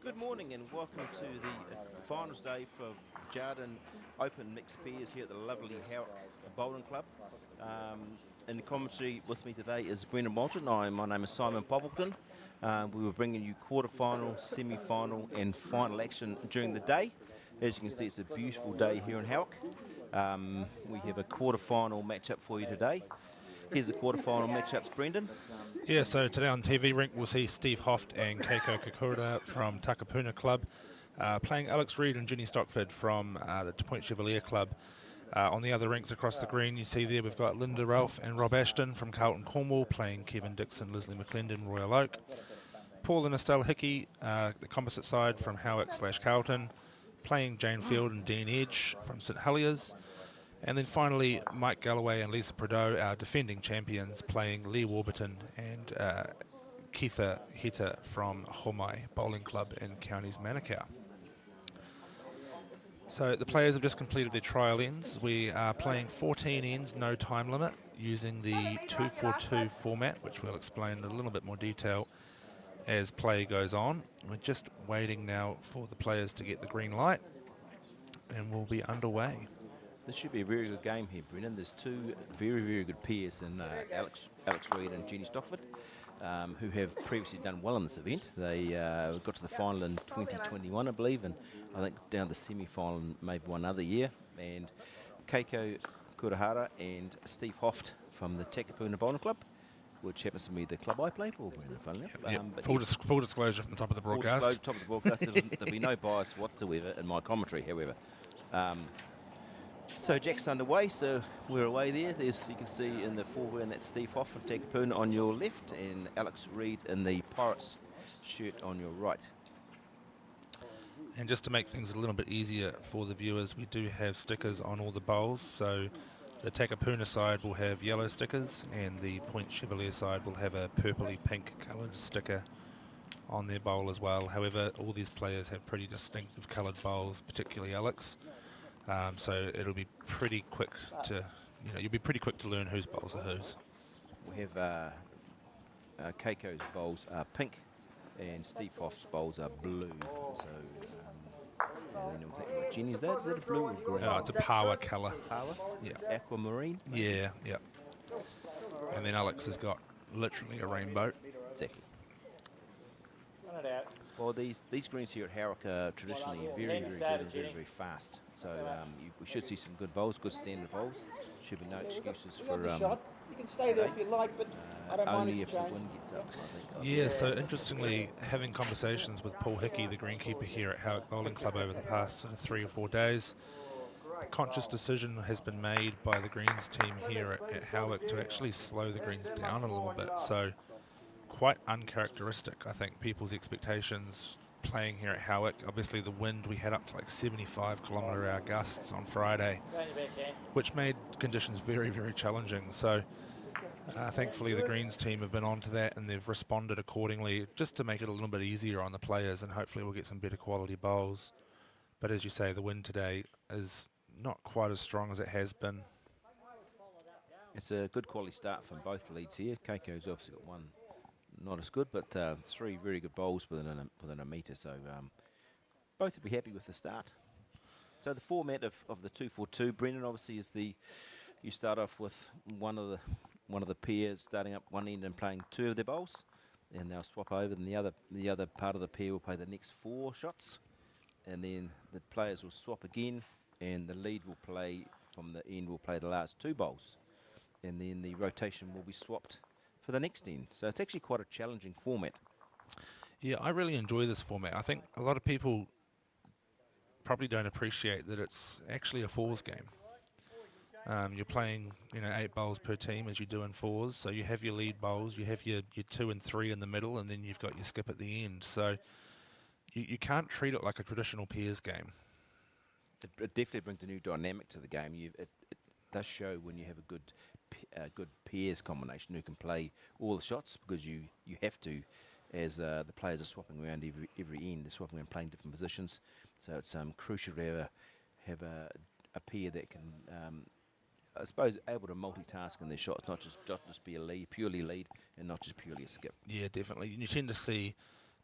Good morning and welcome to the finals day for the Jarden Open Mixed Pairs here at the lovely Howick Bowling Club. In the commentary with me today is Brendan Walton. My name is Simon Poppleton. We were bringing you quarterfinal, semi-final and final action during the day. As you can see, it's a beautiful day here in Howick. We have a quarterfinal matchup for you today. Here's the quarterfinal matchups, Brendan. Yeah, so today on TV Rink we'll see Steve Hoeft and Keiko Kurohara from Takapuna Club playing Alex Reid and Jenny Stockford from the Point Chevalier Club. On the other rinks across the green, you see there we've got Linda Ralph and Rob Ashton from Carlton Cornwall playing Kevin Dixon, Leslie McClendon, Royal Oak. Paul and Estelle Hickey, the composite side from Howick/Carlton, playing Jane Field and Dean Edge from St Heliers. And then finally, Mike Galloway and Lisa Prideaux, our defending champions, playing Lee Warburton and Keitha Heta from Homai Bowling Club in Counties Manukau. So the players have just completed their trial ends. We are playing 14 ends, no time limit, using the 2-4-2 format, which we'll explain in a little bit more detail as play goes on. We're just waiting now for the players to get the green light, and we'll be underway. This should be a very good game here, Brendan. There's two very, very good pairs in Alex Reid and Jenny Stockford, who have previously done well in this event. They got to the final in 2021, I believe, and I think down the semi-final maybe one other year. And Keiko Kurohara and Steve Hoeft from the Takapuna Bowling Club, which happens to be the club I play for, Brendan, funnily enough. Full disclosure from the top of the broadcast. Full disclosure, top of the broadcast. There'll be no bias whatsoever in my commentary, however. So Jack's underway, so we're away there. There's, you can see in the foreground, that's Steve Hoeft from Takapuna on your left and Alex Reid in the Pirates shirt on your right. And just to make things a little bit easier for the viewers, we do have stickers on all the bowls. So the Takapuna side will have yellow stickers and the Point Chevalier side will have a purpley pink coloured sticker on their bowl as well. However, all these players have pretty distinctive coloured bowls, particularly Alex. So it'll be pretty quick to, you'll be pretty quick to learn whose bowls are whose. We have Keiko's bowls are pink and Steve Hoft's bowls are blue. So, and then we'll take Jenny's. Is that a blue or green? Oh, it's a power colour. Power? Yeah. Aquamarine? Yeah. And then Alex has got literally a rainbow. Exactly. Well, these greens here at Howick are traditionally very, very good and very, very fast. So we should see some good bowls, good standard bowls. Should be no excuses for you can stay there if you like, but I don't only mind if the wind gets up, I think. Yeah, so interestingly, having conversations with Paul Hickey, the greenkeeper here at Howick Bowling Club over the past sort of 3 or 4 days, a conscious decision has been made by the greens team here at Howick to actually slow the greens down a little bit. So quite uncharacteristic, I think, people's expectations playing here at Howick. Obviously the wind, we had up to like 75 km/h gusts on Friday, which made conditions very, very challenging. So thankfully the greens team have been onto that and they've responded accordingly just to make it a little bit easier on the players, and hopefully we'll get some better quality bowls. But as you say, the wind today is not quite as strong as it has been. It's a good quality start from both leads here. Keiko's obviously got one not as good, but 3 very good bowls within a metre, so both will be happy with the start. So the format of the 2-4-2, Brendan, obviously is you start off with one of the pairs starting up one end and playing 2 of their bowls, and they'll swap over, and the other part of the pair will play the next 4 shots, and then the players will swap again, and the lead will play from the end will play the last 2 bowls, and then the rotation will be swapped for the next end. So it's actually quite a challenging format. Yeah, I really enjoy this format. I think a lot of people probably don't appreciate that it's actually a fours game. You're playing 8 bowls per team as you do in fours, so you have your lead bowls, you have your 2 and 3 in the middle, and then you've got your skip at the end. So you can't treat it like a traditional pairs game. It definitely brings a new dynamic to the game. It does show when you have a good pairs combination who can play all the shots, because you have to, as the players are swapping around every end, they're swapping around playing different positions. So it's crucial to have a pair that can, I suppose, able to multitask in their shots, not just be a lead, purely lead, and not just purely a skip. Yeah, definitely. You tend to see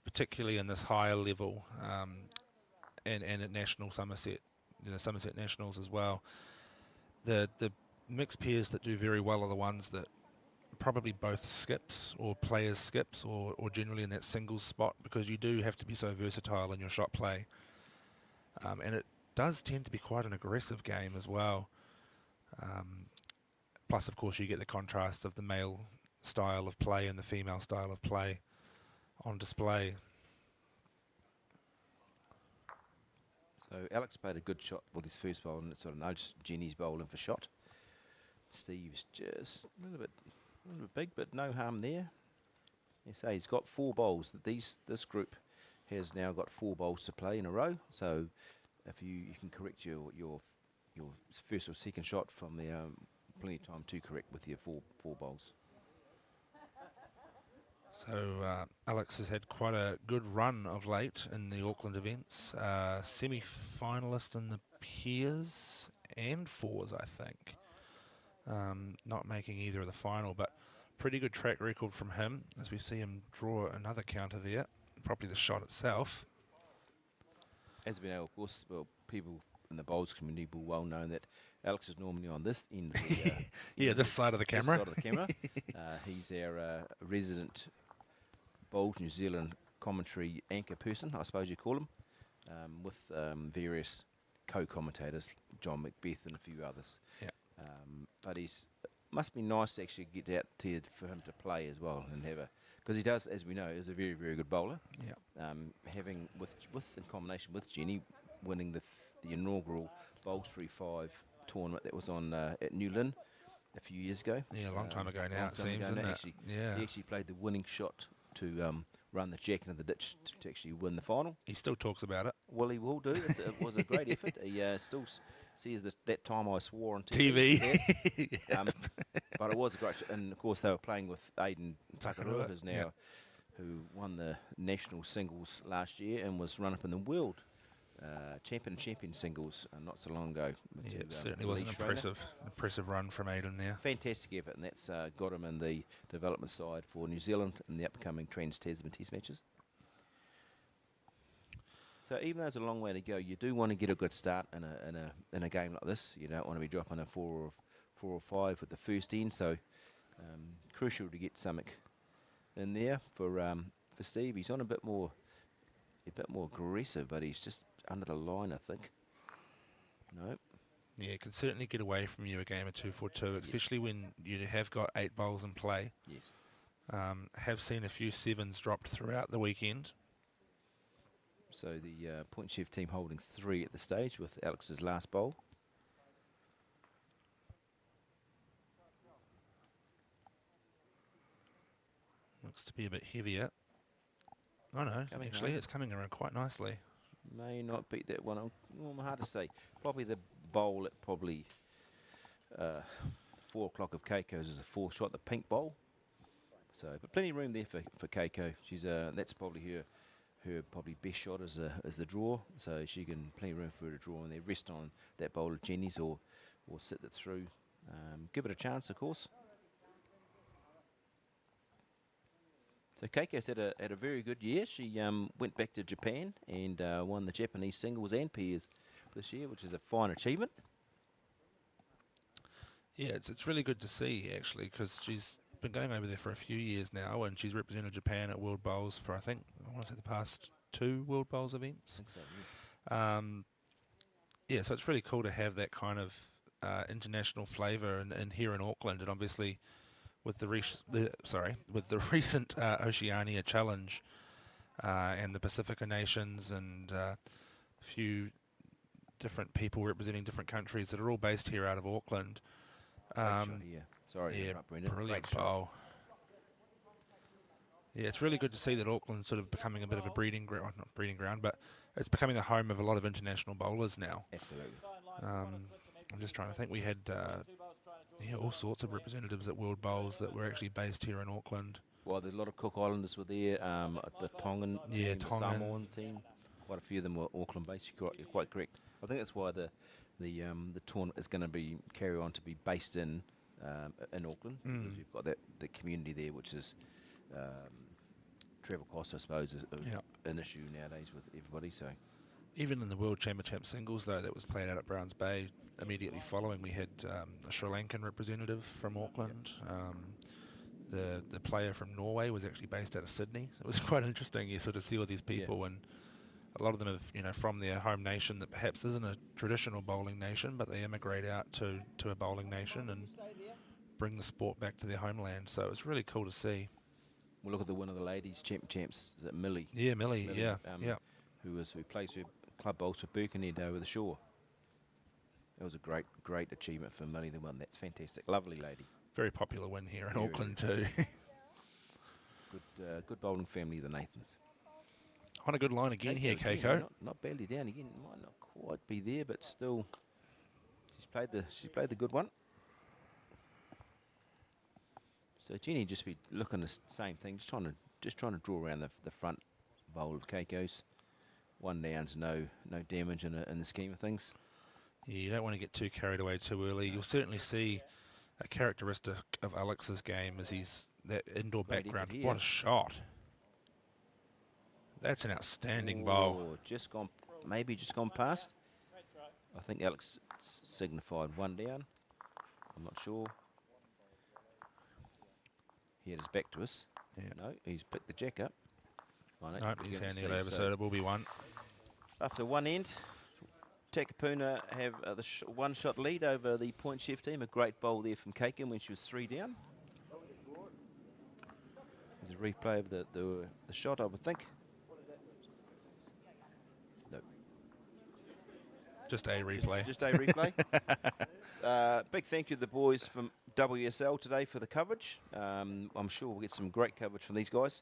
particularly in this higher level, and at National Somerset, Somerset Nationals as well. The mixed pairs that do very well are the ones that probably both skips or players skips or generally in that singles spot, because you do have to be so versatile in your shot play. And it does tend to be quite an aggressive game as well. Plus, of course, you get the contrast of the male style of play and the female style of play on display. So Alex played a good shot with his first bowl, and it sort of nudged Jenny's bowl in for shot. Steve's just a little bit big, but no harm there. You say he's got 4 bowls. This group has now got 4 bowls to play in a row. So if you can correct your first or second shot from the plenty of time to correct with your four bowls. So Alex has had quite a good run of late in the Auckland events. Semi-finalist in the pairs and fours, I think. Not making either of the final, but pretty good track record from him as we see him draw another counter there. Probably the shot itself. As we know, of course, well, people in the bowls community will well know that Alex is normally on this end of the this side of the camera. This side of the camera. He's our resident Bowls New Zealand commentary anchor person, I suppose you call him, with various co-commentators, John Macbeth and a few others. Yeah. But must be nice to actually get out for him to play as well and have because he does, as we know, is a very, very good bowler. Yeah. Having in combination with Jenny winning the inaugural Bowls 3-5 tournament that was on at New Lynn a few years ago. Yeah, a long time ago now, it seems, isn't it? Yeah. He actually played the winning shot to run the jack into the ditch to actually win the final. He still talks about it. Well, he will do. It was a great effort. He still sees that time I swore on TV. But it was a great shot. And, of course, they were playing with Aiden Takapuna, who's now yeah. who won the national singles last year and was run-up in the world champion singles not so long ago. Yeah, it certainly was an impressive run from Aiden there. Fantastic effort, and that's got him in the development side for New Zealand in the upcoming Trans-Tasman Test matches. So even though it's a long way to go, you do want to get a good start in a game like this. You don't want to be dropping a 4 or 5 with the first end. So crucial to get something in there for Steve. He's on a bit more aggressive, but he's just under the line, I think. No. Yeah, it can certainly get away from you a game of 2-4-2, especially when you have got 8 bowls in play. Yes. Have seen a few 7s dropped throughout the weekend. So the Point Chef team holding 3 at the stage with Alex's last bowl. Looks to be a bit heavier. Oh no, actually it's coming around quite nicely. May not beat that one. Hard to say. Probably the bowl at 4 o'clock of Keiko's is a 4th shot, the pink bowl. So, but plenty of room there for Keiko. She's that's probably her probably best shot as the draw. So she can plenty of room for her to draw and then rest on that bowl of Jenny's or sit it through. Give it a chance, of course. So Keiko's had a very good year. She went back to Japan and won the Japanese singles and pairs this year, which is a fine achievement. Yeah, it's really good to see, actually, because she's been going over there for a few years now, and she's represented Japan at World Bowls for, I want to say the past 2 World Bowls events. I think so, yeah. Yeah, so it's really cool to have that kind of international flavour and here in Auckland, and obviously with the recent Oceania Challenge and the Pacifica Nations and a few different people representing different countries that are all based here out of Auckland. Sorry, Brendan. Brilliant bowl. Yeah, it's really good to see that Auckland's sort of becoming a bit of a breeding ground, not breeding ground, but it's becoming the home of a lot of international bowlers now. Absolutely. I'm just trying to think. We had all sorts of representatives at World Bowls that were actually based here in Auckland. Well, there's a lot of Cook Islanders were there. The Tongan team, the Samoan team. Quite a few of them were Auckland-based. You're quite correct. I think that's why the tournament is going to carry on to be based in Auckland, because you've got the community there, which is travel costs, I suppose, is Yep. an issue nowadays with everybody. So Even in the World Championship singles, though, that was played out at Browns Bay, immediately following, we had a Sri Lankan representative from Auckland. The player from Norway was actually based out of Sydney. It was quite interesting. You sort of see all these people, and a lot of them have, from their home nation that perhaps isn't a traditional bowling nation, but they immigrate out to a bowling nation and bring the sport back to their homeland. So it was really cool to see. we'll look at the winner of the ladies' champs, is it Millie? Yeah, Millie, yeah. Who plays her club bowls for Birkenhead over the shore. That was a great achievement for Millie, the one. That's fantastic. Lovely lady. Very popular win here in Very, Auckland too. Good bowling family, the Nathans. On a good line again here, Keiko. Yeah, not badly down again. Might not quite be there, but still, she's played the good one. So Jenny just be looking the same thing, just trying to draw around the front bowl of Keiko's. One down's no damage in the scheme of things. Yeah, you don't want to get too carried away too early. You'll certainly see a characteristic of Alex's game is that indoor Great background. effort here. What a shot! That's an outstanding bowl. Maybe just gone past. I think Alex signified one down. I'm not sure. He had his back to us. Yeah. No, he's picked the jack up. Nope, he's handing it over, so it will be one. After one end, Takapuna have the one-shot lead over the Point Chef team. A great bowl there from Keiko when she was 3 down. There's a replay of the shot, I would think. No. Just a replay. Just a replay. Big thank you to the boys from WSL today for the coverage. I'm sure we'll get some great coverage from these guys.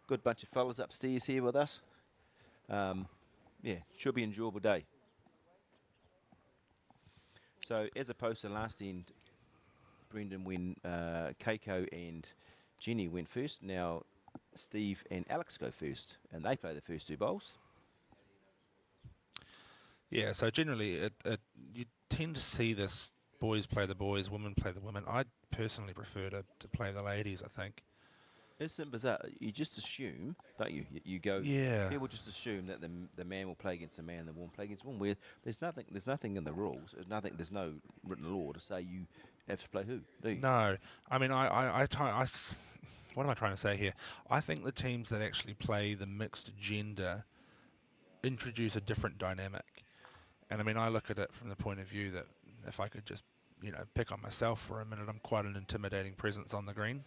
Good bunch of fellas upstairs here with us. Yeah, should be an enjoyable day. So as opposed to last end, Brendan, when Keiko and Jenny went first, now Steve and Alex go first, and they play the first 2 bowls. Yeah, so generally you tend to see this boys play the boys, women play the women. I personally prefer to play the ladies, I think. Isn't it bizarre? You just assume, don't you? You go, yeah. People just assume that the man will play against the man, the woman play against the woman. Where there's nothing in the rules. There's no written law to say you have to play who, do you? No, I mean, what am I trying to say here? I think the teams that actually play the mixed gender introduce a different dynamic. And I mean, I look at it from the point of view that if I could just, pick on myself for a minute, I'm quite an intimidating presence on the green.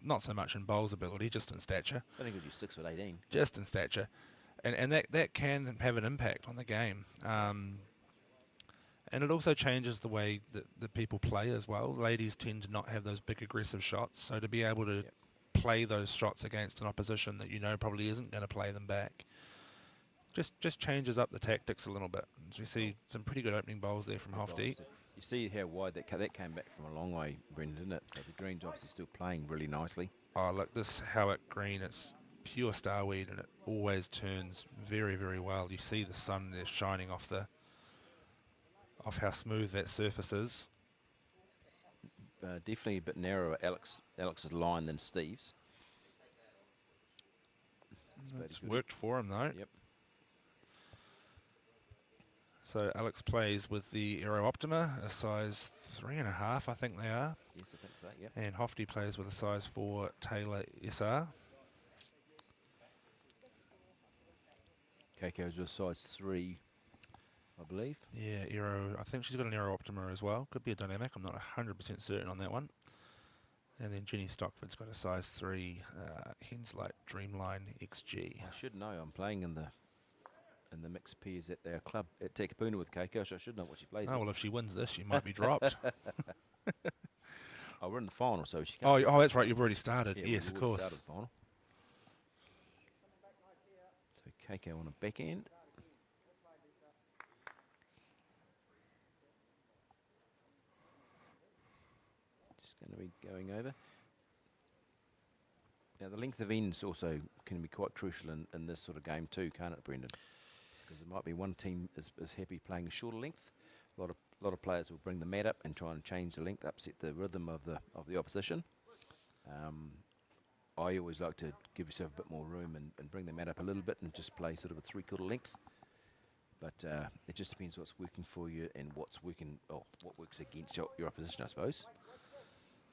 Not so much in bowls ability, just in stature. I think you're 6'18". Just in stature. And that can have an impact on the game. And it also changes the way that people play as well. Ladies tend to not have those big aggressive shots, so to be able to play those shots against an opposition that probably isn't going to play them back just changes up the tactics a little bit. As we see some pretty good opening bowls there from Hoeft. You see how wide that came back from a long way, Brendan, didn't it? So the green's obviously still playing really nicely. Oh, look, this Howick green, it's pure starweed and it always turns very, very well. You see the sun there shining off how smooth that surface is. Definitely a bit narrower Alex's line than Steve's. It's worked for him though. Yep. So Alex plays with the Aero Optima, a size 3.5, I think they are. Yes, I think so, yep. And Hoeft plays with a size 4 Taylor SR. Keiko's a size 3, I believe. Yeah, Aero. I think she's got an Aero Optima as well. Could be a dynamic. I'm not 100% certain on that one. And then Jenny Stockford's got a size 3 Henslight Dreamline XG. I should know. I'm playing in the mixed pairs at their club at Takapuna with Keiko, so I should know what she plays. Oh, well, if she wins this, she might be dropped. Oh, we're in the final, so she can't. Oh, that's right. You've already started. Yeah, yes, of course. Started the final. So Keiko on a back end. Just going to be going over. Now, the length of ends also can be quite crucial in this sort of game too, can't it, Brendan? Because there might be one team is happy playing a shorter length. A lot of players will bring the mat up and try and change the length, upset the rhythm of the opposition. I always like to give yourself a bit more room and bring the mat up a little bit and just play sort of a 3/4 length. But it just depends what's working for you and what's working, or what works against your opposition, I suppose.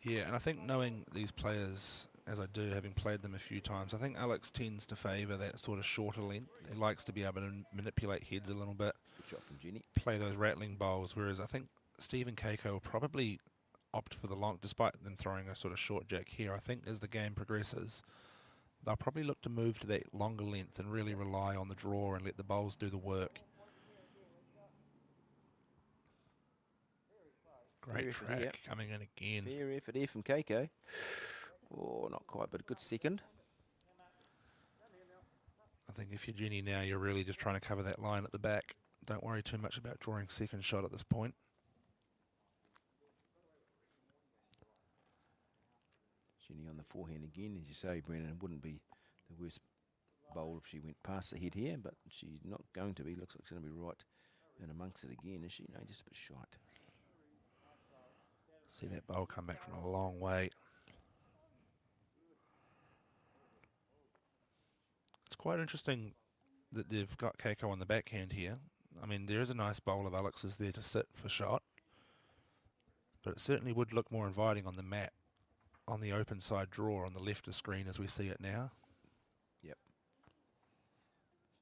Yeah, and I think knowing these players, as I do, having played them a few times, I think Alex tends to favour that sort of shorter length. He likes to be able to manipulate heads a little bit. Good shot from Jenny. Play those rattling bowls, whereas I think Steve and Keiko will probably opt for the long, despite them throwing a sort of short jack here. I think as the game progresses, they'll probably look to move to that longer length and really rely on the draw and let the bowls do the work. Great track coming in again. Fair effort here from Keiko. Oh, not quite, but a good second. I think if you're Jenny now, you're really just trying to cover that line at the back. Don't worry too much about drawing second shot at this point. Jenny on the forehand again, as you say, Brennan. It wouldn't be the worst bowl if she went past the head here, but she's not going to be. Looks like she's going to be right in amongst it again, is she? No, just a bit short. See that bowl come back from a long way. It's quite interesting that they've got Keiko on the backhand here. I mean, there is a nice bowl of Alex's there to sit for shot, but it certainly would look more inviting on the mat, on the open side draw on the left of screen as we see it now. Yep.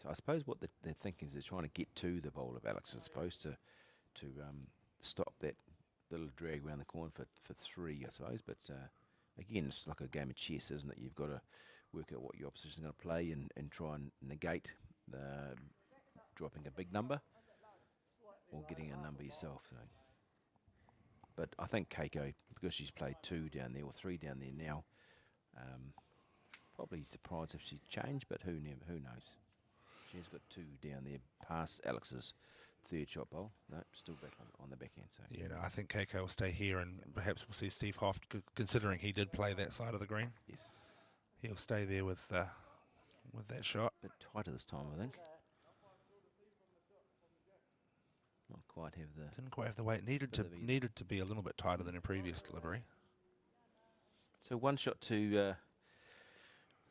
So I suppose what they're thinking is they're trying to get to the bowl of Alex as opposed to stop that little drag around the corner for 3, I suppose. But again, it's like a game of chess, isn't it? You've got to work out what your opposition's going to play and try and negate dropping a big number or getting a number yourself. So. But I think Keiko, because she's played 2 down there or 3 down there now, probably surprised if she changed, but who knows? She's got 2 down there past Alex's 3rd shot bowl. No, still back on the backhand. So yeah, no, I think Keiko will stay here, and perhaps we'll see Steve Hoeft, considering he did play that side of the green. Yes, he'll stay there with that shot. A bit tighter this time, I think. Not quite have the. Didn't quite have the weight. Needed to be a little bit tighter than a previous delivery. So 1 shot to the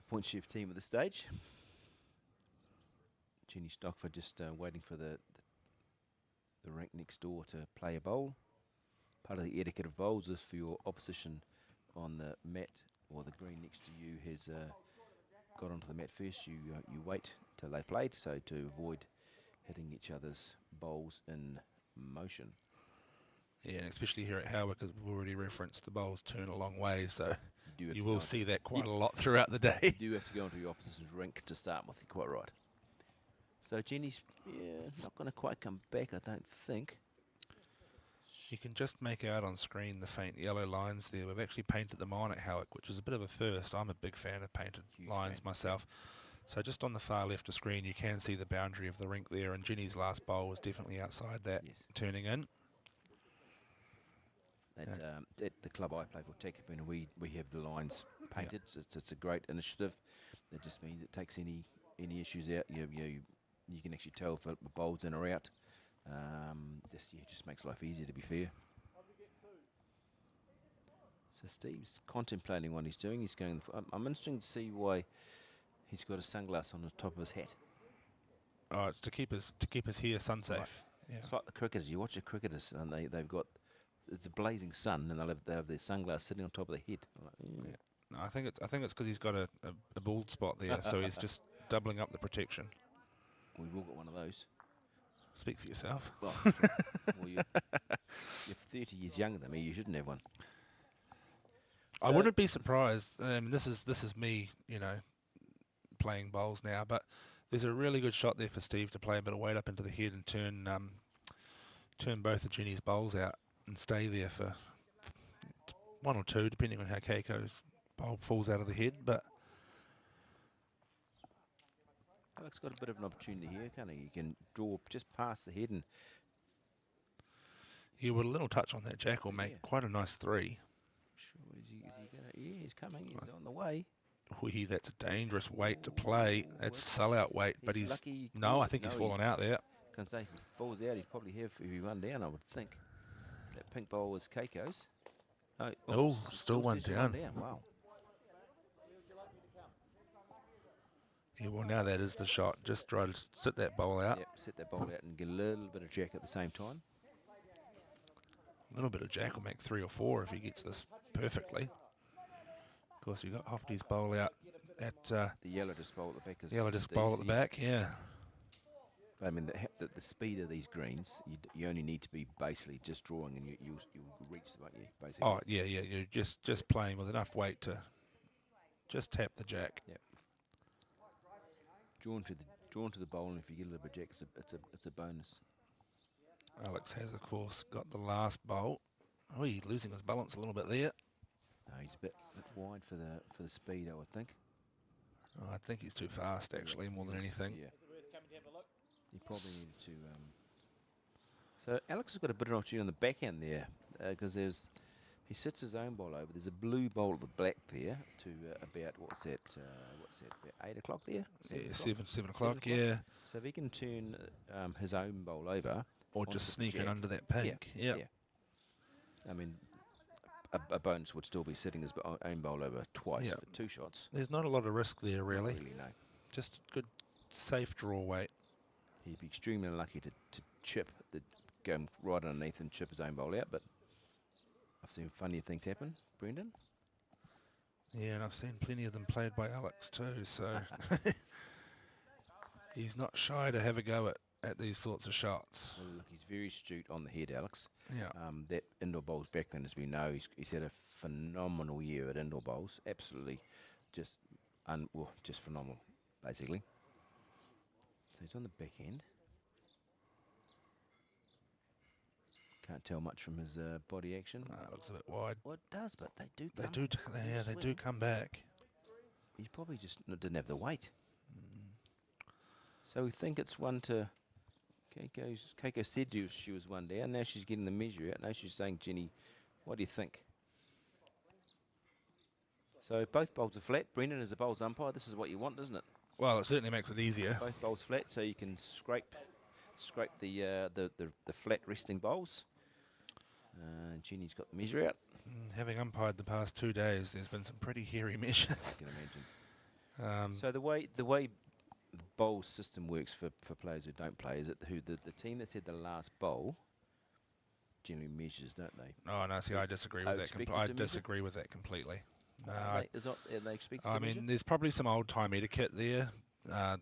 point chef team at this stage. Jenny Stockford just waiting for the rank next door to play a bowl. Part of the etiquette of bowls is for your opposition on the mat or the green next to you has got onto the mat first. You wait till they played, so to avoid hitting each other's bowls in motion. Yeah, and especially here at Howick, as we've already referenced, the bowls turn a long way, so you will see that quite a lot throughout the day. You do have to go into your opposition's rink to start with, you're quite right. So Jenny's not going to quite come back, I don't think. You can just make out on screen the faint yellow lines there. We've actually painted them on at Howick, which is a bit of a first. I'm a big fan of painted lines myself. So just on the far left of screen, you can see the boundary of the rink there, and Jenny's last bowl was definitely outside that, turning in. At the club I play for, Takapuna, we have the lines painted. So it's a great initiative. That just means it takes any issues out. You can actually tell if the bowl's in or out. Just makes life easier, to be fair. So Steve's contemplating what he's doing. He's going. I'm interested to see why he's got a sunglass on the top of his hat. Oh, it's to keep his hair sun safe. Right. Yeah. It's like the cricketers. You watch the cricketers, and they've got it's a blazing sun, and they have their sunglass sitting on top of their head. Yeah. No, I think it's because he's got a bald spot there, so he's just doubling up the protection. We've all got one of those. Speak for yourself. Well, you're 30 years younger than me. You shouldn't have one. So I wouldn't be surprised. This is me, playing bowls now. But there's a really good shot there for Steve to play a bit of weight up into the head and turn both of Jenny's bowls out and stay there for 1 or 2, depending on how Keiko's bowl falls out of the head. But Alex got a bit of an opportunity here, can't he? You can draw just past the head, and with a little touch on that jack will make quite a nice 3. Sure, is he gonna? Yeah, he's coming. He's on the way. That's a dangerous weight to play. That's sellout weight, but he's lucky. No, I think he's fallen out there. Can say if he falls out, he'd probably have if he run down. I would think that pink bowl was Keiko's. Oh, still one down. Wow. Yeah, well, now that is the shot. Just try to sit that bowl out. Yep, set that bowl out and get a little bit of jack at the same time. A little bit of jack will make 3 or 4 if he gets this perfectly. Of course, you've got Hoefty's bowl out at The yellow disc bowl at the back is yellow disc Steve's, bowl at the yes. back, yeah. But I mean, the speed of these greens, you only need to be basically just drawing, and you'll reach, won't you? Basically. Oh, yeah, you're just playing with enough weight to just tap the jack. Yep. Drawn to the bowl, and if you get a little bit of jack, it's a bonus. Alex has, of course, got the last bowl. Oh, he's losing his balance a little bit there. No, he's a bit wide for the speed, I would think. Oh, I think he's too fast, actually, more than anything. Yeah. He probably needed to. So Alex has got a bit of opportunity on the back end there, because he sits his own bowl over. There's a blue bowl with black there to about what's that? About 8 o'clock there. Yeah, 7 o'clock, yeah. So if he can turn his own bowl over, Or onto just the sneak it jack, under that pink. Yeah. I mean, a bonus would still be sitting his own bowl over twice Yeah. for 2 shots. There's not a lot of risk there, really. Not really, no. Just good, safe draw weight. He'd be extremely unlucky to chip, go right underneath and chip his own bowl out, but I've seen funnier things happen. Brendan? Yeah, and I've seen plenty of them played by Alex too, so he's not shy to have a go at these sorts of shots. Well, look, he's very astute on the head, Alex. Yeah. That indoor bowls background, as we know, he's had a phenomenal year at indoor bowls. Absolutely, just phenomenal, basically. So he's on the back end. Can't tell much from his body action. It looks a bit wide. Well, it does, but they do. They do, they do come back. He probably just didn't have the weight. So we think it's one to. Keiko said she was one down. Now she's getting the measure out. Now she's saying, Jenny, what do you think? So both bowls are flat. Brendan is a bowls umpire. This is what you want, isn't it? Well, it certainly makes it easier. Both bowls flat, so you can scrape the flat resting bowls. Jenny's got the measure out. Having umpired the past 2 days, there's been some pretty hairy measures. I can imagine. Um, So the way the bowl system works for players who don't play is that the team that's had the last bowl generally measures, don't they? Oh no, see, I disagree Are with that. expected I to measure? disagree with that completely. No, Are they expected I to mean, measure? there's probably some old-time etiquette there,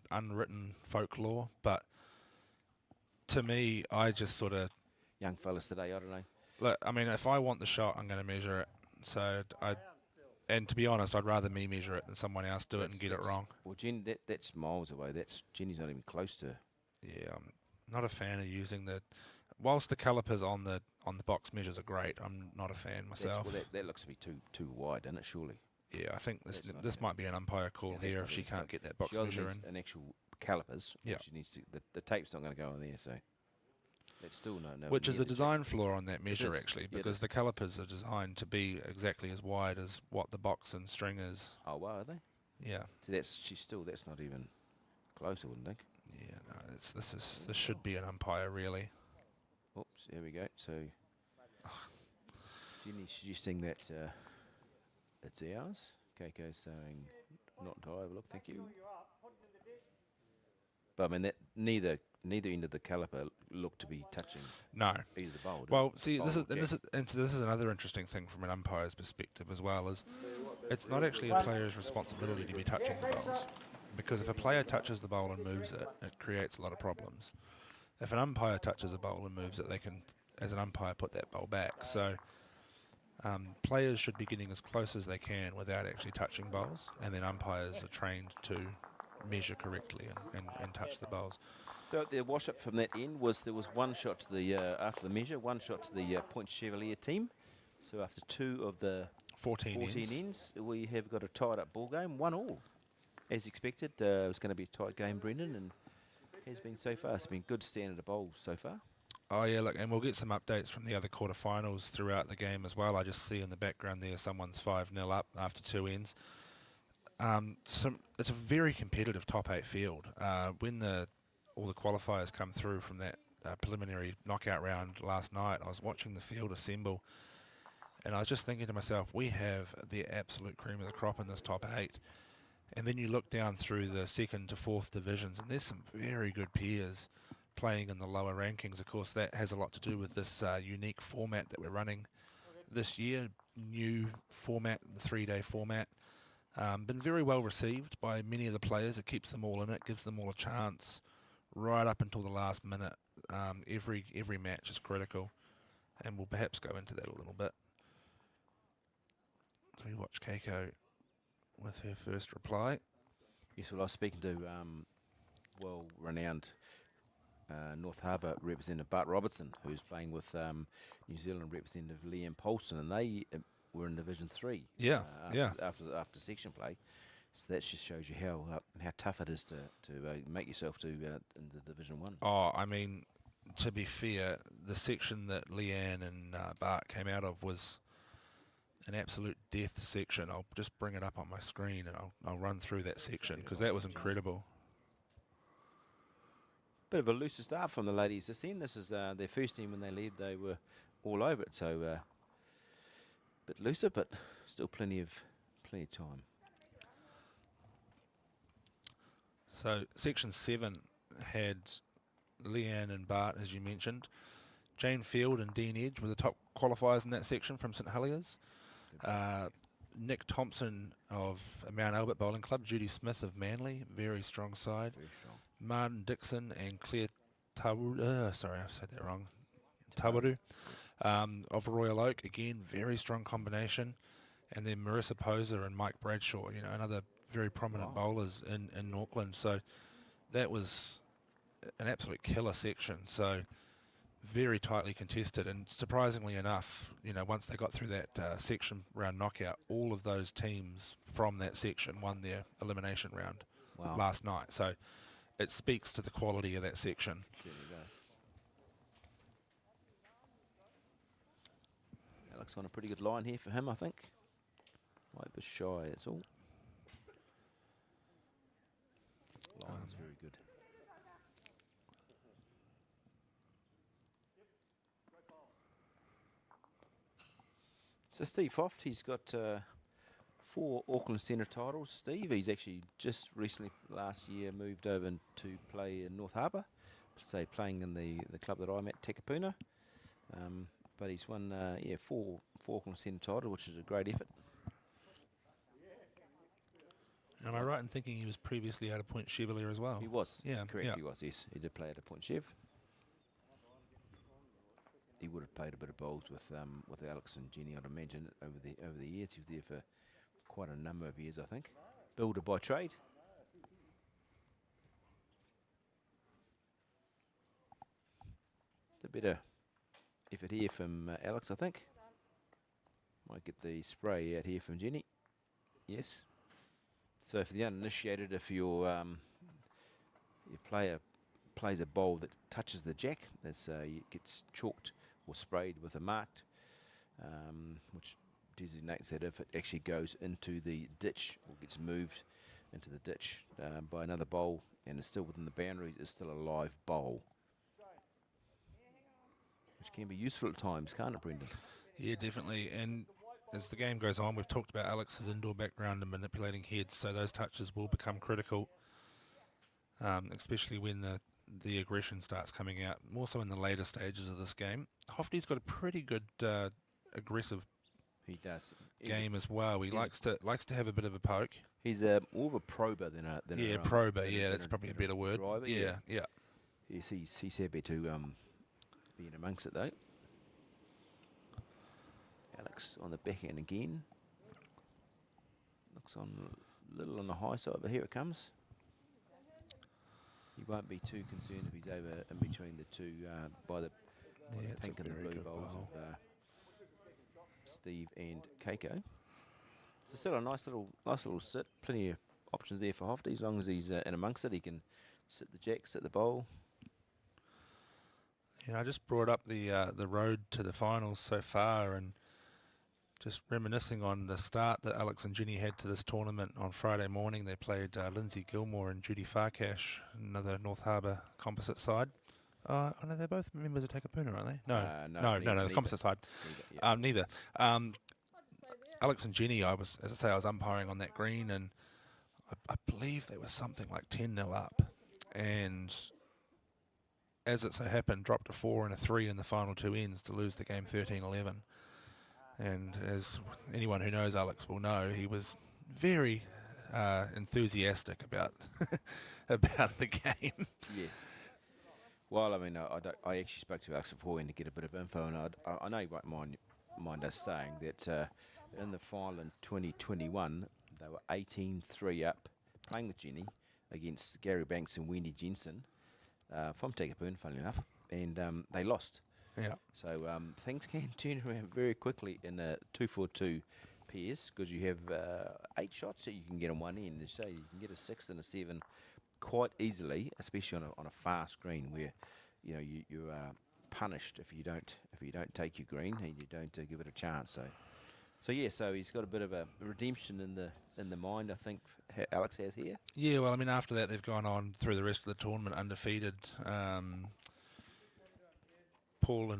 unwritten folklore, but to me, I just sort of Young fellas today, I don't know. look. I mean, if I want the shot, I'm going to measure it. So and to be honest, I'd rather me measure it than someone else do it and get it wrong. Well, Jenny, that's miles away. Jenny's not even close to. Yeah, I'm not a fan of using the. Whilst the calipers on the box measures are great, I'm not a fan myself. Well, that looks to be too wide, doesn't it? Surely. Yeah, I think That's not this might be an umpire call that's here not if she even can't close. get that box She either measure needs in. an actual calipers. Or Yeah. she needs to. The tape's not going to go in there, so that's still no. Which is near a the design flaw on that measure, is. actually, Yeah, it because is. the calipers are designed to be exactly as wide as what the box and string is. Oh, wow, are they? Yeah. So that's not even close, I wouldn't think. Yeah, no, this should be an umpire, really. Oops, here we go. So, Jenny's suggesting that it's ours. Keiko saying not to overlook, thank you. But I mean, that neither end of the caliper looked to be touching No. either the bowl. Well, see, bowl this is or jack. this is another interesting thing from an umpire's perspective as well. Is it's not actually a player's responsibility to be touching the bowls, because if a player touches the bowl and moves it, it creates a lot of problems. If an umpire touches a bowl and moves it, they can, as an umpire, put that bowl back. So players should be getting as close as they can without actually touching bowls, and then umpires are trained to measure correctly and touch the bowls. So the wash-up from that end was there was one shot to the after the measure, one shot to the Point Chevalier team. So after 2 of the 14 ends. ends, we have got a tied-up ball game, 1-1. As expected, it was going to be a tight game, Brendan, and has been so far. It's been good standard of bowls so far. Oh yeah, look, and we'll get some updates from the other quarterfinals throughout the game as well. I just see in the background there someone's 5-0 up after 2 ends. It's a very competitive top 8 field. When all the qualifiers come through from that preliminary knockout round last night, I was watching the field assemble, and I was just thinking to myself, we have the absolute cream of the crop in this top 8. And then you look down through the 2nd to 4th divisions, and there's some very good pairs playing in the lower rankings. Of course, that has a lot to do with this unique format that we're running this year. New format, the 3-day format. Been very well received by many of the players. It keeps them all in it, gives them all a chance right up until the last minute. Every match is critical, and we'll perhaps go into that a little bit. So we watch Keiko with her first reply. Yes, well, I was speaking to well-renowned North Harbour representative Bart Robertson, who's playing with New Zealand representative Liam Polston, and they were in Division 3. Yeah, After section play. So that just shows you how tough it is to make yourself to into Division 1. Oh, I mean, to be fair, the section that Leanne and Bart came out of was an absolute death section. I'll just bring it up on my screen and I'll run through that section because that was incredible. Bit of a looser start from the ladies this end. This is their first team when they led. They were all over it, so a bit looser, but still plenty of time. So section 7 had Leanne and Bart, as you mentioned. Jane Field and Dean Edge were the top qualifiers in that section from St Heliers. Nick Thompson of Mount Albert Bowling Club, Judy Smith of Manly, very strong side. Very strong. Martin Dixon and Claire Tawaru, sorry, I've said that wrong. Tawaru of Royal Oak, again, very strong combination. And then Marissa Poser and Mike Bradshaw, another very prominent bowlers in Auckland. So that was an absolute killer section. So very tightly contested, and surprisingly enough, once they got through that section round knockout, all of those teams from that section won their elimination round last night. So it speaks to the quality of that section. Alex on a pretty good line here for him, I think. Might be shy, that's all. Line's very good. So Steve Hoeft, he's got 4 Auckland Centre titles. Steve, he's actually just recently, last year, moved over to play in North Harbour, playing in the club that I'm at, Takapuna. But he's won 4 Auckland Centre titles, which is a great effort. Am I right in thinking he was previously out of Point Chevalier as well? He was. Yeah, correct. yeah. He was. Yes, he did play at a Point Chev. He would have played a bit of bowls with Alex and Jenny, I'd imagine, over the years. He was there for quite a number of years, I think. Builder by trade. A bit of effort here from Alex, I think. Might get the spray out here from Jenny. Yes. So for the uninitiated, if your player plays a bowl that touches the jack, it gets chalked or sprayed with a marked, which designates that if it actually goes into the ditch or gets moved into the ditch by another bowl and is still within the boundaries, it's still a live bowl, which can be useful at times, can't it, Brendan? Yeah, definitely. And as the game goes on, we've talked about Alex's indoor background and manipulating heads, so those touches will become critical, especially when the aggression starts coming out, more so in the later stages of this game. Hoefty's got a pretty good aggressive game as well. He likes to have a bit of a poke. He's more of a prober than a prober. Yeah, that's probably a better word. Driver, yeah. Yes, he's happy to be in amongst it though. Alex on the backhand again. Looks on a little on the high side, but here it comes. He won't be too concerned if he's over in between the two by the pink and the blue bowls of Steve and Keiko. So still a nice little sit. Plenty of options there for Hoeft. As long as he's in amongst it, he can sit the jack, sit the bowl. Yeah, I just brought up the road to the finals so far, and just reminiscing on the start that Alex and Jenny had to this tournament on Friday morning. They played Lindsay Gilmore and Judy Farkash, another North Harbour composite side. Oh no, they're both members of Takapuna, aren't they? No, the composite side. Neither. Alex and Jenny, I was umpiring on that green, and I believe they were something like 10-0 up, and as it so happened, dropped a 4 and a 3 in the final 2 ends to lose the game 13-11. And as anyone who knows Alex will know, he was very enthusiastic about about the game. Yes. Well, I mean, I actually spoke to Alex beforehand to get a bit of info, and I know you won't mind us saying that in the final in 2021, they were 18-3 up, playing with Jenny against Gary Banks and Wendy Jensen from Takapuna, funnily enough, and they lost. Yeah. So things can turn around very quickly in a 2-4-2 pairs, because you have 8 shots that you can get on one end. So you can get a 6 and a 7 quite easily, especially on a fast green where you are punished if you don't take your green and you don't give it a chance. So he's got a bit of a redemption in the mind, I think Alex has here. Yeah, well, I mean, after that they've gone on through the rest of the tournament undefeated. Paul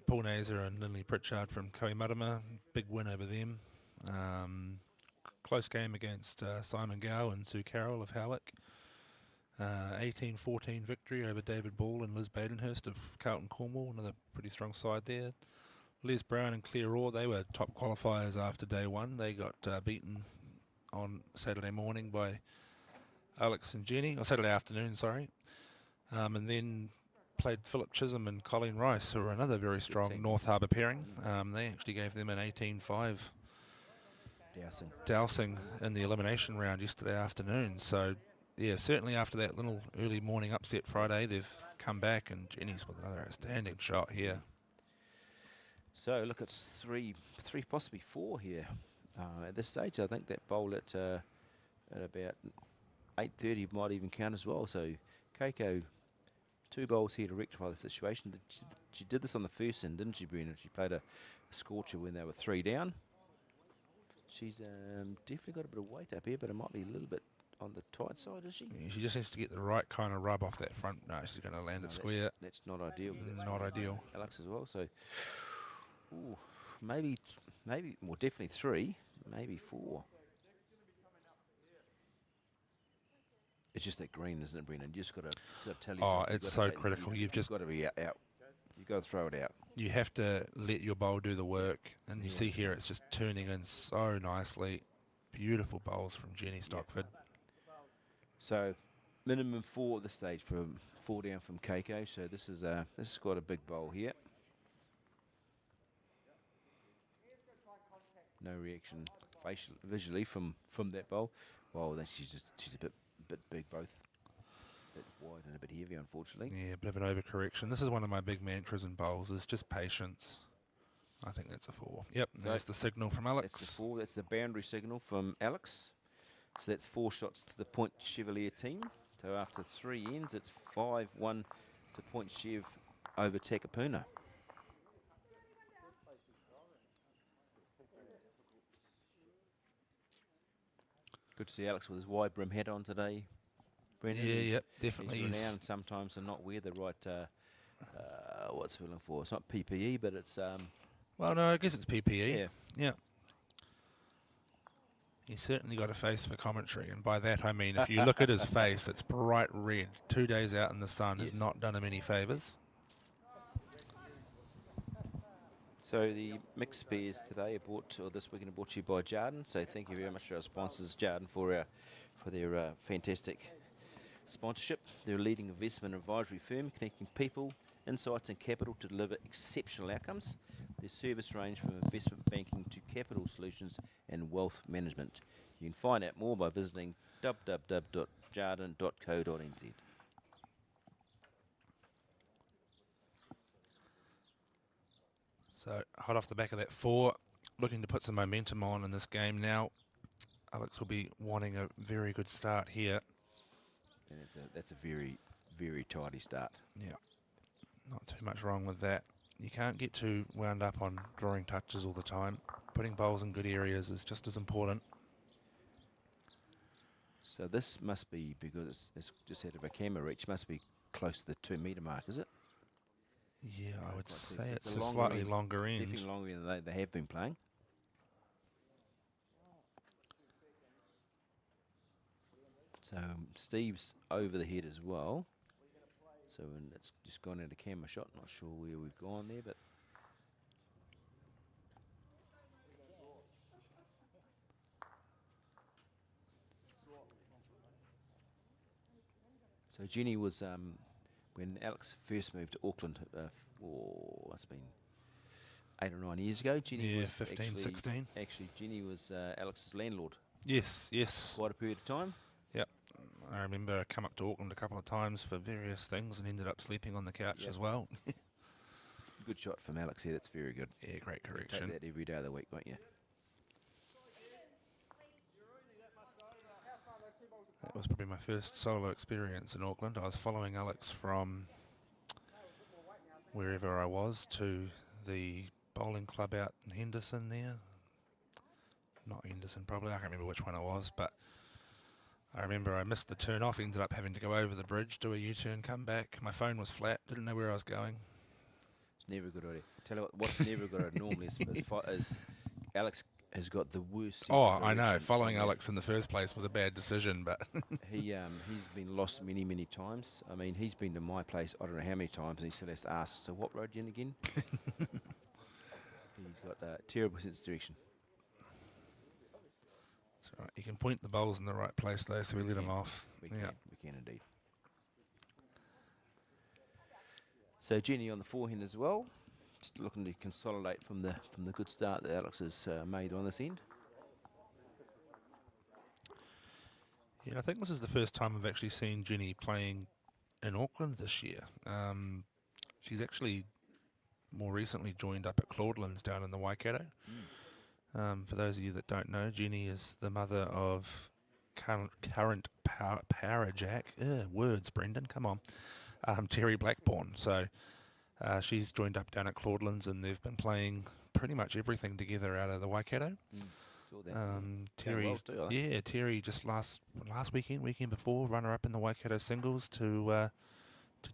Naser and Lindley Pritchard from Kohimarama, big win over them. Close game against Simon Gow and Sue Carroll of Howick. 18-14 victory over David Ball and Liz Badenhurst of Carlton Cornwall, another pretty strong side there. Les Brown and Claire Orr, they were top qualifiers after day one. They got beaten on Saturday morning by Alex and Jenny, or Saturday afternoon, sorry. And then played Philip Chisholm and Colleen Rice, who are another very strong North Harbour pairing. They actually gave them an 18-5 dousing in the elimination round yesterday afternoon. So, yeah, certainly after that little early morning upset Friday, they've come back, and Jenny's with another outstanding shot here. So, look, it's three, possibly 4 here at this stage. I think that bowl at about 8:30 might even count as well. So, Keiko, 2 bowls here to rectify the situation. She did this on the first end, didn't she, Brendan? She played a scorcher when they were 3 down. She's definitely got a bit of weight up here, but it might be a little bit on the tight side, is she? Yeah, she just needs to get the right kind of rub off that front. No, she's going to land it square. That's not ideal. Not ideal. Alex as well. So, maybe, well, definitely 3, maybe 4. It's just that green, isn't it, Brendan? You just got to sort of tell yourself. Oh, it's so critical. You've just got to be out. You've got to throw it out. You have to let your bowl do the work. And you see here it's just turning in so nicely. Beautiful bowls from Jenny Stockford. So, minimum 4 at this stage, from 4 down from Keiko. So this is quite a big bowl here. No reaction visually from that bowl. Well, then she's a bit big both. A bit wide and a bit heavy, unfortunately. Yeah, a bit of an overcorrection. This is one of my big mantras in bowls, is just patience. I think that's a 4. Yep, so that's the signal from Alex. That's the 4. That's the boundary signal from Alex. So that's 4 shots to the Point Chevalier team. So after 3 ends, it's 5-1 to Point Chev over Takapuna. Good to see Alex with his wide brim hat on today, Brendan. Yeah, yep, definitely. He's renowned sometimes to not wear the right, what's he looking for? It's not PPE, but it's... well, no, I guess it's PPE. Yeah. He's certainly got a face for commentary, and by that I mean if you look at his face, it's bright red. 2 days out in the sun has not done him any favours. So the mixed pairs today are this weekend are brought to you by Jarden. So thank you very much to our sponsors, Jarden, for their fantastic sponsorship. They're a leading investment advisory firm connecting people, insights and capital to deliver exceptional outcomes. Their service range from investment banking to capital solutions and wealth management. You can find out more by visiting www.jarden.co.nz. So hot off the back of that 4, looking to put some momentum on in this game now. Alex will be wanting a very good start here. And that's a very, very tidy start. Yeah, not too much wrong with that. You can't get too wound up on drawing touches all the time. Putting bowls in good areas is just as important. So this must be, because it's just out of a camera reach, must be close to the 2 metre mark, is it? Yeah, I would say it's a slightly longer end. Definitely longer than they have been playing. So Steve's over the head as well. So it's just gone into camera shot. Not sure where we've gone there, but so Jenny was when Alex first moved to Auckland. Must have been 8 or 9 years ago. Jenny was 15, actually, 16. Actually, Jenny was Alex's landlord. Yes, yes. Quite a period of time. Yep. I remember I come up to Auckland a couple of times for various things and ended up sleeping on the couch as well. Good shot from Alex here. That's very good. Yeah, great You'll correction. take that every day of the week, won't you? That was probably my first solo experience in Auckland. I was following Alex from wherever I was to the bowling club out in Henderson there. Not Henderson, probably. I can't remember which one it was, but I remember I missed the turn off, ended up having to go over the bridge, do a U-turn, come back. My phone was flat, didn't know where I was going. It's never a good idea. Tell you what's never a good idea normally is Alex has got the worst sense of I know. direction Following on Alex in the first place was a bad decision, but he's been lost many times. I mean, he's been to my place I don't know how many times, and he still has to ask, so what road you in again? He's got a terrible sense of direction. that's all right. You can point the bowls in the right place, though, so we let them off. We can indeed. So Jenny on the forehand as well, just looking to consolidate from the good start that Alex has made on this end. Yeah, I think this is the first time I've actually seen Jenny playing in Auckland this year. She's actually more recently joined up at Claudelands down in the Waikato. For those of you that don't know, Jenny is the mother of current power jack. Words, Brendan, come on. Terry Blackburn. So she's joined up down at Claudelands, and they've been playing pretty much everything together out of the Waikato. Terry, Terry just last weekend before, runner-up in the Waikato singles to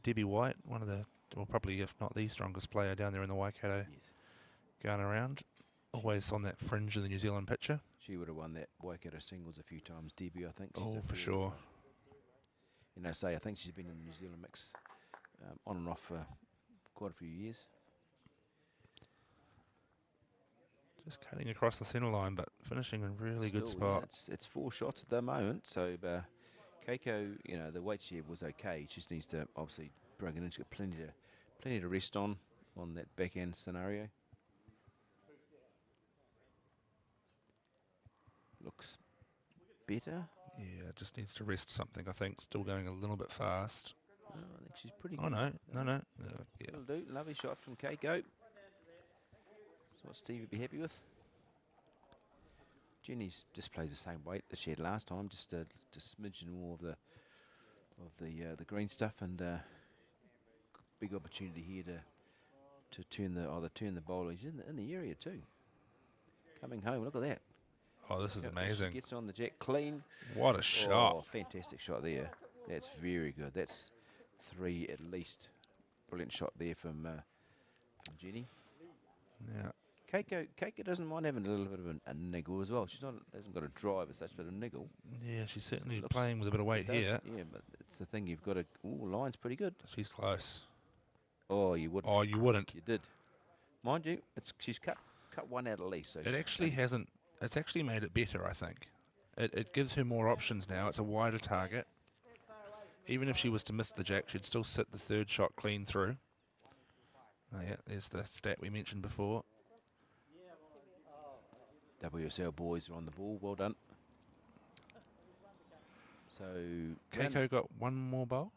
Debbie White, one of the, well, probably if not the strongest player down there in the Waikato, going around. Always on that fringe of the New Zealand picture. She would have won that Waikato singles a few times, Debbie, I think. Oh, for sure. I think she's been in the New Zealand mix on and off for quite a few years. Just cutting across the centre line, but finishing in really good spot. It's 4 shots at the moment, so Keiko, the weight she was okay. She just needs to obviously bring it in. She's got plenty to rest on that backhand scenario. Looks better. Yeah, just needs to rest something, I think. Still going a little bit fast. I think she's pretty good. No. Yeah. That'll do. Lovely shot from Keiko. That's what Steve would be happy with. Jenny's just plays the same weight as she had last time, just a smidgen more of the green stuff, and big opportunity here to turn the bowler. He's in the area too. Coming home, look at that. Oh, this is amazing. She gets on the jack clean. What a shot. Oh, fantastic shot there. That's very good. That's 3 at least. Brilliant shot there from Jenny. Yeah. Keiko doesn't mind having a little bit of a niggle as well. Hasn't got a drive as such, but a niggle. Yeah, she's certainly playing with a bit of weight here. Yeah, but it's the thing you've got to. Line's pretty good. She's close. Oh, you wouldn't. Oh, you wouldn't. You did. Mind you, she's cut one out at least. So it actually hasn't. It's actually made it better, I think. It gives her more options now. It's a wider target. Even if she was to miss the jack, she'd still sit the third shot clean through. Oh yeah, there's the stat we mentioned before. WSL boys are on the ball. Well done. So Keiko got one more bowl?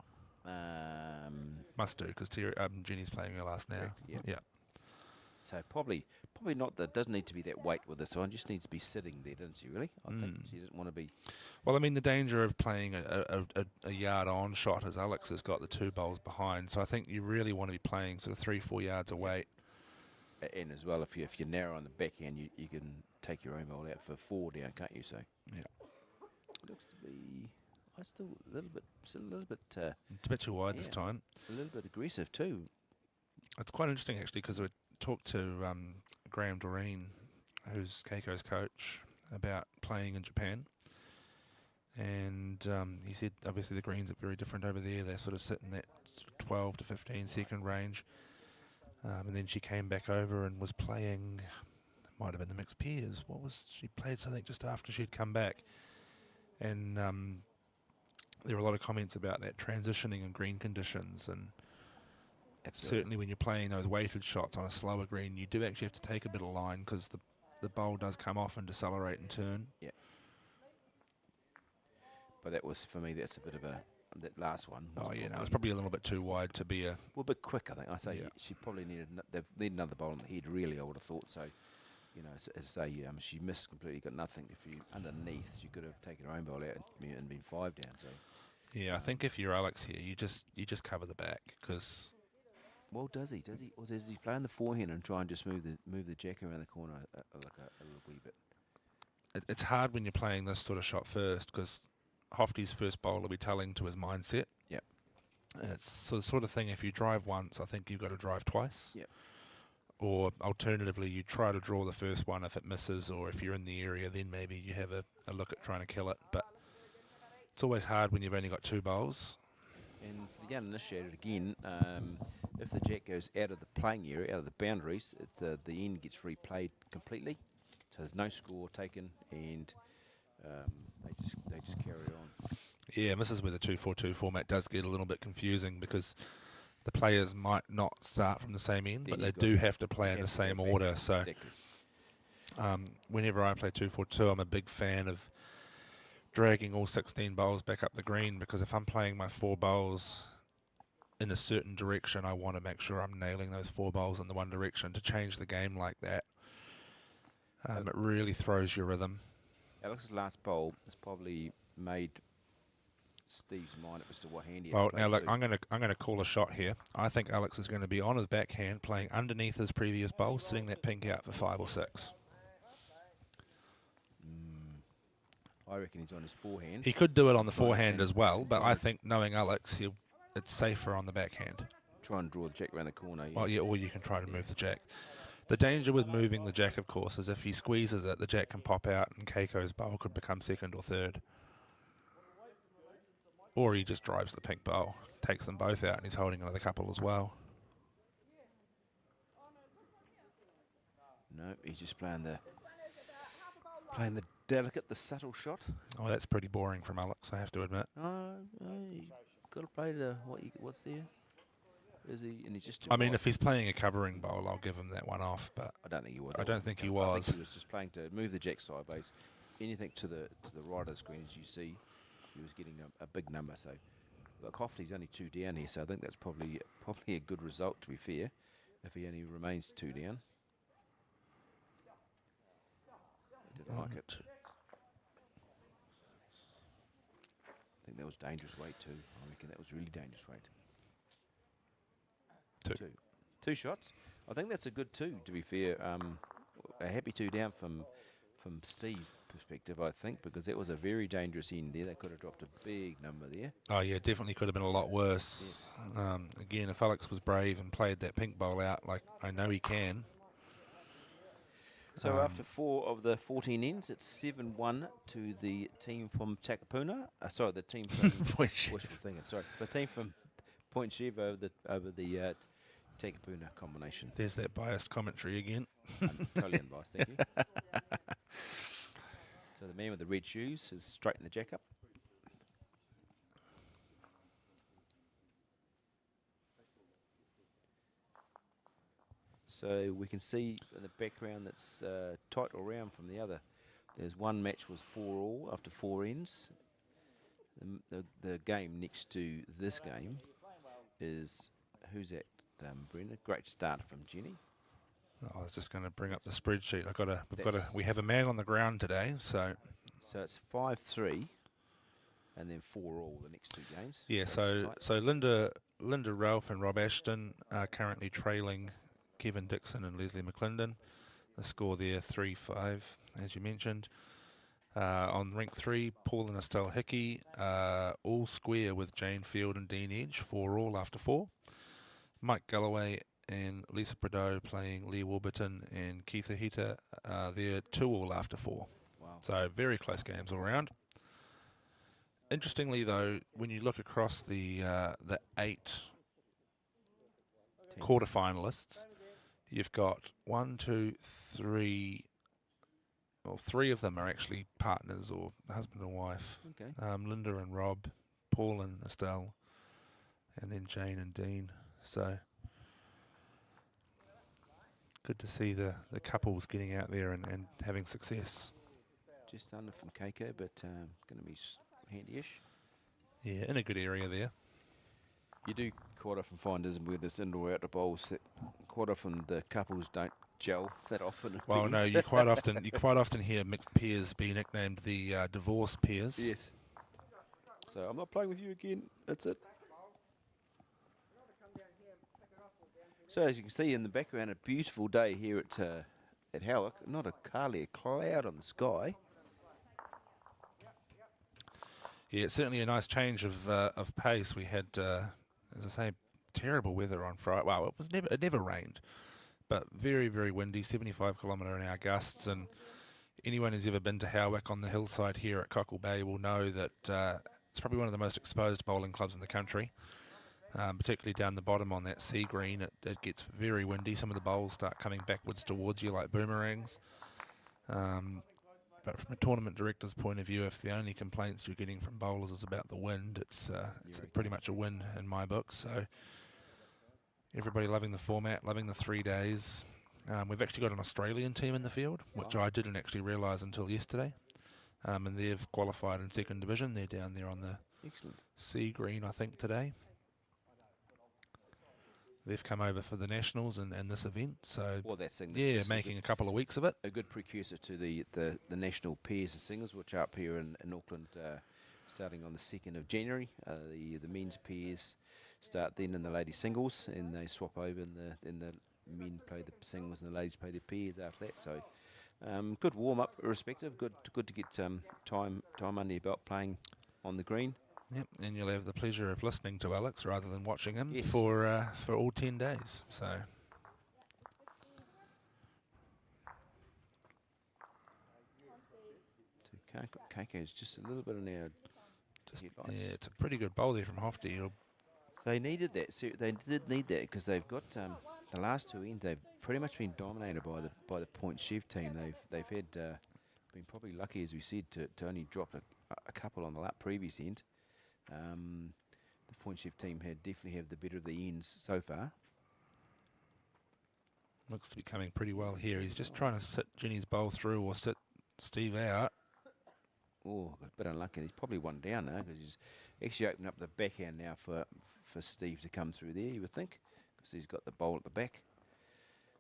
Must do, because Jenny's playing her last now. Correct, yeah. So probably not. That doesn't need to be that weight with this one. Just needs to be sitting there, doesn't she? Really? I think she doesn't want to be. Well, I mean, the danger of playing a yard on shot, as Alex has got the 2 bowls behind. So I think you really want to be playing sort of 3-4 yards away. And as well, if you're narrow on the backhand, you can take your own bowl out for 4 down, can't you? So yeah, looks to be. Still a little bit. It's a bit too wide this time. A little bit aggressive too. It's quite interesting actually, because we talked to Graham Doreen, who's Keiko's coach, about playing in Japan, And he said obviously the greens are very different over there. They sort of sit in that sort of 12 to 15 second range. And then she came back over and was playing, might have been the mixed pairs. What was she played? Something just after she'd come back. And there were a lot of comments about that transitioning in green conditions, and certainly when you're playing those weighted shots on a slower green, you do actually have to take a bit of line because the bowl does come off and decelerate and turn. Yeah. But that was, for me, that's a bit of that last one. Oh, yeah, no, it was probably a little bit too wide to be a... Well, a bit quick, I think. I'd say Yeah. she probably they've needed another bowl on the head, really, I would have thought. So, you know, as I say, she missed completely, got nothing. If you underneath, she could have taken her own bowl out and been 5 down. So, Yeah, I think if you're Alex here, you just cover the back because... well, does he? Or does he play on the forehand and try and just move the jack around the corner a little wee bit? It's hard when you're playing this sort of shot first because Hoefty's first bowl will be telling to his mindset. Yep. It's the sort of thing, if you drive once, I think you've got to drive twice. Yep. Or alternatively, you try to draw the first one if it misses, or if you're in the area, then maybe you have a look at trying to kill it. But it's always hard when you've only got 2 bowls. And for the uninitiated, again, if the jack goes out of the playing area, out of the boundaries, the end gets replayed completely. So there's no score taken, and they just carry on. Yeah, and this is where the 2-4-2 format does get a little bit confusing because the players might not start from the same end, Then but they you've do got- have to play in the same order. So Exactly. whenever I play 2-4-2, I'm a big fan of dragging all 16 bowls back up the green, because if I'm playing my 4 bowls in a certain direction, I want to make sure I'm nailing those 4 bowls in the one direction. To change the game like that, it really throws your rhythm. Alex's last bowl has probably made Steve's mind up as to what hand he had Well, to now play look, to. I'm gonna call a shot here. I think Alex is going to be on his backhand, playing underneath his previous bowl, sitting that pink out for 5 or 6. I reckon he's on his forehand. He could do it on the Try and forehand as well, but try I and- think knowing Alex, it's safer on the backhand. Try and draw the jack around the corner. Yeah. Well, yeah, or you can try to move the jack. The danger with moving the jack, of course, is if he squeezes it, the jack can pop out and Keiko's bowl could become second or third. Or he just drives the pink bowl, takes them both out, and he's holding another couple as well. No, he's just playing the delicate, the subtle shot. Oh, that's pretty boring from Alex, I have to admit. You got to play what's there. Is he? And he's just. I mean, if he's playing a covering bowl, I'll give him that one off, but I don't think he was. I don't think he I was. think he was just playing to move the jack sideways. Anything to the right of the screen, as you see, he was getting a big number. So, look, Hoefty's only 2 down here, so I think that's probably a good result, to be fair, if he only remains 2 down. I didn't like it. I think that was dangerous weight too. I reckon that was really dangerous weight. Two shots. I think that's a good 2, to be fair. A happy 2 down from Steve's perspective, I think, because that was a very dangerous end there. They could have dropped a big number there. Oh yeah, definitely could have been a lot worse. Again, if Alex was brave and played that pink bowl out, like I know he can. So after 4 of the 14 ends, it's 7-1 to the team from Takapuna. Sorry, the team from wishful thinking. Sorry, the team from Point Chev over the Takapuna combination. There's that biased commentary again. Totally unbiased, thank you. So the man with the red shoes has straightened the jack up. So we can see in the background that's tight all round from the other. There's one match was 4-all after 4 ends. The game next to this game is, who's that, Brenda? Great start from Jenny. I was just going to bring up the spreadsheet. We have a man on the ground today, so it's 5-3, and then 4-all the next 2 games. yeah. it's So tight. Linda Ralph and Rob Ashton are currently trailing Kevin Dixon and Leslie McClendon. The score there 3-5, as you mentioned. On rank 3, Paul and Estelle Hickey all square with Jane Field and Dean Edge, 4-all after 4. Mike Galloway and Lisa Prideaux playing Lee Warburton and Keith Ahita, they're 2-all after 4. Wow. So very close games all round. Interestingly, though, when you look across the 8 quarterfinalists, you've got 1, 2, 3. Well, 3 of them are actually partners or husband and wife. Okay. Linda and Rob, Paul and Estelle, and then Jane and Dean. So good to see the couples getting out there and having success. Just under from Keiko, but going to be handy-ish. Yeah, in a good area there. You do quite often find, isn't with this indoor outdoor bowls, that quite often the couples don't gel that often. Well, no, you quite often hear mixed pairs be nicknamed the divorce pairs. Yes. So I'm not playing with you again. That's it. So as you can see in the background, a beautiful day here at Howick. Not a hardly a cloud on the sky. Yeah, it's certainly a nice change of pace. We had, as I say, terrible weather on Friday. Well, it never rained, but very, very windy, 75km/h gusts. And anyone who's ever been to Howick on the hillside here at Cockle Bay will know that it's probably one of the most exposed bowling clubs in the country, particularly down the bottom on that sea green. It gets very windy. Some of the bowls start coming backwards towards you like boomerangs. But from a tournament director's point of view, if the only complaints you're getting from bowlers is about the wind, it's pretty much a win in my book. So everybody loving the format, loving the 3 days. We've actually got an Australian team in the field, which I didn't actually realise until yesterday. And they've qualified in second division. They're down there on the sea green, I think, today. They've come over for the Nationals and this event, so Well, that's this making a couple of weeks of it. A good precursor to the national pairs of singles, which are up here in Auckland, starting on the 2nd of January. The men's pairs start then in the ladies singles, and they swap over, and the men play the singles and the ladies play the pairs after that. So good warm up, irrespective. Good to get time under your belt playing on the green. Yep, and you'll have the pleasure of listening to Alex rather than watching him Yes. for all 10 days. So Keiko's just a little bit in our headlights. yeah, it's a pretty good bowl there from Hoeft. They needed that. They did need that because they've got the last 2 ends. They've pretty much been dominated by the point Chev team. They've had been probably lucky, as we said, to only drop a couple on the previous end. The point Chev team definitely have the better of the ends so far. Looks to be coming pretty well here. He's just trying to sit Jenny's bowl through or sit Steve out. Oh, a bit unlucky. He's probably one down now because he's actually opened up the backhand now for Steve to come through there, you would think, because he's got the bowl at the back.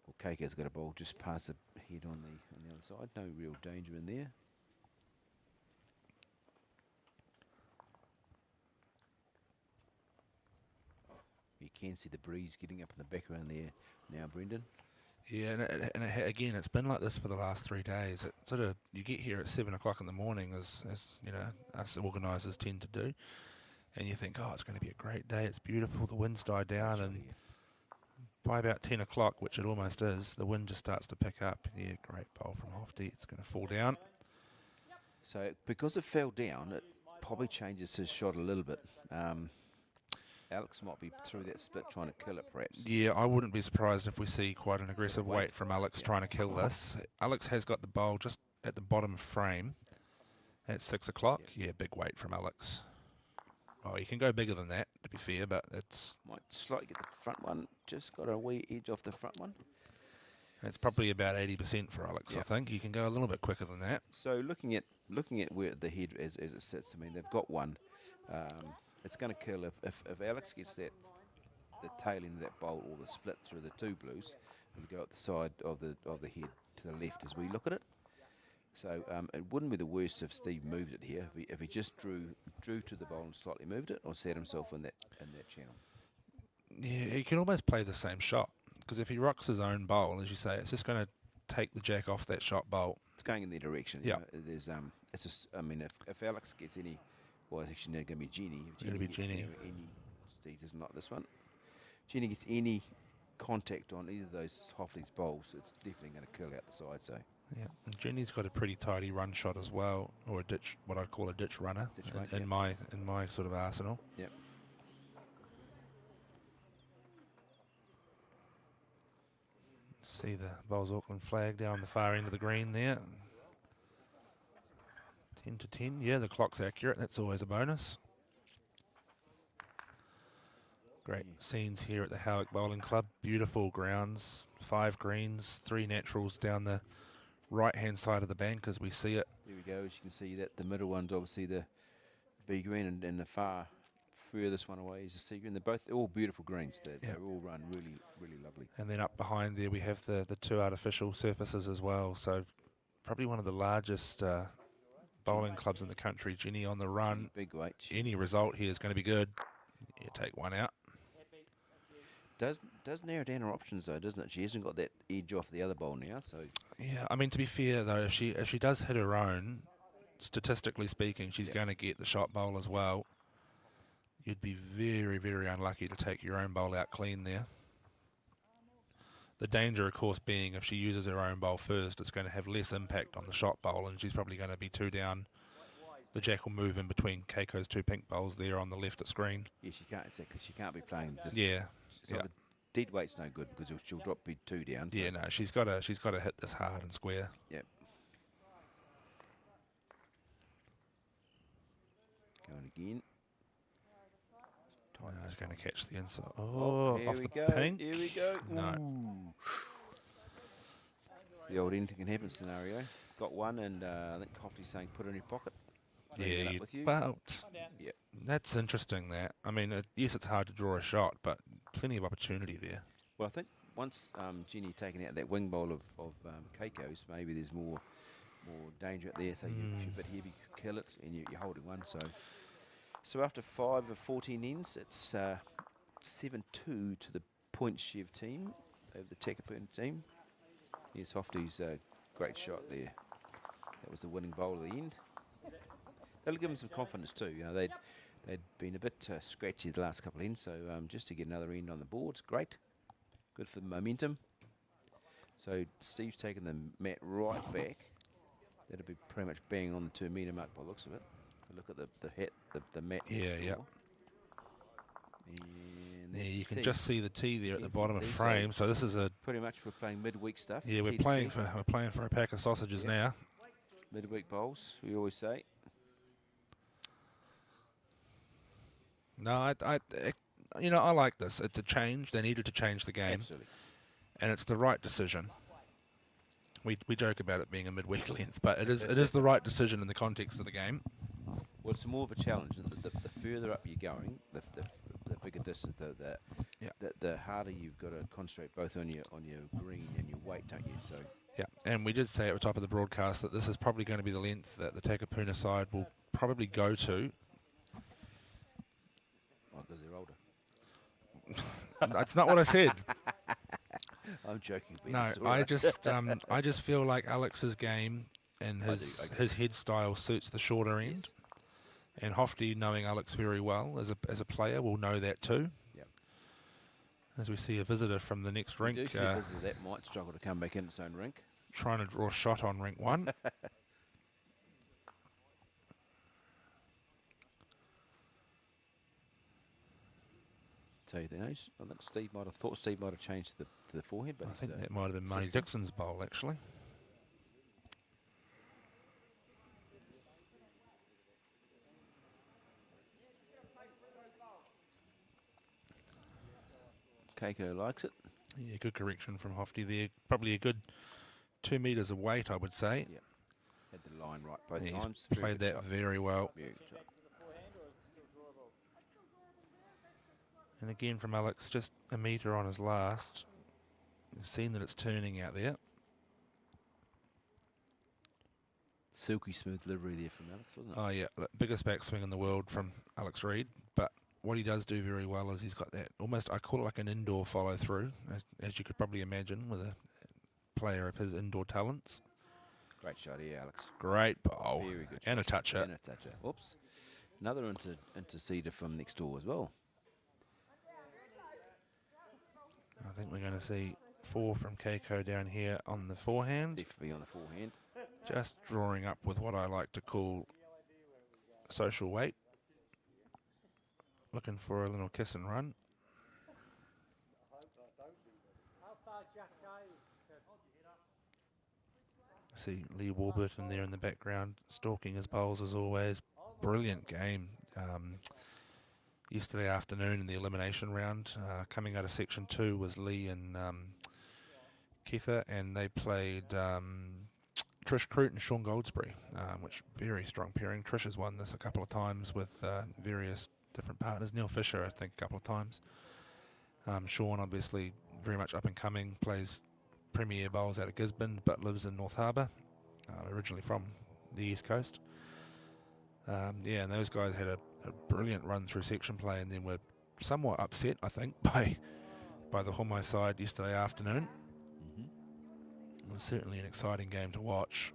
Well, Keiko's got a bowl just past the head on the other side. No real danger in there. You can see the breeze getting up in the background there now, Brendan. Yeah, again, it's been like this for the last 3 days. It sort of, you get here at 7 o'clock in the morning, as you know, us organisers tend to do, and you think, oh, it's going to be a great day. It's beautiful. The wind's died down, and by about 10 o'clock, which it almost is, the wind just starts to pick up. Yeah, great bowl from Hoeft. It's going to fall down. So because it fell down, it probably changes his shot a little bit. Alex might be through that split trying to kill it, perhaps. Yeah, I wouldn't be surprised if we see quite an aggressive weight from Alex trying to kill this. Alex has got the bowl just at the bottom frame at 6 o'clock. Yeah, big weight from Alex. Oh, you can go bigger than that, to be fair, but it's... Might slightly get the front one, just got a wee edge off the front one. It's probably about 80% for Alex, I think. You can go a little bit quicker than that. So looking at where the head as it sits, I mean, they've got one. It's going to kill if Alex gets the tail end of that bowl or the split through the two blues, it'll go at the side of the head to the left as we look at it. So it wouldn't be the worst if Steve moved it here. If he just drew to the bowl and slightly moved it, or set himself in that channel. Yeah, he can almost play the same shot, because if he rocks his own bowl, as you say, it's just going to take the jack off that shot bowl. It's going in their direction. Yeah. There's it's just, I mean, if Alex gets any, well, it's actually going to be Jenny. If It'll be Jenny. Any, Steve doesn't like this one. Jenny gets any contact on either of those Hoffley's bowls, it's definitely going to curl out the side. So Yeah, and Jenny's got a pretty tidy run shot as well, or a ditch, what I'd call a ditch runner, in my sort of arsenal. Yep. See the Bowls Auckland flag down the far end of the green there. 10 to 10. Yeah, the clock's accurate. That's always a bonus. Great scenes here at the Howick Bowling Club. Beautiful grounds. 5 greens, 3 naturals down the right-hand side of the bank as we see it. There we go. As you can see, that the middle one's obviously the B green, and the far furthest one away is the C green. They're all beautiful greens. They're all run really, really lovely. And then up behind there we have the 2 artificial surfaces as well. So probably one of the largest bowling clubs in the country. Jenny on the run. Big weight. Any result here is going to be good. You take one out. Does narrow down her options though, doesn't it? She hasn't got that edge off the other bowl now. So yeah, I mean, to be fair though, if she does hit her own, statistically speaking, she's going to get the shot bowl as well. You'd be very, very unlucky to take your own bowl out clean there. The danger, of course, being if she uses her own bowl first, it's going to have less impact on the shot bowl, and she's probably going to be 2 down. The jack will move in between Keiko's 2 pink bowls there on the left of screen. yeah, she can't, because she can't be playing. Just, Yeah. so the dead weight's no good because she'll drop be 2 down. So. Yeah, no, she's got to hit this hard and square. Yep. Going again. Oh, he's going to catch the inside. Oh, here off we the go. pink. Here we go. No. Ooh. It's the old anything can happen scenario. Got one, and I think Hoefty's saying put it in your pocket. Bring it up with you. Well, Yep. that's interesting. That I mean, yes, it's hard to draw a shot, but plenty of opportunity there. Well, I think once Jenny taken out that wing bowl of Keiko's, maybe there's more danger out there. So if you're a bit heavy, kill it, and you're holding one. So after 5 of 14 ends, it's 7-2 to the point Chev team over the Takapuna team. Here's Hoefty's great shot there. That was the winning bowl at the end. That'll give them some confidence too. You know, they'd been a bit scratchy the last couple of ends, so just to get another end on the board's great. Good for the momentum. So Steve's taken the mat right back. That'll be pretty much bang on the 2 metre mark by the looks of it. Look at the mat. Yeah, yeah. And you can just see the tee there at the bottom of frame. So this is pretty much we're playing midweek stuff. Yeah, we're playing for a pack of sausages now. Midweek bowls, we always say. No, I like this. It's a change. They needed to change the game. Absolutely. And it's the right decision. We joke about it being a midweek length, but it is the right decision in the context of the game. Well, it's more of a challenge. The further up you're going, the bigger distance, the harder you've got to concentrate both on your green and your weight, don't you? So yeah, and we did say at the top of the broadcast that this is probably going to be the length that the Takapuna side will probably go to. Oh, because they're older. That's not what I said. I'm joking. No, I just feel like Alex's game and his head style suits the shorter end. Yes. And Hoefty, knowing Alex very well as a player, will know that too. Yep. As we see a visitor from the next rink. We do see a visitor that might struggle to come back in its own rink. Trying to draw a shot on rink 1. Tell you the age. I think Steve might have changed to the forehand, but I think that might have been Marty Dixon's bowl actually. Keiko likes it. Yeah, good correction from Hoefty there. Probably a good 2 metres of weight, I would say. Yeah. Had the line right both He's times. played that very well. Very good shot. And again from Alex, just a metre on his last. You've seen that it's turning out there. Silky smooth delivery there from Alex, wasn't it? Oh yeah, biggest backswing in the world from Alex Reid. But what he does do very well is he's got that almost, I call it like an indoor follow through, as you could probably imagine with a player of his indoor talents. Great shot here, Alex. Great bowl. Very good And shot. a toucher. And a toucher. Whoops. Another interceder from next door as well. I think we're going to see 4 from Keiko down here on the forehand. Definitely on the forehand. Just drawing up with what I like to call social weight. Looking for a little kiss and run. See Lee Warburton there in the background, stalking his bowls as always. Brilliant game yesterday afternoon in the elimination round. Coming out of section 2 was Lee and Keitha, and they played Trish Crute and Sean Goldsberry, which very strong pairing. Trish has won this a couple of times with various different partners. Neil Fisher, I think, a couple of times. Sean, obviously, very much up and coming, plays premier bowls out of Gisborne, but lives in North Harbour, originally from the East Coast. Yeah, and those guys had a brilliant run through section play, and then were somewhat upset, I think, by the Homai side yesterday afternoon. It was certainly an exciting game to watch.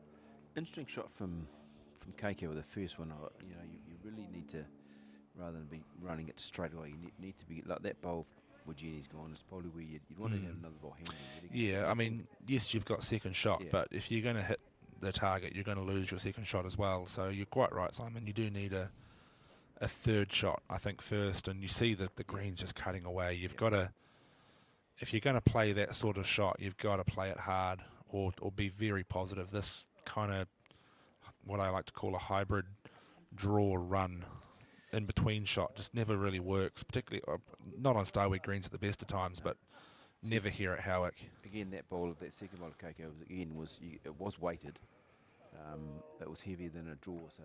Interesting shot from Keiko with the first one. You really need to, rather than be running it straight away, you need to be like that bowl. Where Jenny's gone, it's probably where you'd want to have another ball handy. Yeah, I mean, yes, you've got second shot, yeah. But if you're going to hit the target, you're going to lose your second shot as well. So you're quite right, Simon. You do need a third shot, I think, first. And you see that the green's just cutting away. You've got to, if you're going to play that sort of shot, you've got to play it hard or be very positive. This kind of what I like to call a hybrid draw run in between shot just never really works, particularly not on Starweed greens at the best of times, but never here at Howick. Again, that second bowl of Keiko it was weighted. It was heavier than a draw, so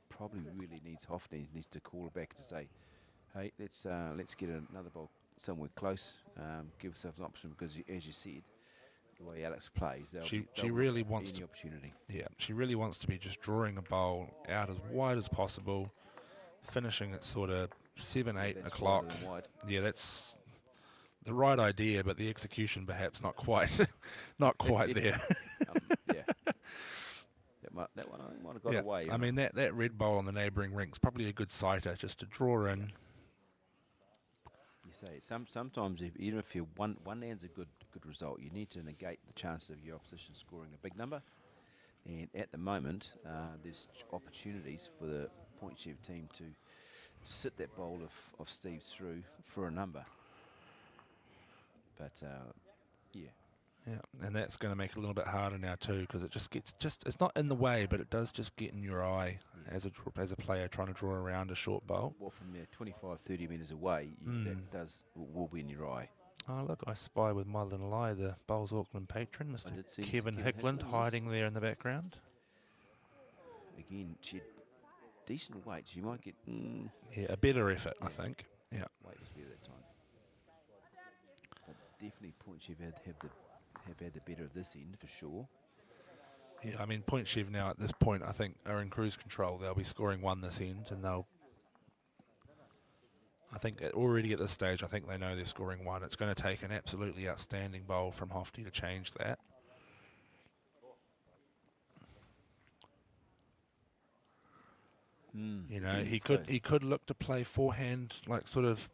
probably really Hoeft needs to call back to say, hey, let's get another bowl somewhere close, give ourselves an option, because as you said, the way Alex plays, she really wants any opportunity. Yeah, she really wants to be just drawing a bowl out as wide as possible, finishing at sort of 7, 8 o'clock. Yeah, that's the right idea, but the execution perhaps not quite, not quite there. Yeah, that one I think might have got away. I mean that red bowl on the neighbouring rink's probably a good sighter just to draw in. You say sometimes even if one land's a good result, you need to negate the chance of your opposition scoring a big number. And at the moment, there's opportunities for the Point Chev team to sit that bowl of Steve's through for a number. But yeah, and that's going to make it a little bit harder now too, because it just gets it's not in the way, but it does just get in your eye as a player trying to draw around a short bowl. Well, from there, 25, 30 metres away, that will be in your eye. Oh, look, I spy with my little eye the Bowls Auckland patron, Mr. Kevin Hickland, hiding there in the background. Again, decent weights. You might get... a better effort, I think. Yeah. Weight was better that time. But definitely Point Chev have had the better of this end, for sure. Yeah, I mean, Point Chev now at this point, I think, are in cruise control. They'll be scoring 1 this end, and I think already at this stage, I think they know they're scoring 1. It's going to take an absolutely outstanding bowl from Hoeft to change that. You know, he could look to play forehand, like sort of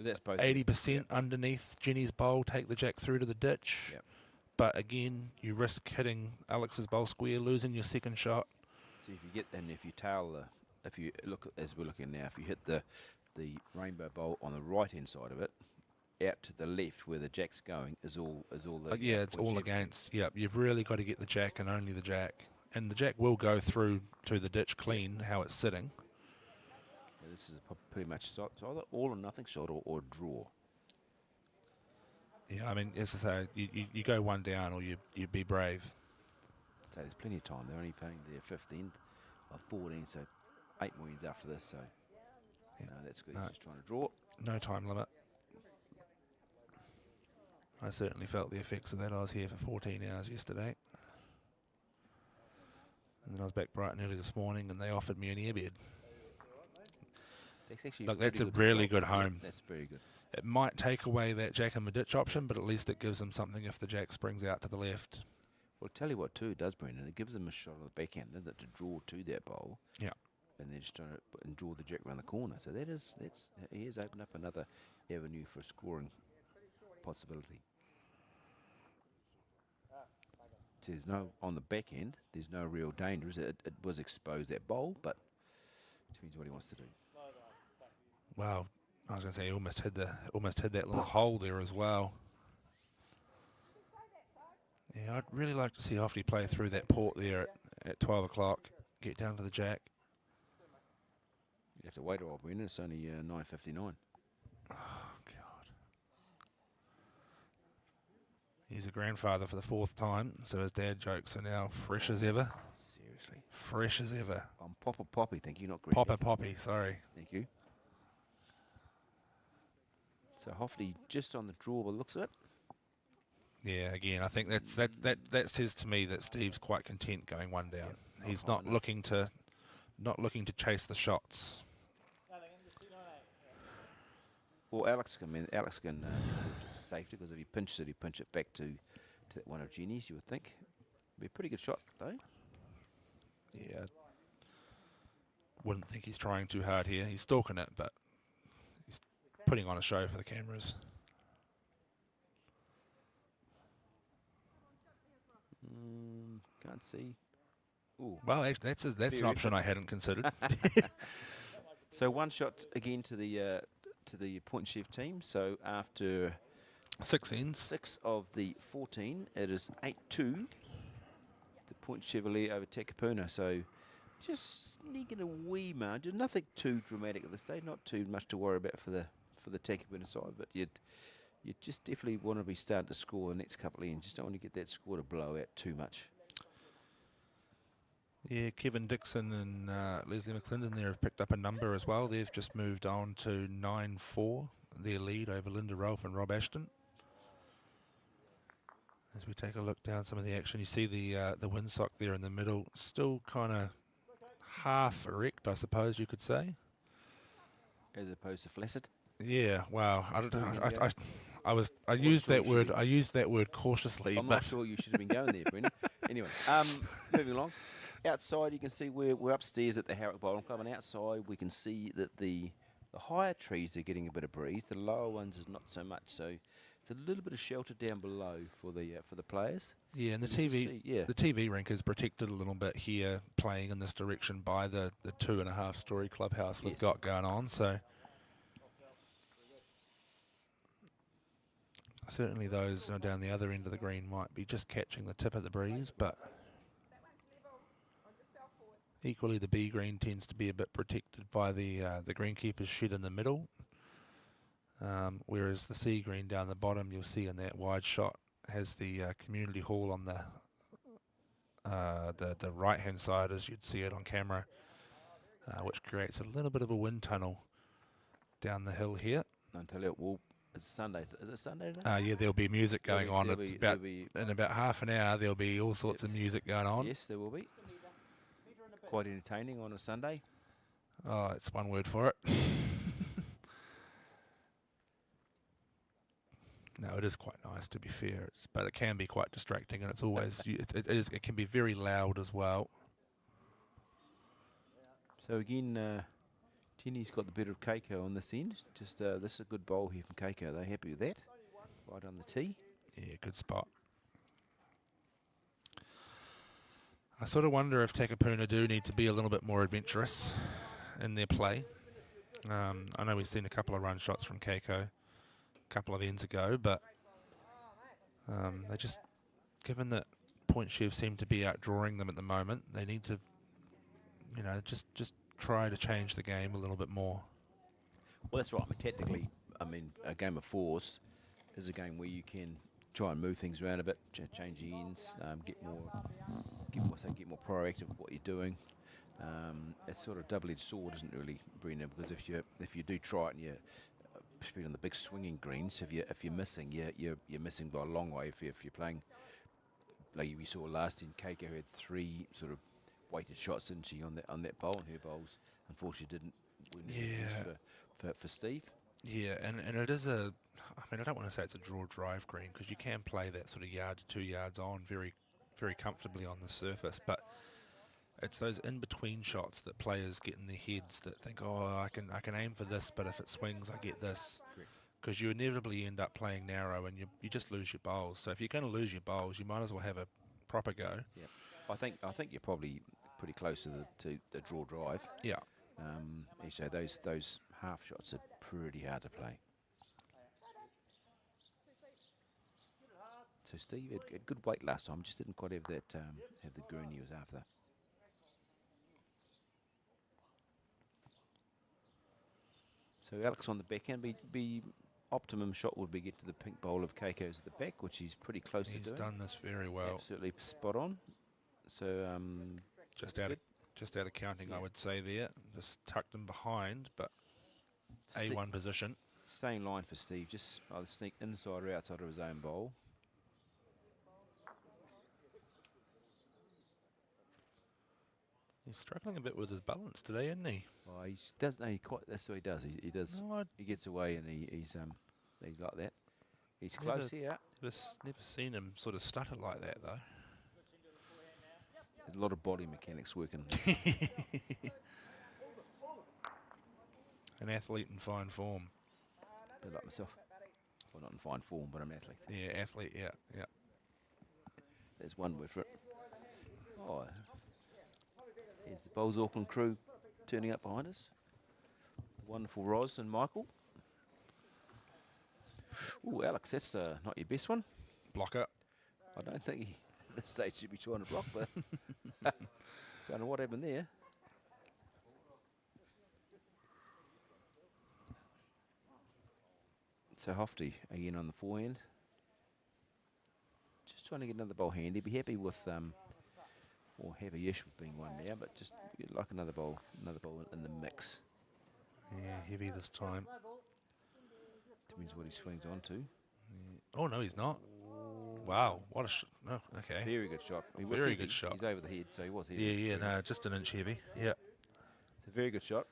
80% underneath Jenny's bowl, take the jack through to the ditch. Yep. But again, you risk hitting Alex's bowl square, losing your second shot. So if you look as we're looking now, if you hit the rainbow bowl on the right hand side of it, out to the left where the jack's going is all the it's all against. Yeah, you've really got to get the jack and only the jack, and the jack will go through to the ditch clean how it's sitting. Yeah, this is pretty much so either all or nothing shot or draw. Yeah, I mean, as I say, you go 1 down or you be brave. So there's plenty of time. They're only playing their 15th of 14, so 8 more ends after this. So that's good. He's just trying to draw. No time limit. I certainly felt the effects of that. I was here for 14 hours yesterday. And then I was back bright and early this morning, and they offered me an airbed. That's a really good home. That's very good. It might take away that jack in the ditch option, but at least it gives them something if the jack springs out to the left. Well, tell you what, too, it does, Brendan. It gives them a shot on the backhand, doesn't it, to draw to that bowl. Yeah. And they're just trying to draw the jack around the corner. So he has opened up another avenue for a scoring possibility. So there's no, on the back end, there's no real danger. It was exposed, that bowl, but depends what he wants to do. Wow, I was going to say he almost hit that little hole there as well. Yeah, I'd really like to see Hoeft play through that port there at 12 o'clock, get down to the jack. You have to wait a while, Brendan. It's only 9:59. Oh, God. He's a grandfather for the 4th time, so his dad jokes are now fresh as ever. Seriously. Fresh as ever. I'm Papa Poppy, thank you, not Greg. Papa Poppy, sorry. Thank you. So Hoft just on the draw by the looks of it. Yeah, again, I think that says to me that Steve's quite content going one down. Yep, He's not looking to chase the shots. Well, Alex can safety, because if he pinches it, he pinch it back to that one of Jenny's, you would think. Be a pretty good shot, though. Yeah. Wouldn't think he's trying too hard here. He's stalking it, but he's putting on a show for the cameras. Can't see. Ooh. Well, actually, that's an option I hadn't considered. So one shot again to the Point Chef team. So after 6 ends. 6 of the 14, it is 8-2. The Point Chevalier over Takapuna. So just sneaking a wee margin. Nothing too dramatic at this stage. Not too much to worry about for the Takapuna side. But you just definitely want to be starting to score the next couple of ends. Just don't want to get that score to blow out too much. Yeah, Kevin Dixon and Leslie McClendon there have picked up a number as well. They've just moved on to 9-4, their lead over Linda Rolfe and Rob Ashton. As we take a look down some of the action, you see the windsock there in the middle, still kind of half erect, I suppose you could say. As opposed to flaccid. Yeah, wow. I used that word cautiously. I'm not sure you should have been going there, Brendan. Anyway, moving along. Outside, you can see we're upstairs at the Howick Bowling Club, and outside we can see that the higher trees are getting a bit of breeze. The lower ones is not so much. So it's a little bit of shelter down below for the players. Yeah, and the TV rink is protected a little bit here, playing in this direction by the 2.5-story clubhouse we've got going on. So certainly those down the other end of the green might be just catching the tip of the breeze, but equally the B green tends to be a bit protected by the greenkeeper's shed in the middle, whereas the C green down the bottom, you'll see in that wide shot, has the community hall on the right hand side as you'd see it on camera, which creates a little bit of a wind tunnel down the hill here. It's Sunday. Is it Sunday today? Yeah, there'll be music going on. In about half an hour, there'll be all sorts of music going on. Yes, there will be. Quite entertaining on a Sunday. Oh, it's one word for it. No, it is quite nice, to be fair. But it can be quite distracting, and it's always it can be very loud as well. So again, Jenny's got the better of Keiko on this end. Just this is a good bowl here from Keiko. They're happy with that. Right on the tee. Yeah, good spot. I sort of wonder if Takapuna do need to be a little bit more adventurous in their play. I know we've seen a couple of run shots from Keiko a couple of ends ago, but they just, given that Point Chef seem to be outdrawing them at the moment, they need to, just try to change the game a little bit more. Well, that's right. Technically, a game of fours is a game where you can try and move things around a bit, change the ends, get more proactive with what you're doing. It's sort of double-edged sword, isn't it, really, Brendan? Because if you do try it, and especially on the big swinging greens, if you're missing, you're missing by a long way. If you're playing, like we saw last in, Keiko had 3 sort of weighted shots, didn't she, on that bowl, and her bowls unfortunately didn't win for Steve. Yeah, and it is I don't want to say it's a draw drive green, because you can play that sort of yard to 2 yards on very, very comfortably on the surface, but it's those in-between shots that players get in their heads that think, oh, I can aim for this, but if it swings, I get this. Because you inevitably end up playing narrow, and you just lose your bowls. So if you're going to lose your bowls, you might as well have a proper go. Yeah, I think you're probably pretty close to the draw drive. Yeah. So those half shots are pretty hard to play. So Steve had good weight last time, just didn't quite have that have the green he was after. So Alex on the back end, be optimum shot would be get to the pink bowl of Keiko's at the back, which he's pretty close to doing. He's done this very well. Absolutely spot on. So just out of counting, I would say there. Just tucked him behind, but so A1 position. Same line for Steve, just either sneak inside or outside of his own bowl. He's struggling a bit with his balance today, isn't he? Well, he doesn't. No, that's what he does. He does. No, he gets away, and he's like that. He's close here. Never seen him sort of stutter like that though. A lot of body mechanics working. An athlete in fine form. A bit like myself. Well, not in fine form, but I'm an athlete. Yeah, athlete. Yeah. There's one word for it. Oh, here's the Bowls Auckland crew turning up behind us. The wonderful Roz and Michael. Oh, Alex, that's not your best one. Blocker. I don't think he at this stage should be trying to block, but don't know what happened there. So Hoeft again on the forehand. Just trying to get another bowl handy. Be happy with or heavy-ish with being one now, but just like another bowl in the mix. Yeah, heavy this time. Depends what he swings onto. Yeah. Oh no, he's not. Wow, what a shot! No, okay. Very good shot. He was Very heavy. good shot. He's over the head, so he was heavy. Yeah, no, just an inch heavy. Yeah. It's a very good shot.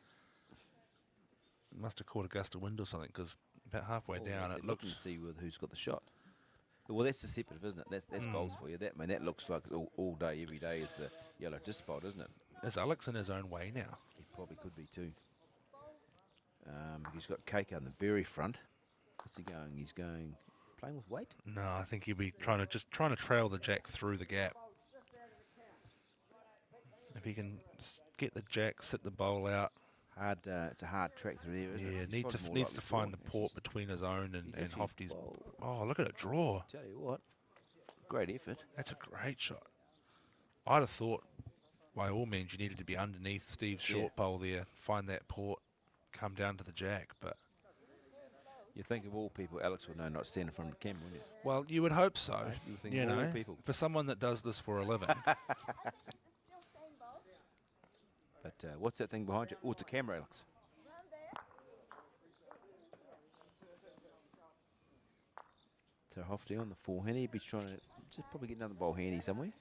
Must have caught a gust of wind or something, because about halfway down it looks. Looking to see who's got the shot. Well, that's deceptive, isn't it? That's bowls for you. That looks like it's all day, every day is the yellow disc bowl, doesn't it? Is Alex in his own way now? He probably could be too. He's got Keiko in the very front. What's he going? He's going playing with weight. No, I think he'll be trying to trail the jack through the gap. If he can get the jack, sit the bowl out. Hard. It's a hard track through there, isn't it? Yeah, needs to find the port between his own and Hoft's. Oh, look at it draw. Tell you what, great effort. That's a great shot. I'd have thought, by all means, you needed to be underneath Steve's short bowl there, find that port, come down to the jack, but. You think of all people, Alex would know not to stand in front of the camera, wouldn't you? Well, you would hope so. Right? You would think you of all know, people. for someone that does this for a living. But what's that thing behind you? Oh, it's a camera, Alex. So Hoeft on the forehand. He'd be trying to just probably get another ball handy somewhere.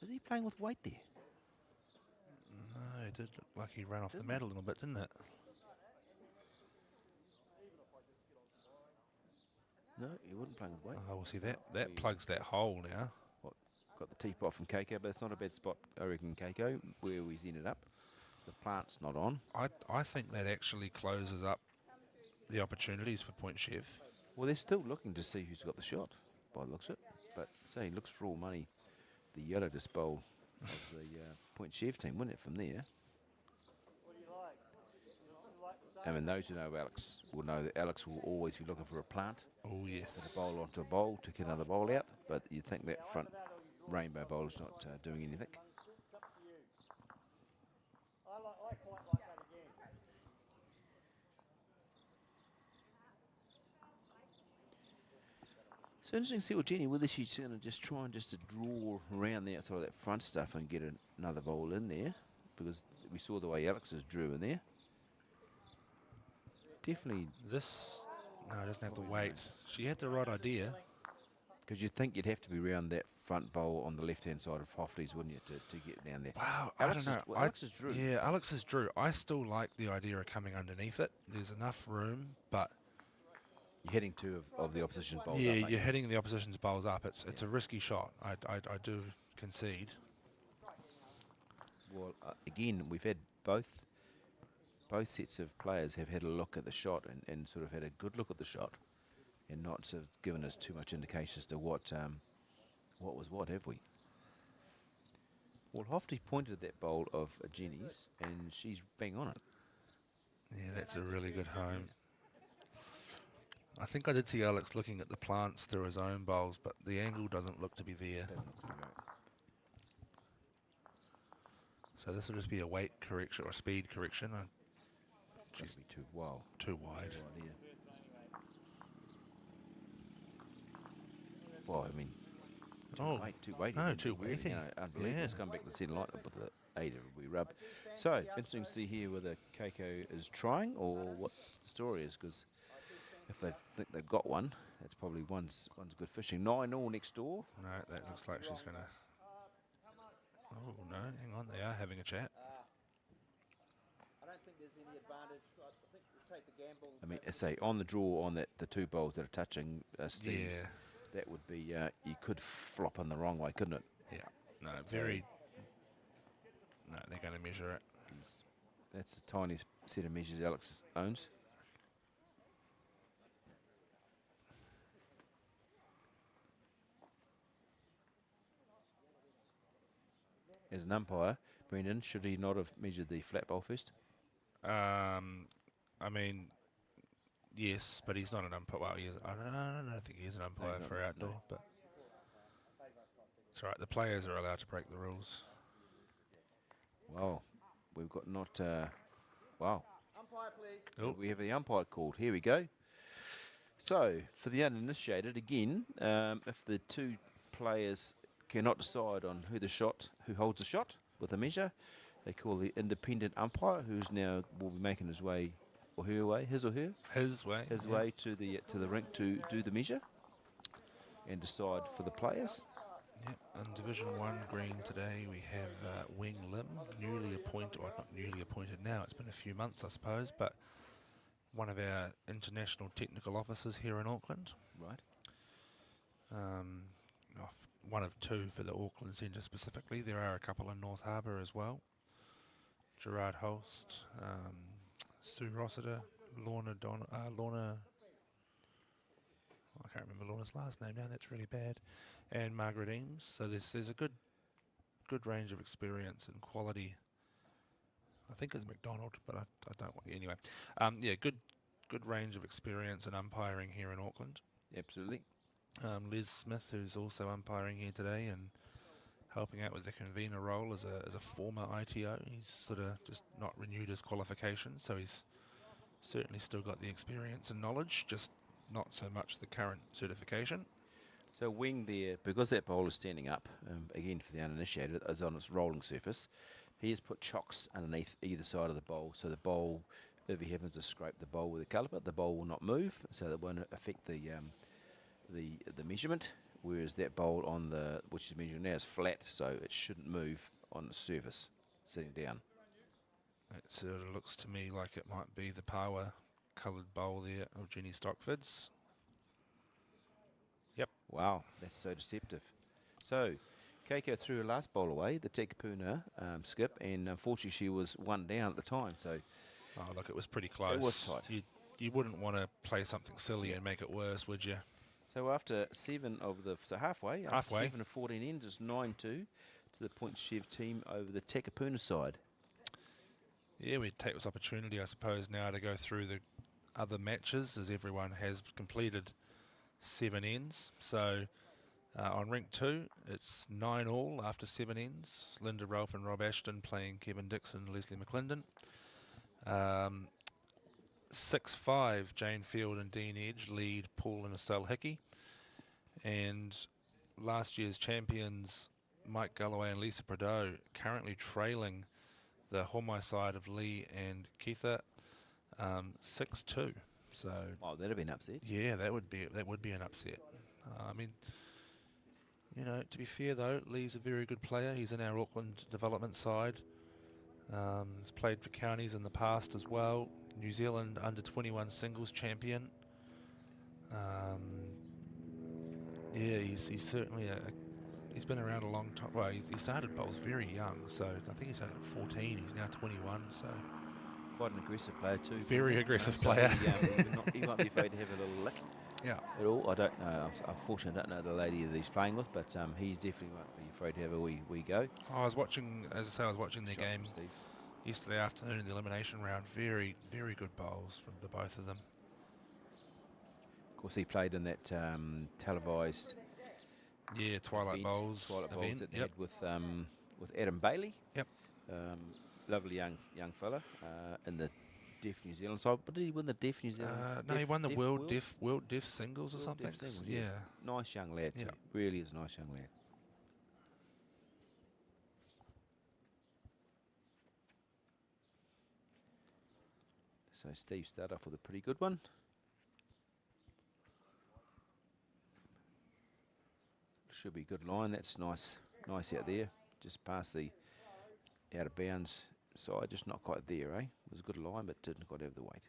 Is he playing with weight there? No, it did look like he ran off the mat a little bit, didn't it? No, he wasn't playing with weight. Oh, well, see, that plugs that hole now. Got the teapot from Keiko, but it's not a bad spot, I reckon, Keiko, where he's ended up. The plant's not on. I think that actually closes up the opportunities for Point Chev. Well, they're still looking to see who's got the shot, by the looks of it. But, say, looks for all money, the yellow disc bowl of the Point Chev team, wouldn't it, from there? I mean, those who know Alex will know that Alex will always be looking for a plant. Oh, yes. Put a bowl onto a bowl to get another bowl out, but you'd think that front rainbow bowl is not doing anything. So interesting to see what Jenny, whether she's going to just try and just to draw around the outside of that front stuff and get another bowl in there, because we saw the way Alex's drew in there. Definitely. No, it doesn't have to wait. She had the right idea. Because you'd think you'd have to be around that front bowl on the left-hand side of Hoft's, wouldn't you, to get down there? Wow, I don't know. Alex's drew. Yeah, Alex's drew. I still like the idea of coming underneath it. There's enough room, but... You're hitting two of the opposition's bowls yeah, up, you're hitting the opposition's bowls up. It's a risky shot. I do concede. Well, again, we've had both both sets of players have had a look at the shot and sort of had a good look at the shot, and not sort of given us too much indication as to what was what, have we? Well, Hofty pointed at that bowl of Jenny's, and she's bang on it. Yeah, that's a really good home. I think I did see Alex looking at the plants through his own bowls, but the angle doesn't look to be there. So this will just be a weight correction or speed correction. She's be too wild. Too wide. Yeah. Well, I mean, too weighty. No, too weighty. Unbelievable. It's come back to the centre line with the 8 we rub. So, interesting to see here whether Keiko is trying or what the story is, because if they think they've got one, that's probably one's good fishing. 9-all next door. No, that looks like she's going to... Oh, no, hang on. They are having a chat. I don't think there's any advantage. I think we'll take the gamble. I mean, I say, on the draw on the two bowls that are touching Steve's, that would be, you could flop in the wrong way, couldn't it? Yeah. No, very... No, they're going to measure it. That's the tiniest set of measures Alex owns. As an umpire, Brendan, should he not have measured the flat bowl first? I mean, yes, but he's not an umpire. Well, I don't think he is an umpire for outdoor, but it's all right. The players are allowed to break the rules. Wow, we've got not... wow. Umpire, please. Oh. We have the umpire called. Here we go. So, for the uninitiated, again, if the two players cannot decide on who holds the shot with a measure, they call the independent umpire, who's now will be making his way, or her way, his or her, his way to the rink to do the measure and decide for the players. Yep. In Division 1 green today, we have Wing Lim, newly appointed, well, not newly appointed now, it's been a few months, I suppose, but one of our international technical officers here in Auckland. Right. One of two for the Auckland Centre specifically. There are a couple in North Harbour as well. Gerard Holst, Sue Rossiter, Lorna, I can't remember Lorna's last name now, that's really bad, and Margaret Eames. So there's a good range of experience and quality. I think it's McDonald, but I don't want... Anyway, yeah, good range of experience and umpiring here in Auckland. Absolutely. Les Smith, who's also umpiring here today and helping out with the convener role as a former ITO. He's sort of just not renewed his qualifications, so he's certainly still got the experience and knowledge, just not so much the current certification. So Wing there, because that bowl is standing up, again for the uninitiated, is on its rolling surface, he has put chocks underneath either side of the bowl, so the bowl, if he happens to scrape the bowl with a caliper, the bowl will not move, so that won't affect the measurement, whereas that bowl on which is measuring now is flat, so it shouldn't move on the surface sitting down. It sort of looks to me like it might be the power coloured bowl there of Jenny Stockford's. Yep. Wow, that's so deceptive. So Keiko threw her last bowl away, the Takapuna skip, and unfortunately she was one down at the time. So, oh look, it was pretty close. It was tight. You wouldn't want to play something silly and make it worse, would you? So after halfway, after 7 of 14 ends, it's 9-2 to the Point Chev team over the Takapuna side. Yeah, we take this opportunity, I suppose, now to go through the other matches, as everyone has completed 7 ends. So on rink 2, it's 9-all after 7 ends. Linda Rolfe and Rob Ashton playing Kevin Dixon and Leslie McClendon. 6-5, Jane Field and Dean Edge lead Paul and Estelle Hickey. And last year's champions, Mike Galloway and Lisa Prideaux, currently trailing the Homai side of Lee and Keitha 6-2. So, oh, that'd have been upset. Yeah, that would be an upset. I mean, you know, to be fair though, Lee's a very good player. He's in our Auckland development side. He's played for counties in the past as well. New Zealand under-21 singles champion. Yeah, he's certainly he's been around a long time. Well, he started bowls very young, so I think he started at 14. He's now 21, so quite an aggressive player too. Very aggressive So player. he won't be afraid to have a little lick. Yeah. At all. I don't know. Unfortunately, I don't know the lady that he's playing with, but he definitely won't be afraid to have a wee go. I was watching, as I say, I was watching their Shot game from Steve. yesterday afternoon in the elimination round. Very, very good bowls from the both of them. Of course, he played in that televised Twilight Bowls Twilight Bowls event. that they had with Adam Bailey. Yep. Lovely young fella in the Deaf New Zealand side. But did he win the Deaf New Zealand? No, he won the World Deaf Singles or something. Deaf Singles, yeah. Nice young lad too. Yeah. Really is a nice young lad. So Steve started off with a pretty good one. Should be a good line. That's nice out there. Just past the out of bounds side, just not quite there, eh? It was a good line, but didn't quite have the weight.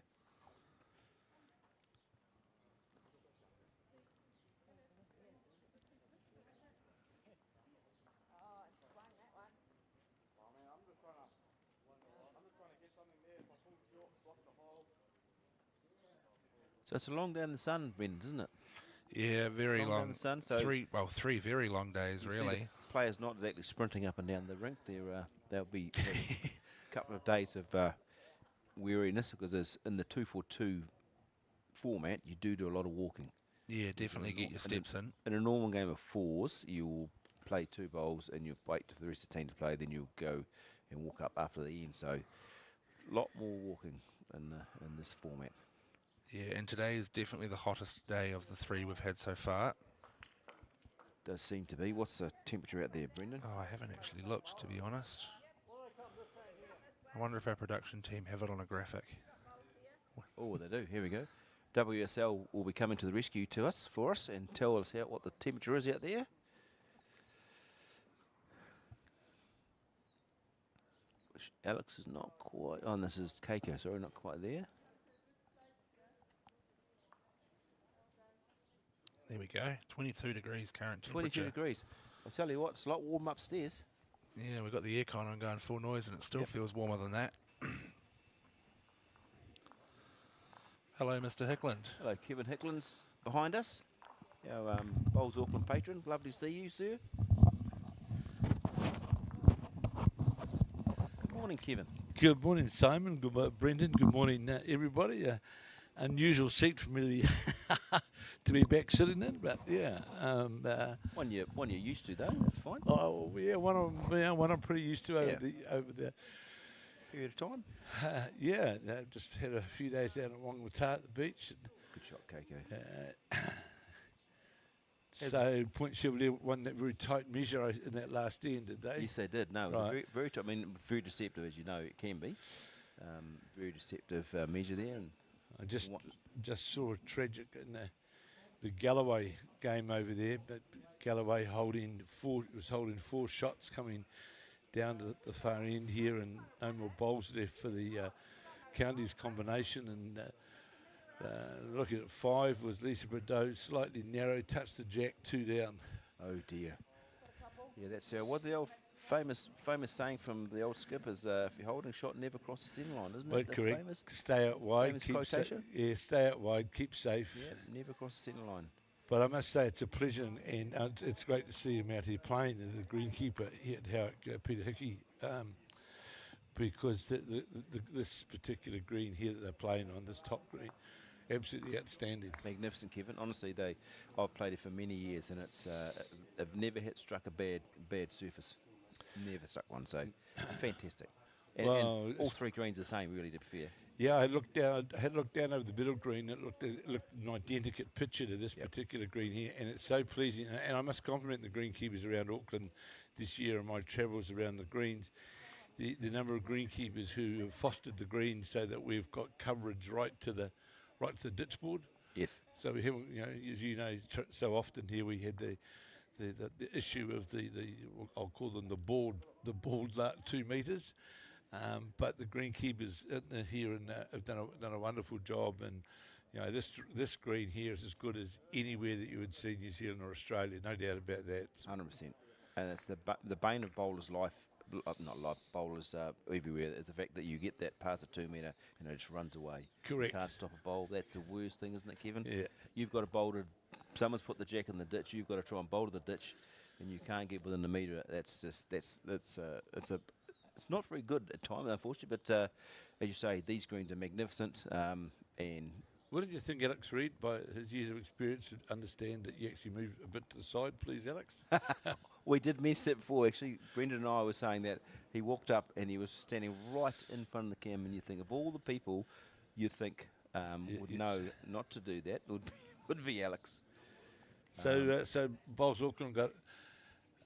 So it's a long day in the sun, Brendan, isn't it? Yeah, very Long day in long. the sun, so Three very long days, you see really. the players not exactly sprinting up and down the rink. They'll be a couple of days of weariness because there's in the 2-4-2 format, you do a lot of walking. Yeah, definitely get your steps in. In a normal game of fours, you'll play 2 bowls and you'll wait for the rest of the team to play, then you'll go and walk up after the end. So a lot more walking in this format. Yeah, and today is definitely the hottest day of the 3 we've had so far. Does seem to be. What's the temperature out there, Brendan? Oh, I haven't actually looked, to be honest. I wonder if our production team have it on a graphic. Oh, they do. Here we go. WSL will be coming to the rescue for us and tell us what the temperature is out there. Alex is not quite. Oh, and this is Keiko. Sorry, not quite there. There we go. 22 degrees current temperature. 22 degrees. I'll tell you what, it's a lot warm upstairs. Yeah, we've got the aircon on going full noise and it still feels warmer than that. Hello, Mr. Hickland. Hello, Kevin Hickland's behind us. Our Bowls Auckland patron. Lovely to see you, sir. Good morning, Kevin. Good morning, Simon. Good morning, Brendan. Good morning, everybody. Unusual seat for me to be back sitting in, but yeah. One you're used to though. That's fine. Oh yeah, one I'm pretty used to over the Period of time. just had a few days down at Wangata at the beach. Good shot, Keiko. So Point Chevalier won that very tight measure in that last end, did they? Yes, they did. No, it was Right. a very, very tough. I mean, very deceptive, as you know, it can be. Very deceptive measure there. And I just saw a tragic in the Galloway game over there, but Galloway holding 4 shots coming down to the far end here, and no more bowls left for the counties combination. And looking at 5 was Lisa Bordeaux, slightly narrow, touched the jack, 2 down. oh dear. Yeah, that's what the old famous saying from the old skip is: if you're holding shot, never cross the centre line, isn't it? The Correct. famous Stay out wide. famous quotation? Stay out wide. Keep safe. Yeah, never cross the centre line. But I must say it's a pleasure, and it's great to see him out here playing as a greenkeeper here at Howick, Peter Hickey, because this particular green here that they're playing on, this top green, absolutely outstanding. Magnificent, Kevin. Honestly, I've played it for many years, and it's I've never struck a bad surface. Never struck one. So fantastic. And all 3 greens the same, really, to be fair. Yeah, I had looked down over the middle green. It looked an identical picture to this particular green here, and it's so pleasing. And I must compliment the greenkeepers around Auckland this year on my travels around the greens. The number of greenkeepers who have fostered the greens so that we've got coverage right to the ditch board. Yes. So we haven't, as you know, so often here we had the issue of the I'll call them the bald 2 metres. But the greenkeepers here have done a wonderful job, and this green here is as good as anywhere that you would see New Zealand or Australia, no doubt about that. 100%. And it's the bane of bowlers' life not live bowlers everywhere, is the fact that you get that past the 2 metre and it just runs away. Correct. You can't stop a bowl. That's the worst thing, isn't it, Kevin? Yeah. You've got to bowl to, someone's put the jack in the ditch, you've got to try and bowl to the ditch, and you can't get within the metre. It's not very good at times, unfortunately, but as you say, these greens are magnificent, and What did you think Alex Reid, by his years of experience, would understand that you actually move a bit to the side, please, Alex? we did mention it before, actually. Brendan and I were saying that he walked up and he was standing right in front of the camera, and you think of all the people you think would know not to do that would be Alex. So Bowls Auckland got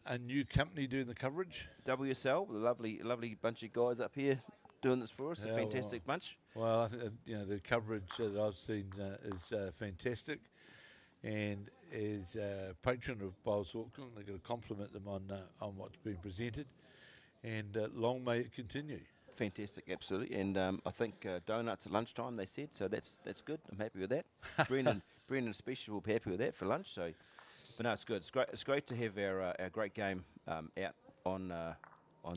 a new company doing the coverage. WSL, the lovely bunch of guys up here doing this for us, a fantastic bunch. Well, I think the coverage that I've seen is fantastic, and as patron of Bowls Auckland, I've got to compliment them on what's been presented, and long may it continue. Fantastic, absolutely, and I think donuts at lunchtime, they said, so that's good. I'm happy with that. Brendan especially will be happy with that for lunch. So, but no, it's good. It's great to have our great game out on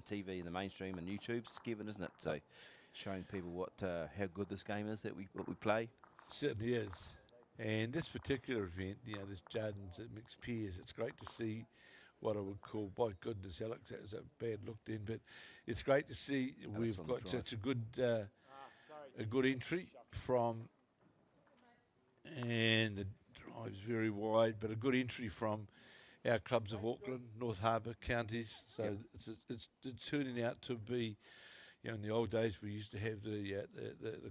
TV in the mainstream and YouTube's, Kevin, isn't it? So, showing people how good this game is that we play. Certainly is. And this particular event, this Jarden's mixed pairs, it's great to see what I would call, by goodness, Alex, that was a bad look then, but it's great to see we've got such a good entry from, and the drive's very wide, but a good entry from our clubs of Auckland, North Harbour counties. So it's turning out to be, in the old days we used to have the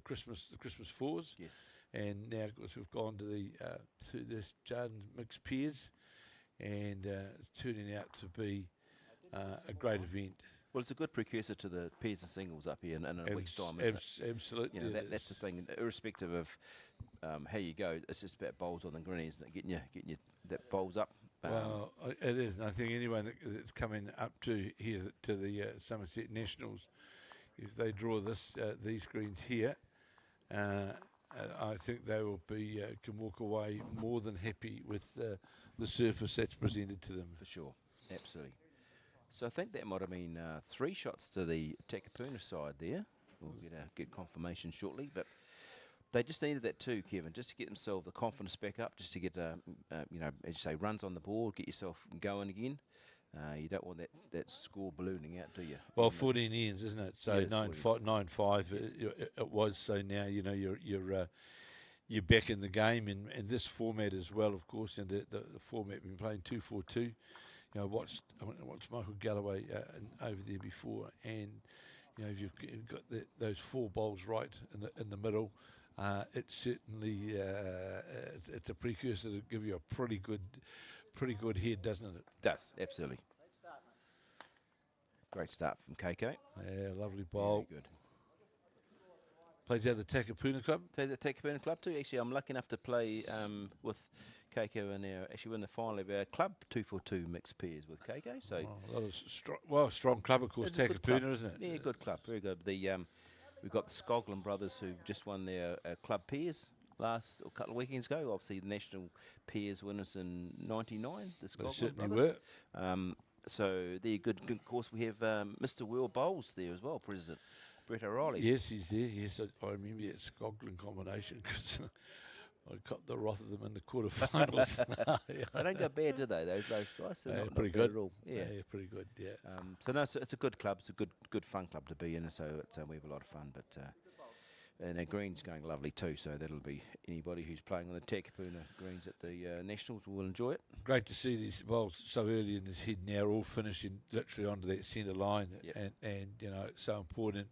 Christmas fours. Yes. And now, of course, we've gone to this Jarden mixed pairs, and it's turning out to be a great event. Well, it's a good precursor to the pairs and singles up here in a week's time, isn't it? Absolutely. That's the thing. Irrespective of how you go, it's just about bowls on the green, isn't it? Getting you that bowls up. Well, it is, and I think anyone that's coming up to here to the Somerset Nationals, if they draw these greens here, I think they will can walk away more than happy with the surface that's presented to them. For sure, absolutely. So I think that might have been 3 shots to the Takapuna side there. We'll get confirmation shortly, but they just needed that too, Kevin, just to get themselves the confidence back up, just to get, as you say, runs on the board, get yourself going again. You don't want that score ballooning out, do you? Well, 14 ends, isn't it? So 9-5 it was. So now you're back in the game in this format as well, of course. And the format we've been playing 2-4-2. I watched Michael Galloway over there before, and if you've got those 4 bowls right in the middle. It's certainly it's a precursor to give you a pretty good head, doesn't it? It does, absolutely. Great start from Keiko. Yeah, lovely bowl. Very good. Plays out the Takapuna Club. Plays at Takapuna Club too. Actually, I'm lucky enough to play with Keiko and we're in the final of our club 2-4-2 mixed pairs with Keiko. So a lot of strong club, of course, Takapuna, isn't it? Yeah, good club, very good. We've got the Scogland brothers who just won their club pairs a couple of weekends ago. Obviously, the national pairs winners in '99. The Scogland certainly brothers. So they're good. Of course, we have Mr. World Bowls there as well, President Brett O'Reilly. Yes, he's there. Yes, I remember that Scogland combination because I caught the wrath of them in the quarterfinals. They don't go bad, do they? Those guys. They're not pretty bad good. at all. Yeah, pretty good. Yeah. So no, it's a good club. It's a good fun club to be in. So we have a lot of fun. But and our green's going lovely too. So that'll be anybody who's playing on the Takapuna greens at the Nationals will enjoy it. Great to see these bowls so early in this head now, all finishing literally onto that centre line, and it's so important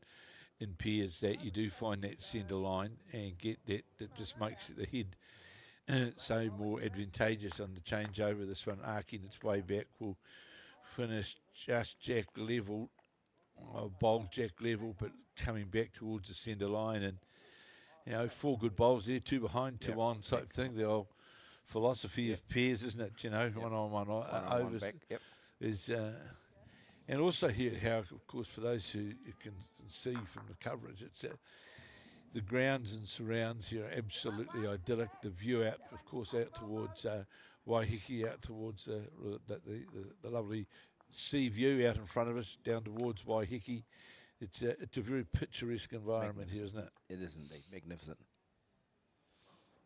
in pairs that you do find that centre line and get that just makes the head so more advantageous on the changeover. This one arcing its way back will finish just jack level, bowl jack level, but coming back towards the centre line. And 4 good bowls there, 2 behind, 2 on type thing. The old philosophy of pairs, isn't it? One on one overs is. And also here at Howick, of course, for those who can see from the coverage, it's the grounds and surrounds here are absolutely idyllic. The view out, of course, out towards Waiheke, out towards the lovely sea view out in front of us down towards Waiheke. It's a very picturesque environment here, isn't it? It is indeed. Magnificent.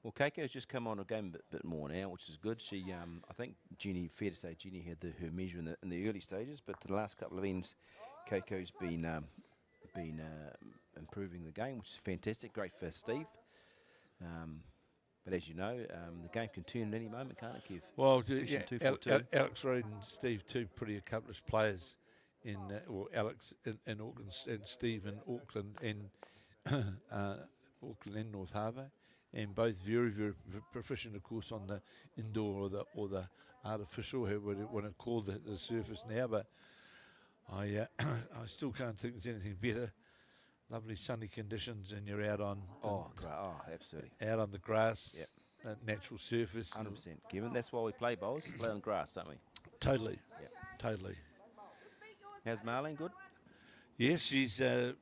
Well, Keiko's just come on a game a bit more now, which is good. She, I think, fair to say, Jenny had her measure in the early stages, but the last couple of ends, Keiko's been improving the game, which is fantastic. Great for Steve. But as you know, the game can turn at any moment, can't it, Kev? Well, Especially 2-4-2. Alex Reid and Steve, two pretty accomplished players in, Alex in Auckland and Steve in Auckland and Auckland and North Harbour, and both very, very proficient, of course, on the indoor or the artificial, whoever you want to call the surface now. But I still can't think there's anything better. Lovely sunny conditions, and you're out on absolutely out on the grass, Yep. Natural surface. 100%, Kevin. That's why we play bowls. We play on grass, don't we? Totally, Yep. totally. How's Marlene? Good. Yes, she's the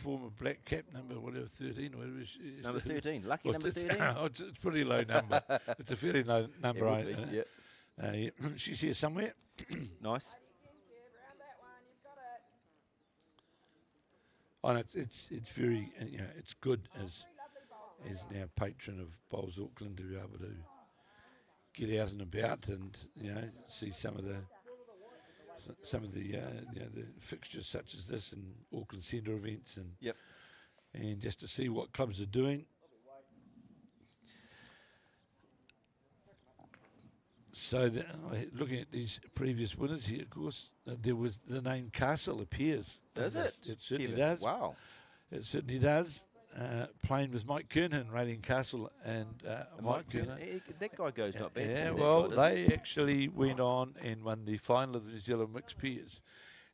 former black cap, number 13 or whatever. Number 13, lucky number 13. It's a pretty low number. It's a fairly low number. It would be, yeah. She's here somewhere. Nice. And it's very, it's good as now patron of Bowls Auckland to be able to get out and about and see some of the the fixtures such as this and Auckland Centre events and just to see what clubs are doing. So looking at these previous winners here, of course, there was the name Castle appears. Does it? It certainly Kevin, does. Wow. It certainly does. Playing with Mike Kernan, rating Castle and Mike Kernan. That guy goes not bad. Yeah, too, well, that guy, they actually went on and won the final of the New Zealand Mixed Peers.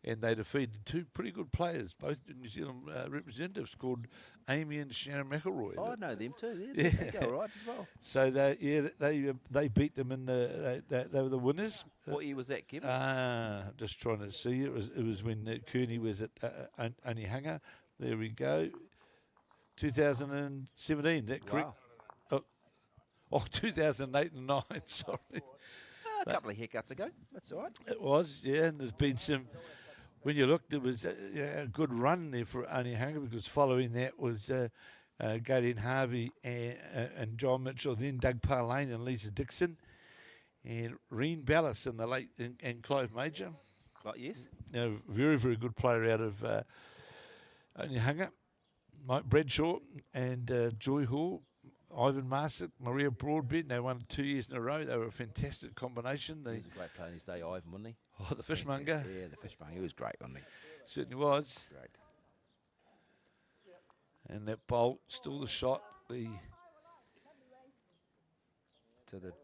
And they defeated two pretty good players, both New Zealand representatives called Amy and Sharon McElroy. Oh, I know them too. They go all right as well. So they beat them in they were the winners. What year was that, Kevin? Just trying to see. It was when Kearney was at Onehunga. There we go. 2017. That correct? Wow. Oh, 2008 and 9. Sorry. A couple of haircuts ago. That's all right. It was, yeah. And there's been some. When you looked, there was a good run there for Onehunga because following that was Gadian Harvey and John Mitchell, then Doug Parlane and Lisa Dixon, and Reen Ballas in the late and Clive Major. Yes. Very, very good player out of Onehunga. Mike Bradshaw and Joy Hall, Ivan Marsick, Maria Broadbent. They won 2 years in a row. They were a fantastic combination. He was a great player in his day, Ivan, wasn't he? Oh, the fishmonger. Yeah, the fishmonger. He was great, wasn't he? Certainly was. Great. And that bolt, still the shot. So the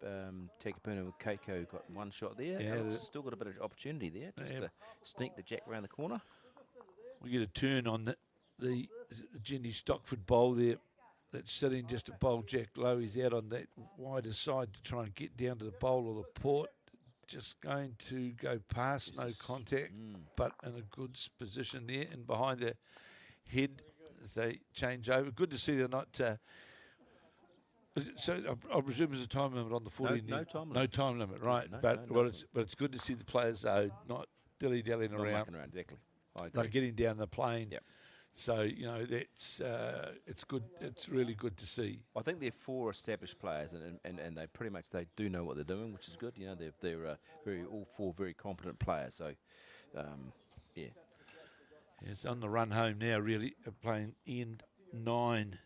Takapuna with Keiko got one shot there. Yeah, still got a bit of opportunity there. Just to sneak the jack around the corner. We get a turn on the Jenny Stockford bowl there. That's sitting just to bowl Jack low. He's out on that wider side to try and get down to the bowl or the port. Just going to go past, no contact, but in a good position there and behind the head as they change over. Good to see they're not. So I presume there's a time limit on the 40. No time limit. No time limit, right? But it's good to see the players though not dilly-dallying around. Exactly. They're getting down the plane. Yep. So that's it's good. It's really good to see. I think they're 4 established players, and they pretty much they do know what they're doing, which is good. They're all 4 very competent players. So, yeah. It's on the run home now. Really playing end 9.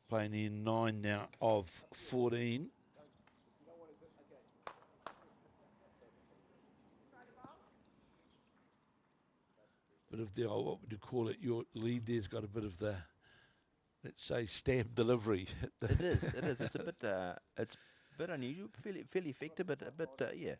Playing in 9 now of 14. But if what would you call it? Your lead there's got a bit of the, let's say, stamp delivery. It is. It's a bit unusual, fairly effective, but a bit yeah.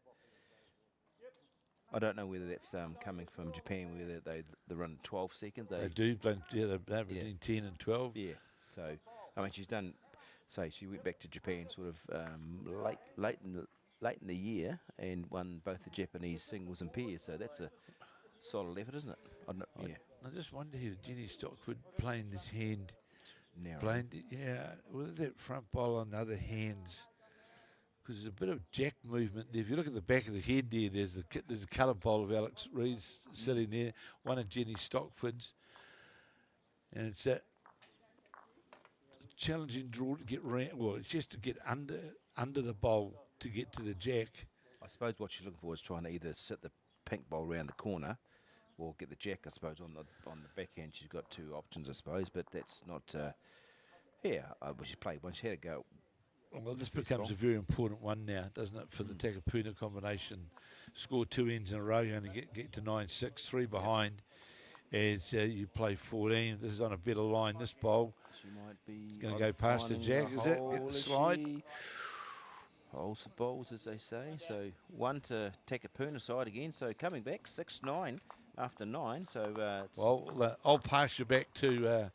I don't know whether that's coming from Japan, whether they run 12 seconds. They do, they're between 10 and 12. Yeah. So, I mean, she's done. Say she went back to Japan sort of late in the year and won both the Japanese singles and pairs. So that's a solid effort, isn't it? I just wonder here, Jenny Stockford playing this hand. Narrow. Playing, with that front bowl on the other hands. because there's a bit of jack movement there. If you look at the back of the head there, there's a colour bowl of Alex Reed's sitting there, one of Jenny Stockford's, and it's a challenging draw to get round. Well, it's just to get under the bowl to get to the jack. I suppose what she's looking for is trying to either sit the pink bowl round the corner or get the jack, I suppose, on the backhand. She's got two options, I suppose, but that's not... she's played one. She had to go... Well, this becomes a very important one now, doesn't it, for the Takapuna combination. Score 2 ends in a row, you only get to 9-6, 3 behind as you play 14. This is on a better line, this bowl. She might be going to go past the jack, is it? Get the slide. Holes for bowls, as they say. So 1 to Takapuna side again. So coming back, 6-9 after 9. So I'll pass you back to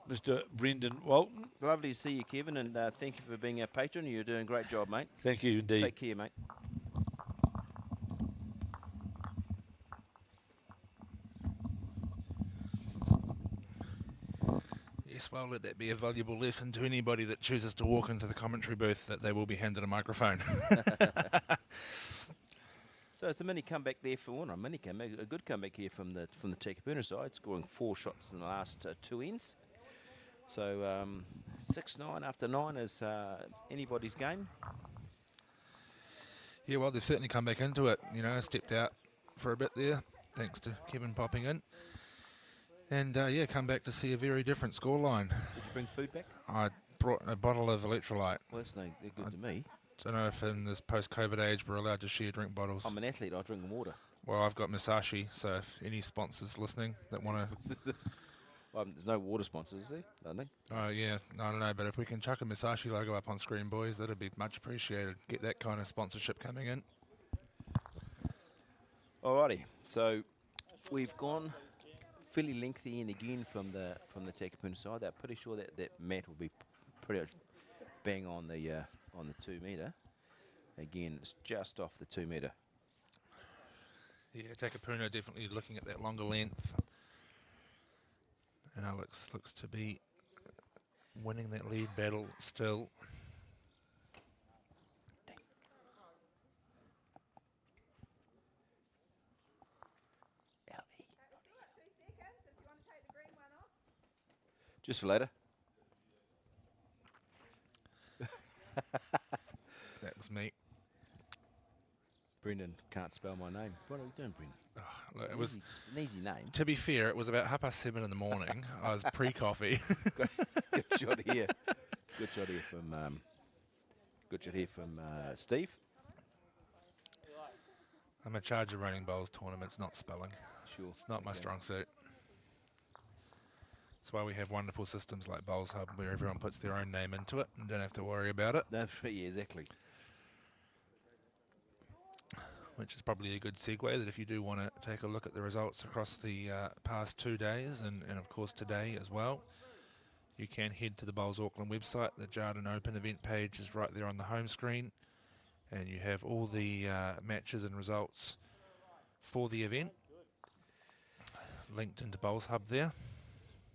Mr. Brendan Walton. lovely to see you, Kevin, and thank you for being our patron. You're doing a great job, mate. Thank you indeed. Take care, mate. Yes, well, let that be a valuable lesson to anybody that chooses to walk into the commentary booth, that they will be handed a microphone. So it's a mini comeback there a good comeback here from the Takapuna side, scoring 4 shots in the last 2 ends. So 6-9 after 9 is anybody's game. Yeah, well, they've certainly come back into it. You know, stepped out for a bit there, thanks to Kevin popping in. And, come back to see a very different scoreline. Did you bring food back? I brought a bottle of electrolyte. Well, they're good to me. I don't know if in this post-COVID age we're allowed to share drink bottles. I'm an athlete. I drink water. Well, I've got Musashi, so if any sponsors listening that want to... Well, there's no water sponsors, is there? I don't think. Oh, yeah, I don't know, but if we can chuck a Musashi logo up on screen, boys, that'd be much appreciated. Get that kind of sponsorship coming in. Alrighty, so we've gone fairly lengthy in again from the Takapuna side. They're pretty sure that mat will be pretty much bang on the 2 metre. Again, it's just off the 2 metre. Yeah, Takapuna definitely looking at that longer length. And Alex looks to be winning that lead battle still. Just for later. That was me. Brendan can't spell my name. What are we doing, Brendan? Oh, look, It's an easy name. To be fair, it was about 7:30 in the morning. I was pre-coffee. Good shot here. Good shot here from Steve. I'm in charge of running bowls tournaments, not spelling. Sure. It's not my strong suit. That's why we have wonderful systems like Bowls Hub, where everyone puts their own name into it and don't have to worry about it. Yeah, exactly. Which is probably a good segue, that if you do want to take a look at the results across the past 2 days and of course today as well, you can head to the Bowls Auckland website. The Jarden Open event page is right there on the home screen, and you have all the matches and results for the event linked into Bowls Hub there.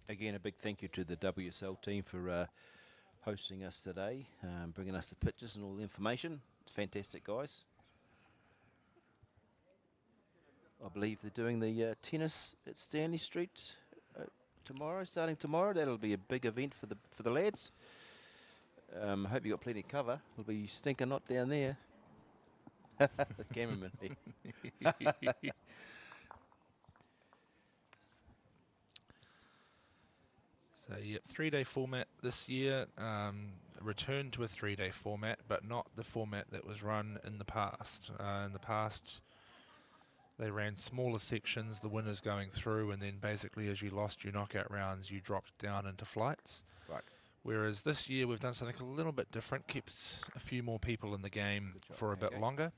Again, a big thank you to the WSL team for hosting us today, bringing us the pictures and all the information. It's fantastic, guys. I believe they're doing the tennis at Stanley Street starting tomorrow. That'll be a big event for the lads. I hope you got plenty of cover. It'll be stinking hot down there. The cameraman. So, yep, 3-day format this year. Return to a 3-day format, but not the format that was run in the past. In the past, they ran smaller sections, the winners going through, and then basically as you lost your knockout rounds, you dropped down into flights. Right. Whereas this year we've done something a little bit different, keeps a few more people in the game for a bit longer.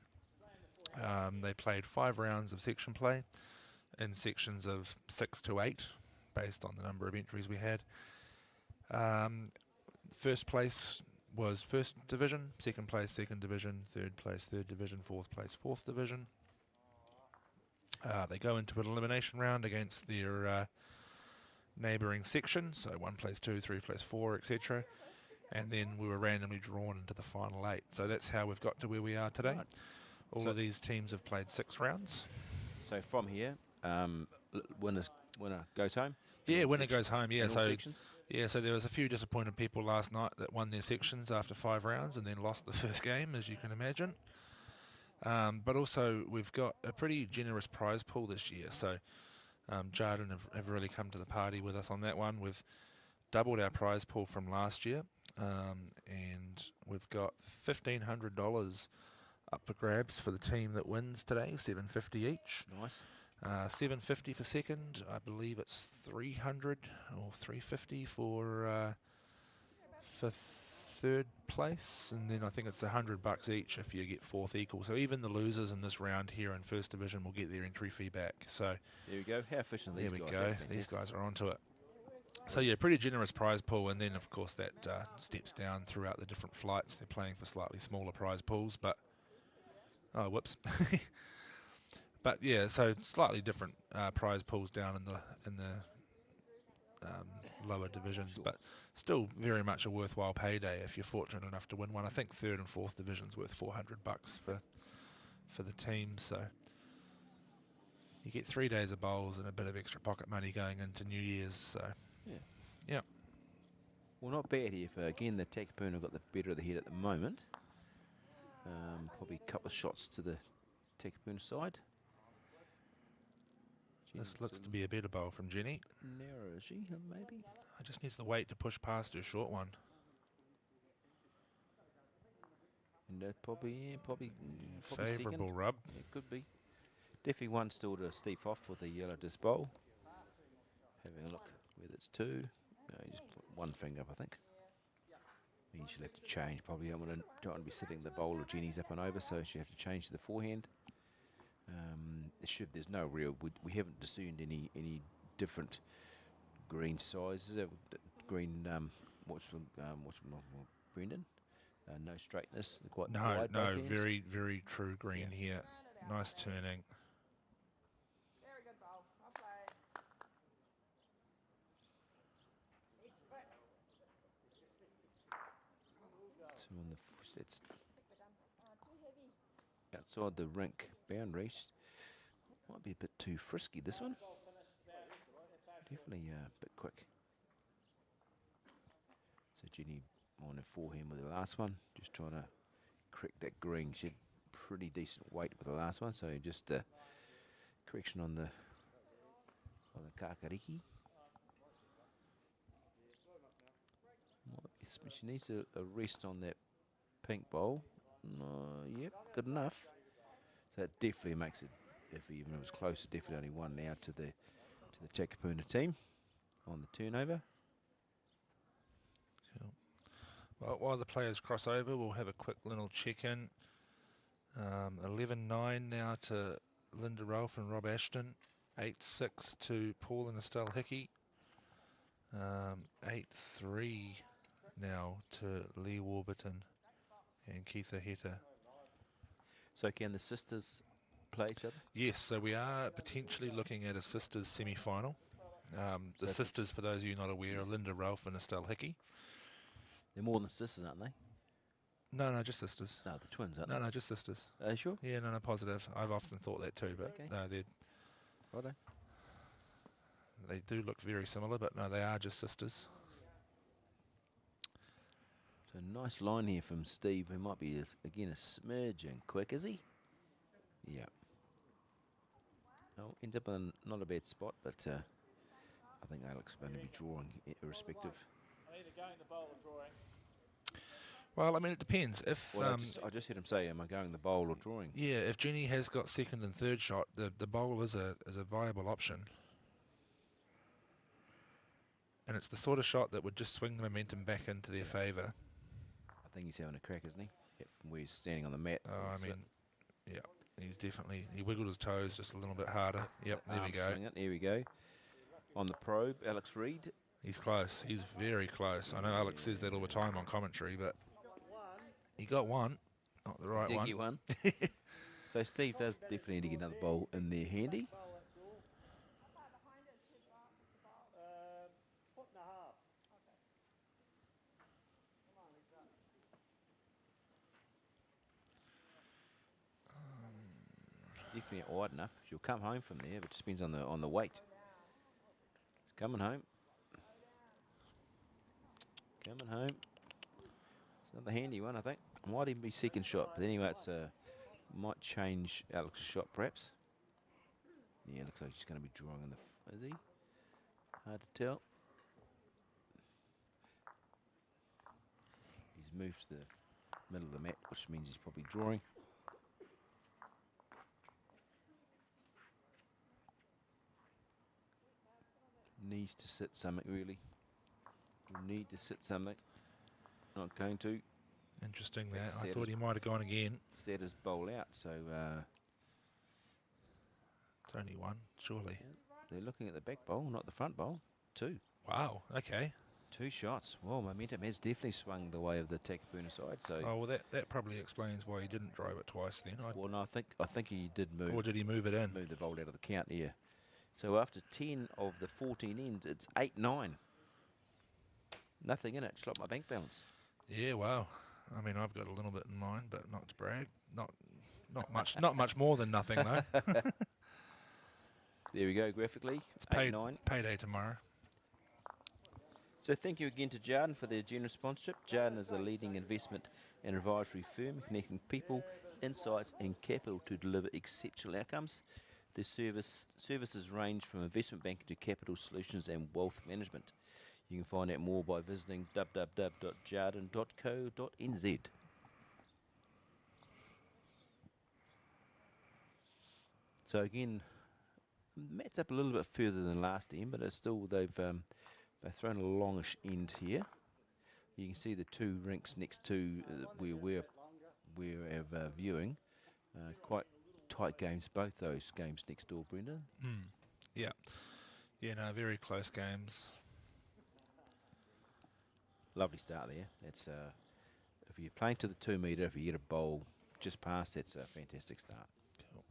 They played 5 rounds of section play in sections of 6 to 8, based on the number of entries we had. First place was first division, second place second division, third place third division, fourth place fourth division. They go into an elimination round against their neighbouring section, so 1 plays 2, 3 plays 4, etc. and then we were randomly drawn into the final 8. So that's how we've got to where we are today. Right. All So of these teams have played 6 rounds. So from here, winner goes home? Yeah, In winner section- goes home. Yeah, in all so sections? so there was a few disappointed people last night that won their sections after 5 rounds and then lost the first game, as you can imagine. But also we've got a pretty generous prize pool this year. So Jarden have really come to the party with us on that one. We've doubled our prize pool from last year, and we've got $1,500 up for grabs for the team that wins today, $750 each. Nice. $750 for second. I believe it's $300 or $350 for third place, and then I think it's $100 each if you get fourth equal. So even the losers in this round here in first division will get their entry fee back. So There we go. How efficient are these there we guys? go. That's These fantastic. guys are onto it. So yeah, pretty generous prize pool, and then of course that steps down throughout the different flights. They're playing for slightly smaller prize pools, but oh whoops. But yeah, so slightly different prize pools down in the lower divisions, Sure. but still very much a worthwhile payday if you're fortunate enough to win one. I think third and fourth division's worth $400 for the team, so you get 3 days of bowls and a bit of extra pocket money going into New Year's. So Yeah. yeah, Well, not bad here for, again, the Takapuna got the better of the head at the moment. Probably a couple of shots to the Takapuna side. this looks to be a better bowl from Jenny. Narrow, is she? Maybe? I just needs the weight to push past her short one. And probably Favourable second. rub. Yeah, could be. Definitely one still to Steve off with the yellow disc bowl. Having a look whether it's 2. No, you just put one finger up, I think. You should have to change. Probably don't want to be sitting the bowl of Jenny's up and over, so she have to change to the forehand. There's no real. We haven't discerned any different green sizes. Green. What's Brendan? No straightness. They're quite No, wide, no, both ends. very, very true green Yeah. here. Nice turning. Very good bowl. Well played. So on the it's outside the rink boundaries. Might be a bit too frisky, this one. Definitely a bit quick. So Jenny on her forehand with the last one, just trying to correct that green. She had pretty decent weight with the last one, so just correction on the kakariki. She needs a rest on that pink bowl. Yep, good enough. So it definitely makes it, if even it was closer, definitely only one now to the Takapuna team on the turnover. Cool. Well, while the players cross over, we'll have a quick little check-in. 11-9 now to Linda Rolfe and Rob Ashton. 8-6 to Paul and Estelle Hickey. 8-3 now to Lee Warburton and Keitha Heta. So can the sisters play each other? Yes, so we are potentially looking at a sisters semi-final. The So sisters, for those of you not aware, are Linda Rolfe and Estelle Hickey. They're more than sisters, aren't they? No, just sisters. No, the twins, aren't No, just sisters. they? Are you sure? Yeah, no, positive. I've often thought that too, but Okay. no, Righto. they do look very similar, but no, they are just sisters. So nice line here from Steve, who might be, again, a smidgen quick, is he? Yeah. Oh, ends up in not a bad spot, but I think Alex is going to be drawing irrespective. Either going the bowl or drawing. Well, I mean, it depends. If Well, I just heard him say, am I going the bowl or drawing? yeah, if Jenny has got second and third shot, the bowl is a viable option. And it's the sort of shot that would just swing the momentum back into their favour. I think he's having a crack, isn't he? Yep, from where he's standing on the mat. Oh, I So mean, yeah, he's definitely, he wiggled his toes just a little bit harder. Yep, there we arm go. swing it, there we go. On the probe, Alex Reid. He's close. He's very close. I know Alex says that all the time on commentary, but he got one. Not the right Diggy one. one. So Steve does definitely need to get another bowl in there handy. Foot and a half. definitely out wide enough. She'll come home from there, but it depends on the weight. It's coming home. Coming home. It's another handy one, I think. Might even be second shot, but anyway, it's might change Alex's shot perhaps. Yeah, looks like she's going to be drawing in the. Is he? Hard to tell. He's moved to the middle of the mat, which means he's probably drawing. Needs to sit something, really. Need to sit something. Not going to. Interesting that. I thought he might have gone again. Set his bowl out, so it's only one, surely. they're looking at the back bowl, not the front bowl. 2. Wow, okay. 2 shots. Well, momentum has definitely swung the way of the Takapuna side. So. Oh well, that probably explains why he didn't drive it twice then. Well, no, I think he did move. Or did he move it in? Move the bowl out of the count, yeah. So after 10 of the 14 ends, it's 8-9. Nothing in it, just like my bank balance. Yeah, wow. I mean, I've got a little bit in mind, but not to brag. Not much. Not much more than nothing though. There we go, graphically. It's 8-9. Payday tomorrow. So thank you again to Jarden for their generous sponsorship. Jarden is a leading investment and advisory firm connecting people, insights and capital to deliver exceptional outcomes. Their services range from investment banking to capital solutions and wealth management. You can find out more by visiting www.jarden.co.nz. So again, Matt's up a little bit further than last end, but it's still they've thrown a longish end here. You can see the 2 rinks next to where we're viewing. Quite tight games, both those games next door, Brendan. Yeah. Yeah, no, very close games. Lovely start there. That's if you're playing to the 2 metre, if you get a bowl just past, that's a fantastic start. Cool.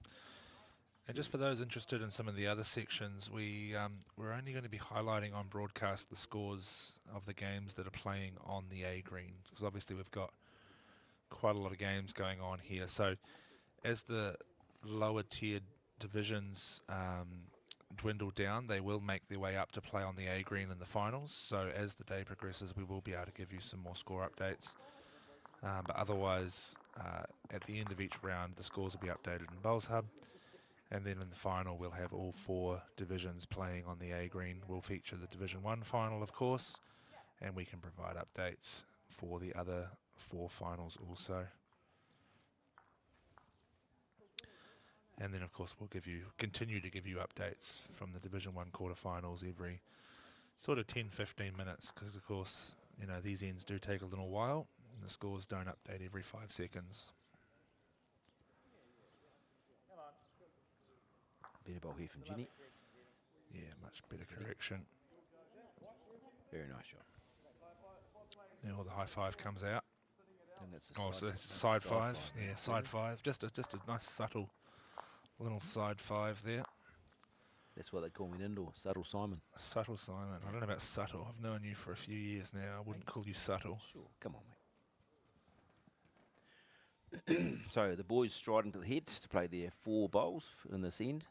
And just for those interested in some of the other sections, we're only going to be highlighting on broadcast the scores of the games that are playing on the A green, because obviously we've got quite a lot of games going on here. So as the lower tiered divisions dwindle down, they will make their way up to play on the A green in the finals. So as the day progresses, we will be able to give you some more score updates. But otherwise, at the end of each round, the scores will be updated in Bowls Hub. And then in the final, we'll have all 4 divisions playing on the A green. We'll feature the Division 1 final, of course, and we can provide updates for the other 4 finals also. And then, of course, we'll continue to give you updates from the Division 1 quarterfinals every sort of 10-15 minutes, because, of course, you know, these ends do take a little while, and the scores don't update every 5 seconds. Better bowl here from Ginny. Yeah, much better correction. Very nice shot. Yeah, well, the high 5 comes out. And that's a So it's side 5. Yeah, side 5. Just a nice subtle little side 5 there. That's what they call me in indoor, Subtle Simon. Subtle Simon. I don't know about subtle. I've known you for a few years now. I wouldn't call you subtle. Sure, come on, mate. So the boys striding to the head to play their 4 bowls in this end.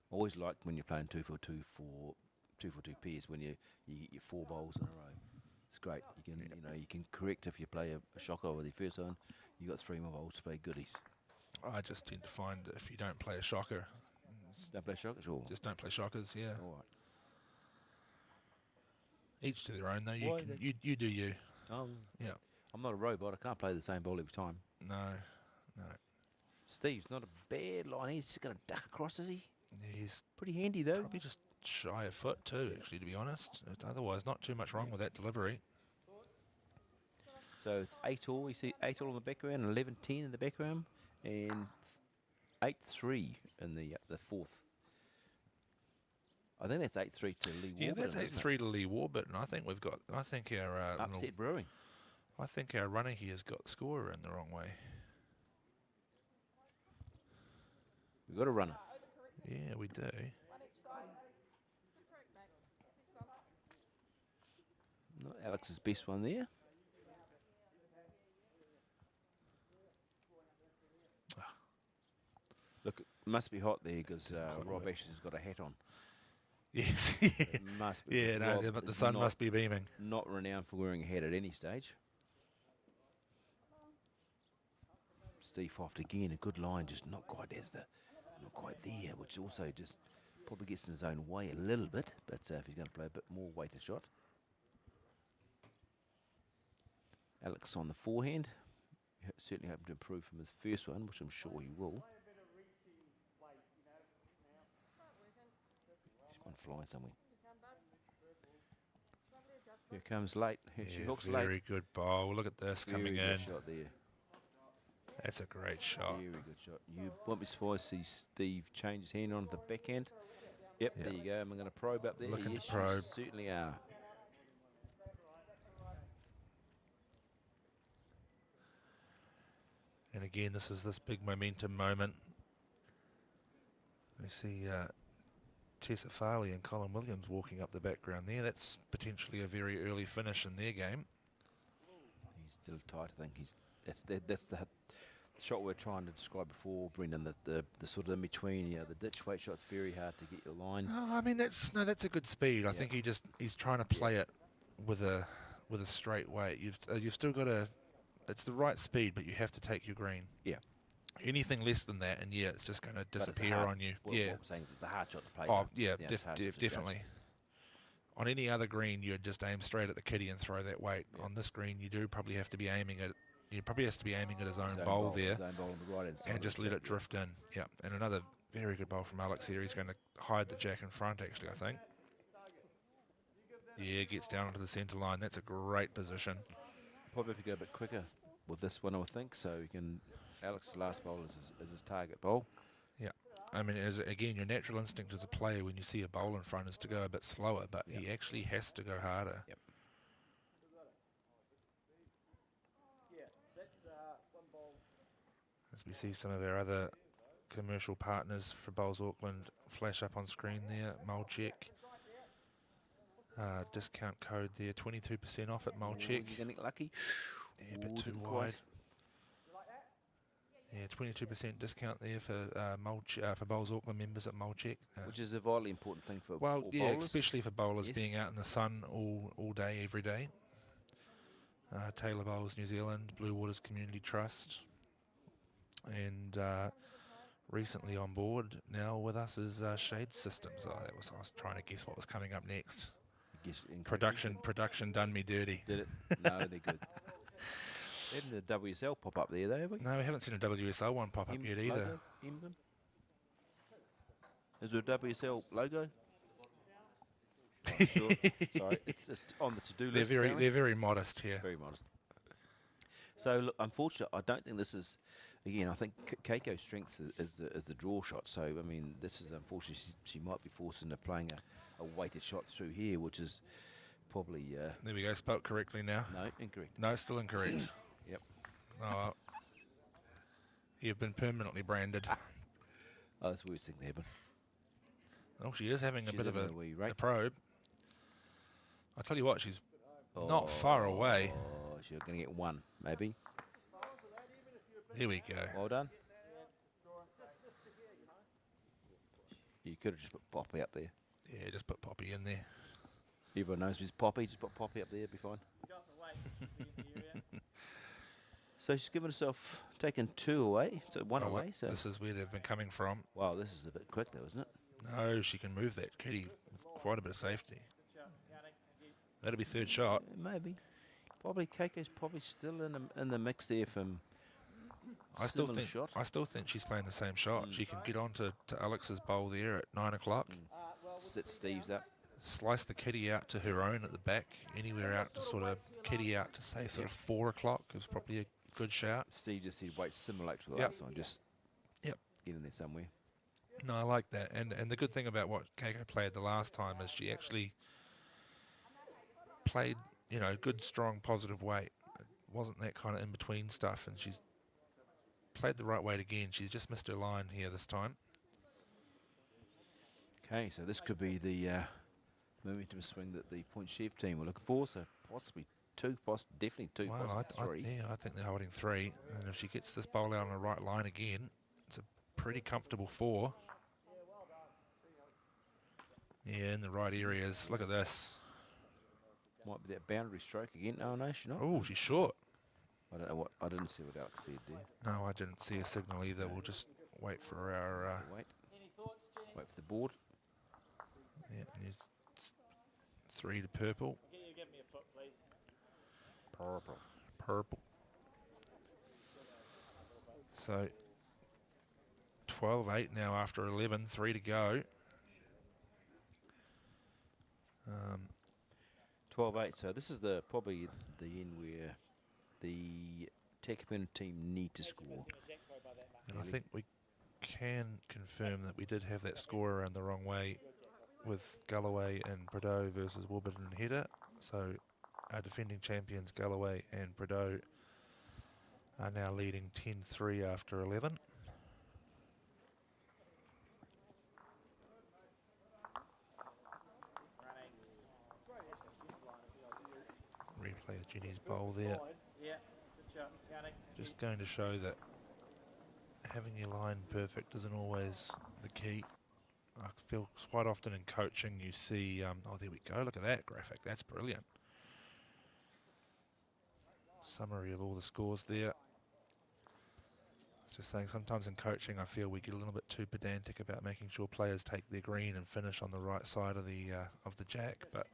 Always like when you're playing 2 for 2 pairs when you get your 4 bowls in a row. It's great. You can correct if you play a shocker with your first one. You got 3 more bowls to play goodies. I just tend to find that if you don't play a shocker, Don't play shockers, or just don't play shockers. Yeah. all right. Each to their own, though. You do you. Yeah. I'm not a robot. I can't play the same bowl every time. No. Steve's not a bad line. He's just going to duck across, is he? He's Pretty handy though. probably just shy a foot too, actually, to be honest. Otherwise, not too much wrong with that delivery. So it's 8-all. You see 8-all in the background, 11-10 in the background, and 8-3 in the 4th. I think that's 8-3 to Lee Warburton. Yeah, that's 8-3 to Lee Warburton. I think our Upset Brewing. I think our runner here has got the scorer in the wrong way. We've got a runner. Yeah, we do. One each side. Good correct, mate. Six on. Not Alex's best one there. Look, it must be hot there because Didn't quite Rob work. Ashley's got a hat on. Yes. It must be. Yeah, because no, Rob but the is sun must be beaming. not renowned for wearing a hat at any stage. Steve Hoeft again, a good line, just not quite there, which also just probably gets in his own way a little bit. But if he's going to play a bit more weighted shot, Alex on the forehand, certainly hoping to improve from his first one, which I'm sure he will. Just one fly somewhere. Here comes late. Here she hooks late. Very good bowl. Look at this coming Very in. good shot there. That's a great shot. Very good shot. You won't be surprised to see Steve change his hand onto the backhand. Yep, there you go. I'm going to probe up there. Looking to Yes, you probe. certainly are. And again, this is this big momentum moment. We see Tessa Farley and Colin Williams walking up the background there. That's potentially a very early finish in their game. He's still tight. I think that's the shot we were trying to describe before, Brendan. The sort of in between, the ditch weight shot's very hard to get your line. Oh, I mean that's a good speed. I think he's trying to play it with a straight weight. You've still got it's the right speed, but you have to take your green. Yeah. Anything less than that, and it's just going to But it's disappear hard- on you. What I'm saying is it's a hard shot to play. Oh, though. yeah, It's hard to definitely. On any other green, you'd just aim straight at the kiddie and throw that weight. Yeah. On this green, you do probably have to be aiming at. You probably has to be aiming at his own His own bowl there, his own bowl on the right-hand side and of just the let track, it drift in. Yeah, and another very good bowl from Alex here. He's going to hide the jack in front, actually, I think. Yeah, gets down onto the centre line. That's a great position. Probably have to go a bit quicker with this one, I would think. So you can. Alex's last bowl is his target bowl. Yeah, I mean, again, your natural instinct as a player when you see a bowl in front is to go a bit slower, but he actually has to go harder. Yep. As we see some of our other commercial partners for Bowls Auckland flash up on screen there, Mulcheck. Discount code there, 22% off at Mulcheck. You're going to get lucky. Yeah, a bit Ooh, too didn't wide. quite. Yeah, 22% discount there for for Bowls Auckland members at Mulcheck. Which is a vitally important thing for Well, all yeah, bowlers. especially for bowlers Yes. being out in the sun all day, every day. Taylor Bowls New Zealand, Blue Waters Community Trust. And recently on board now with us is Shade Systems. I was trying to guess what was coming up next. I guess incorrectly. Production done me dirty. Did it? No, they're good. Didn't the WSL pop up there, though, have we? No, we haven't seen a WSL one pop up yet either. Logo? Emblem? Is there a WSL logo? Not sure. Sorry, it's just on the to-do list. apparently. They're very modest here. Very modest. So, look, unfortunately, I don't think this is. Again, I think Keiko's strength is the draw shot. So, I mean, this is unfortunately she might be forced into playing a weighted shot through here, which is probably There we go, spelt correctly now. no, incorrect. No, still incorrect. Yep. Oh, well. You've been permanently branded. Oh, that's the worst thing to happen. Oh, she is having a She's bit of having a wee a rake. probe. I tell you what, she's not far away. Oh, she's going to get one, maybe. Here we go. Well done. You could have just put Poppy up there. Yeah, just put Poppy in there. Everyone knows it's Poppy. Just put Poppy up there, it'll be fine. So she's given herself, taken two away, so one Oh, away. So this is where they've been coming from. wow, this is a bit quick though, isn't it? No, she can move that kitty with quite a bit of safety. That'll be third shot. Maybe. Probably Keiko's probably still in the mix there from. I still similar think shot. I still think she's playing the same shot. She can get on to Alex's bowl there at 9 o'clock. Sit Steve's up. Slice the kitty out to her own at the back, anywhere out to sort of kitty out to say sort of 4 o'clock is probably a good shout. Steve just said wait similar to the Yep. last one, just Yep. get in there somewhere. No, I like that. And the good thing about what Keiko played the last time is she actually played, good, strong, positive weight. It wasn't that kind of in-between stuff, and she's played the right weight again. She's just missed her line here this time. Okay, so this could be the momentum swing that the Point Chev team were looking for. So possibly two, definitely two, Well, possibly three. I think they're holding 3. And if she gets this bowl out on the right line again, it's a pretty comfortable 4. Yeah, in the right areas. Look at this. Might be that boundary stroke again. Oh, no, she's not. Oh, she's short. I don't know what. I didn't see what Alex said there. No, I didn't see a signal either. We'll just wait for our... Wait. Wait for the board. yeah, and there's 3 to purple. Purple. Purple. So 12-8 now after 11, 3 to go. 12-8. So this is probably the end where the Takapuna team need to score. And I think we can confirm that we did have that score around the wrong way with Galloway and Prideaux versus Warburton and Header. So our defending champions Galloway and Prideaux are now leading 10-3 after 11. Replay of Jenny's bowl there. Just going to show that having your line perfect isn't always the key. I feel quite often in coaching you see, oh there we go, look at that graphic, that's brilliant. Summary of all the scores there. I was just saying sometimes in coaching I feel we get a little bit too pedantic about making sure players take their green and finish on the right side of the jack, but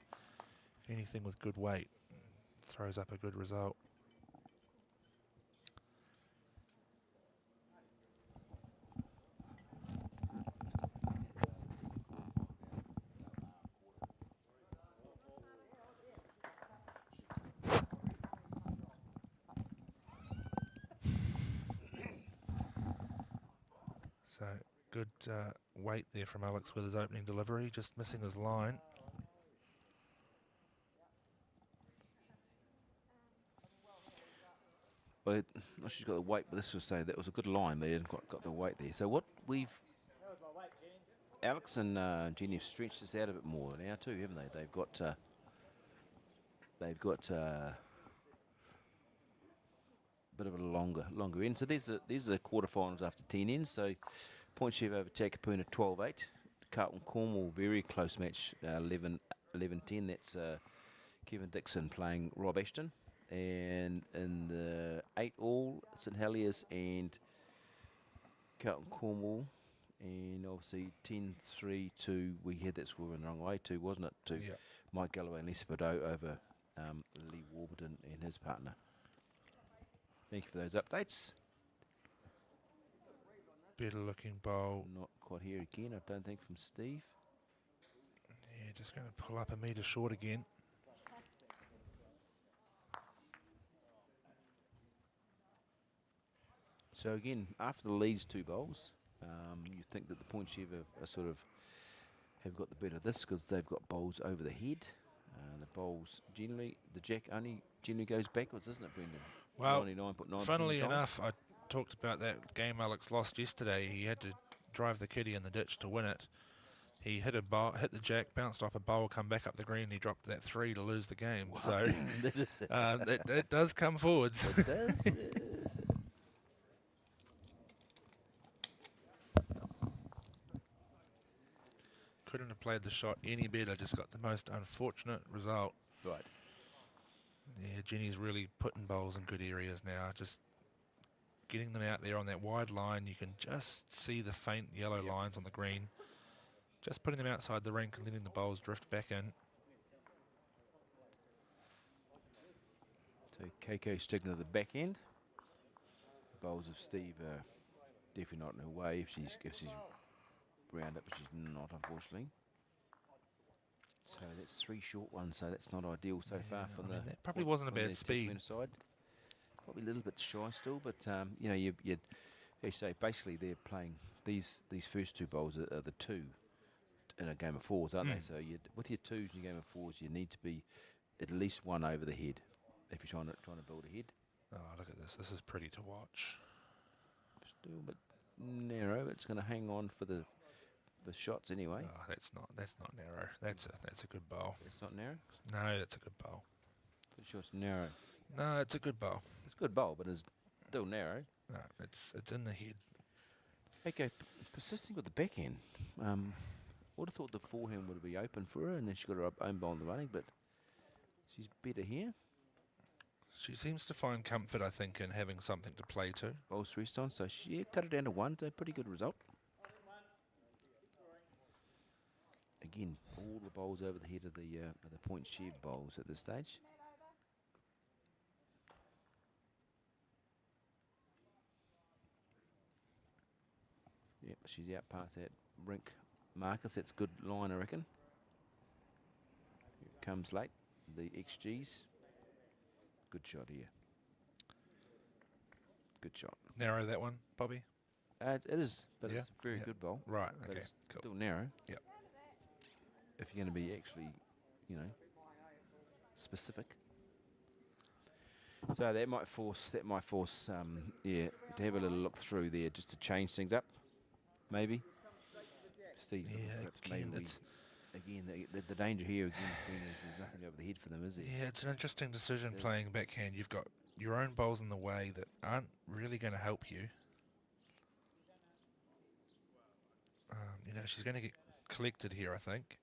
anything with good weight throws up a good result. So good weight there from Alex with his opening delivery, just missing his line. Well, she's got the weight, but this was saying that was a good line, but he hadn't got the weight there. So what Alex and Jenny have stretched this out a bit more now too, haven't they? They've got a bit of a longer end. So these are the quarterfinals after 10 ends. So point Chev over Takapuna 12-8. Carlton Cornwall, very close match, 11-10. That's Kevin Dixon playing Rob Ashton. And in the 8-all, St Heliers and Carlton Cornwall. And obviously 10-3 we had that score in the wrong way too, wasn't it? To Mike Galloway and Lisa Prideaux over Lee Warburton and his partner. Thank you for those updates. Better looking bowl. Not quite here again, I don't think, from Steve. Yeah, just going to pull up a metre short again. So again, after the Leeds 2 bowls, you think that the point Chev have got the better of this because they've got bowls over the head. The bowls generally, the jack only generally goes backwards, isn't it, Brendan? Well, 99.9% funnily of the time. enough, I talked about that game Alex lost yesterday. He had to drive the kiddie in the ditch to win it. He hit the jack, bounced off a bowl, come back up the green. He dropped that 3 to lose the game. Wow. So that does come forwards. It does. Couldn't have played the shot any better. Just got the most unfortunate result. Right. Yeah, Jenny's really putting bowls in good areas now. Just getting them out there on that wide line. You can just see the faint yellow lines on the green. Just putting them outside the rink and letting the bowls drift back in. So Keiko sticking to the back end. The bowls of Steve are definitely not in her way if she's round up, but she's not, unfortunately. So that's 3 short ones, so that's not ideal so far from that probably wasn't a from bad the speed. Takapuna side. Probably a little bit shy still, but you know, you say basically they're playing these first 2 bowls are the 2 in a game of 4s, aren't they? So with your 2s in your game of 4s, you need to be at least 1 over the head if you're trying to build a head. Oh, look at this! This is pretty to watch. Still a bit narrow. It's going to hang on for the shots anyway. Oh, that's not narrow. That's a good bowl. It's not narrow. No, that's a good bowl. Pretty sure it's narrow. No, it's a good bowl. It's a good bowl, but it's still narrow. No, it's in the head. Keiko persisting with the backhand. Would have thought the forehand would be open for her, and then she got her own ball in the running, but she's better here. She seems to find comfort, I think, in having something to play to. Bowls 3 on, so she cut it down to 1, so pretty good result. Again, all the bowls over the head of the point sheave bowls at this stage. Yep, she's out past that rink Marcus. That's good line, I reckon. Here it comes late. The XGs. Good shot here. Good shot. Narrow that one, Bobby? It is, but Yeah? it's a very Yeah. good bowl. Right, But okay, it's cool. still narrow. Yep. If you're going to be actually, specific. So that might force, yeah, to have a little look through there, just to change things up, maybe. Steve, Yeah, perhaps again, maybe it's the danger here again is there's nothing over the head for them, is there? yeah, it's an interesting decision There's- playing backhand. You've got your own bowls in the way that aren't really going to help you. She's going to get collected here, I think.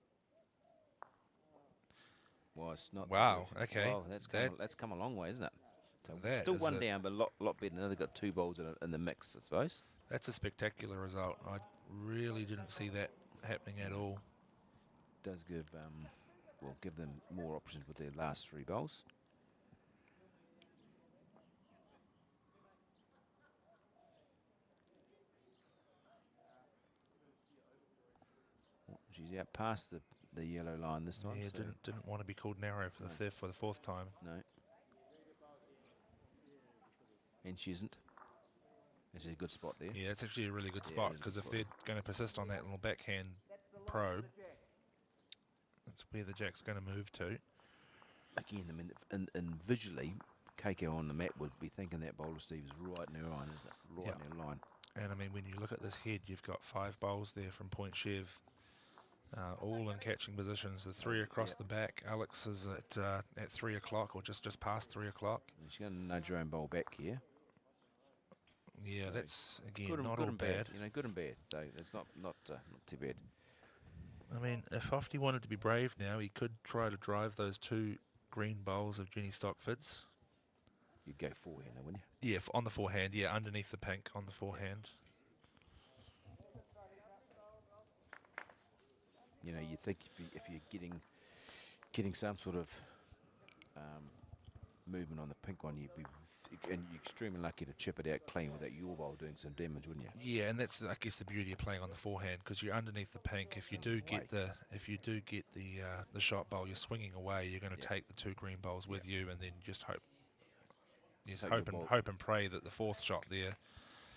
Well, it's not. Wow, that okay. Well, that's come a long way, isn't it? So That still is one a- down, but a lot better. Now they've got 2 bowls in the mix, I suppose. That's a spectacular result. I really didn't see that happening at all. Does give give them more options with their last 3 bowls. She's out past the yellow line this time. Yeah, so didn't want to be called narrow for the fourth time. no. And she isn't. This is a good spot there. Yeah, it's actually a really good Yeah, spot it is a because good if spot. they're going to persist on that little backhand probe, that's where the jack's going to move to. Again, I mean, and visually, Keiko on the mat would be thinking that bowler Steve is right in her line, isn't it? Right Yep. in her line. And I mean, when you look at this head, you've got 5 bowls there from point Chev, all in catching positions. The 3 across Yep. the back. Alex is at 3 o'clock or just past 3 o'clock. And she's going to nudge her own bowl back here. Yeah, So that's again good and, not good all and bad. good and bad. So it's not too bad. I mean, if Hoeft wanted to be brave now, he could try to drive those 2 green bowls of Jenny Stockford's. You'd go forehand, though, wouldn't you? Yeah, on the forehand. Yeah, underneath the pink on the forehand. You think if you're getting some sort of movement on the pink one, and you're extremely lucky to chip it out clean without your bowl doing some damage, wouldn't you? Yeah, and that's I guess the beauty of playing on the forehand because you're underneath the pink. If you do get the shot bowl, you're swinging away. You're going to take the 2 green bowls with you, and then just hope. So your Hope and pray that the 4th shot there.